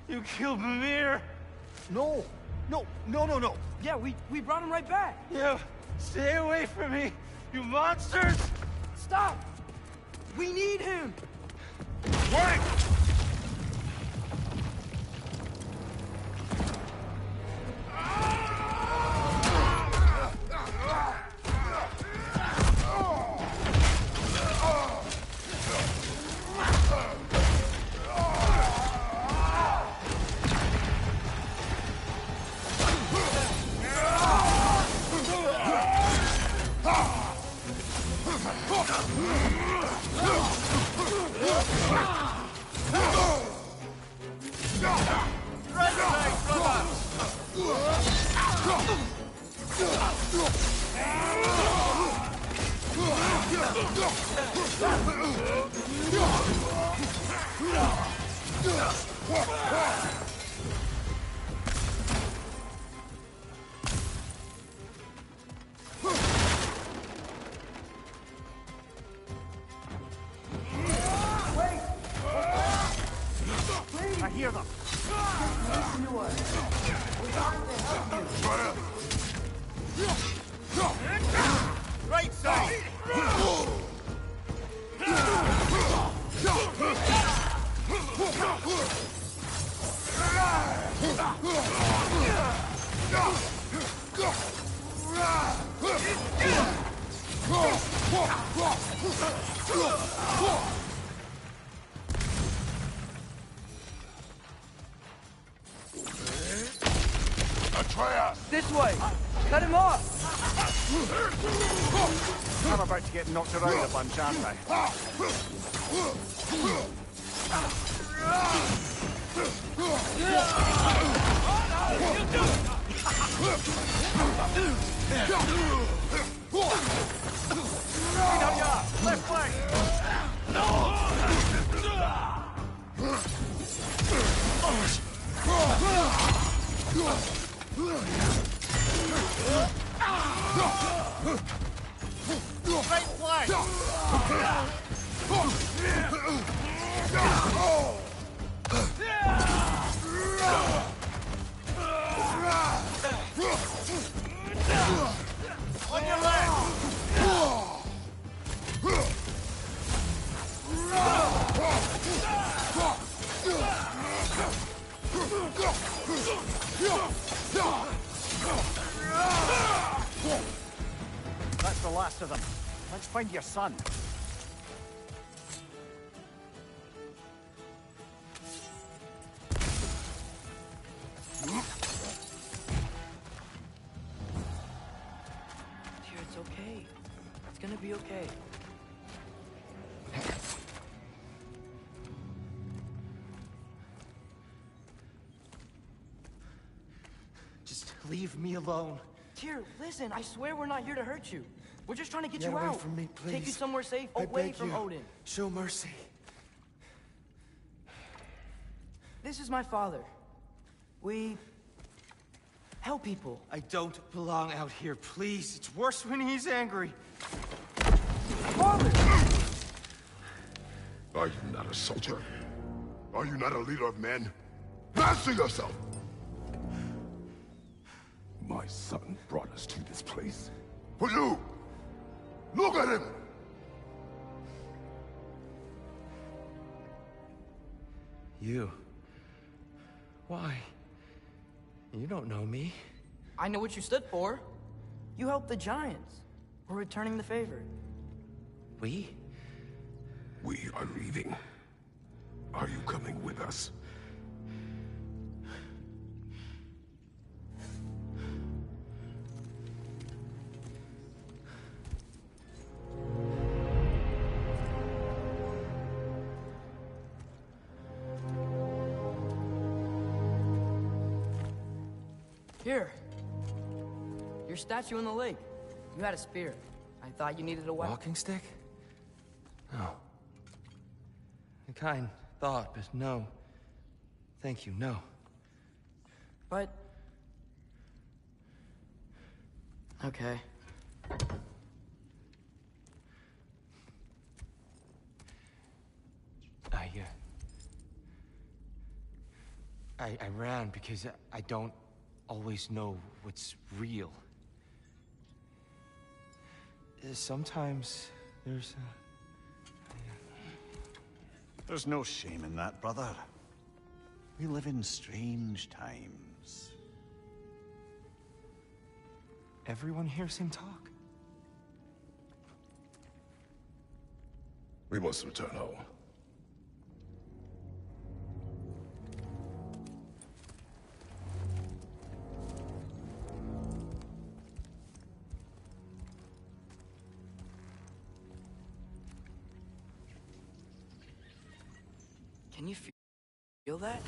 You killed Mimir! No. No. Yeah, we brought him right back. You stay away from me, you monsters! Stop! We need him! Wait! I hear them. Listen to us. We're trying to help you. Right side! This way! Cut him off! I'm about to get knocked around a bunch, aren't I? Left flank! Right flank! On your left! That's the last of them. Let's find your son. Dear, it's okay. It's gonna be okay. Just leave me alone. Tyr, listen, I swear we're not here to hurt you. We're just trying to get Get you away out. from me, Take you please. somewhere safe, I away beg from you. Odin. Show mercy. This is my father. We help people. I don't belong out here, please. It's worse when he's angry. Father! Are you not a soldier? Are you not a leader of men? Answer yourself! My son brought us to this place. For you! Look at him! You? Why? You don't know me. I know what you stood for. You helped the Giants. We're returning the favor. We? We are leaving. Are you coming with us? Here. Your statue in the lake. You had a spear. I thought you needed a weapon. Walking stick? No. A kind thought, but no. Thank you, no. But... okay. I ran because I don't always know what's real. Sometimes there's There's no shame in that, brother. We live in strange times. Everyone hears him talk. We must return home. Can you feel that?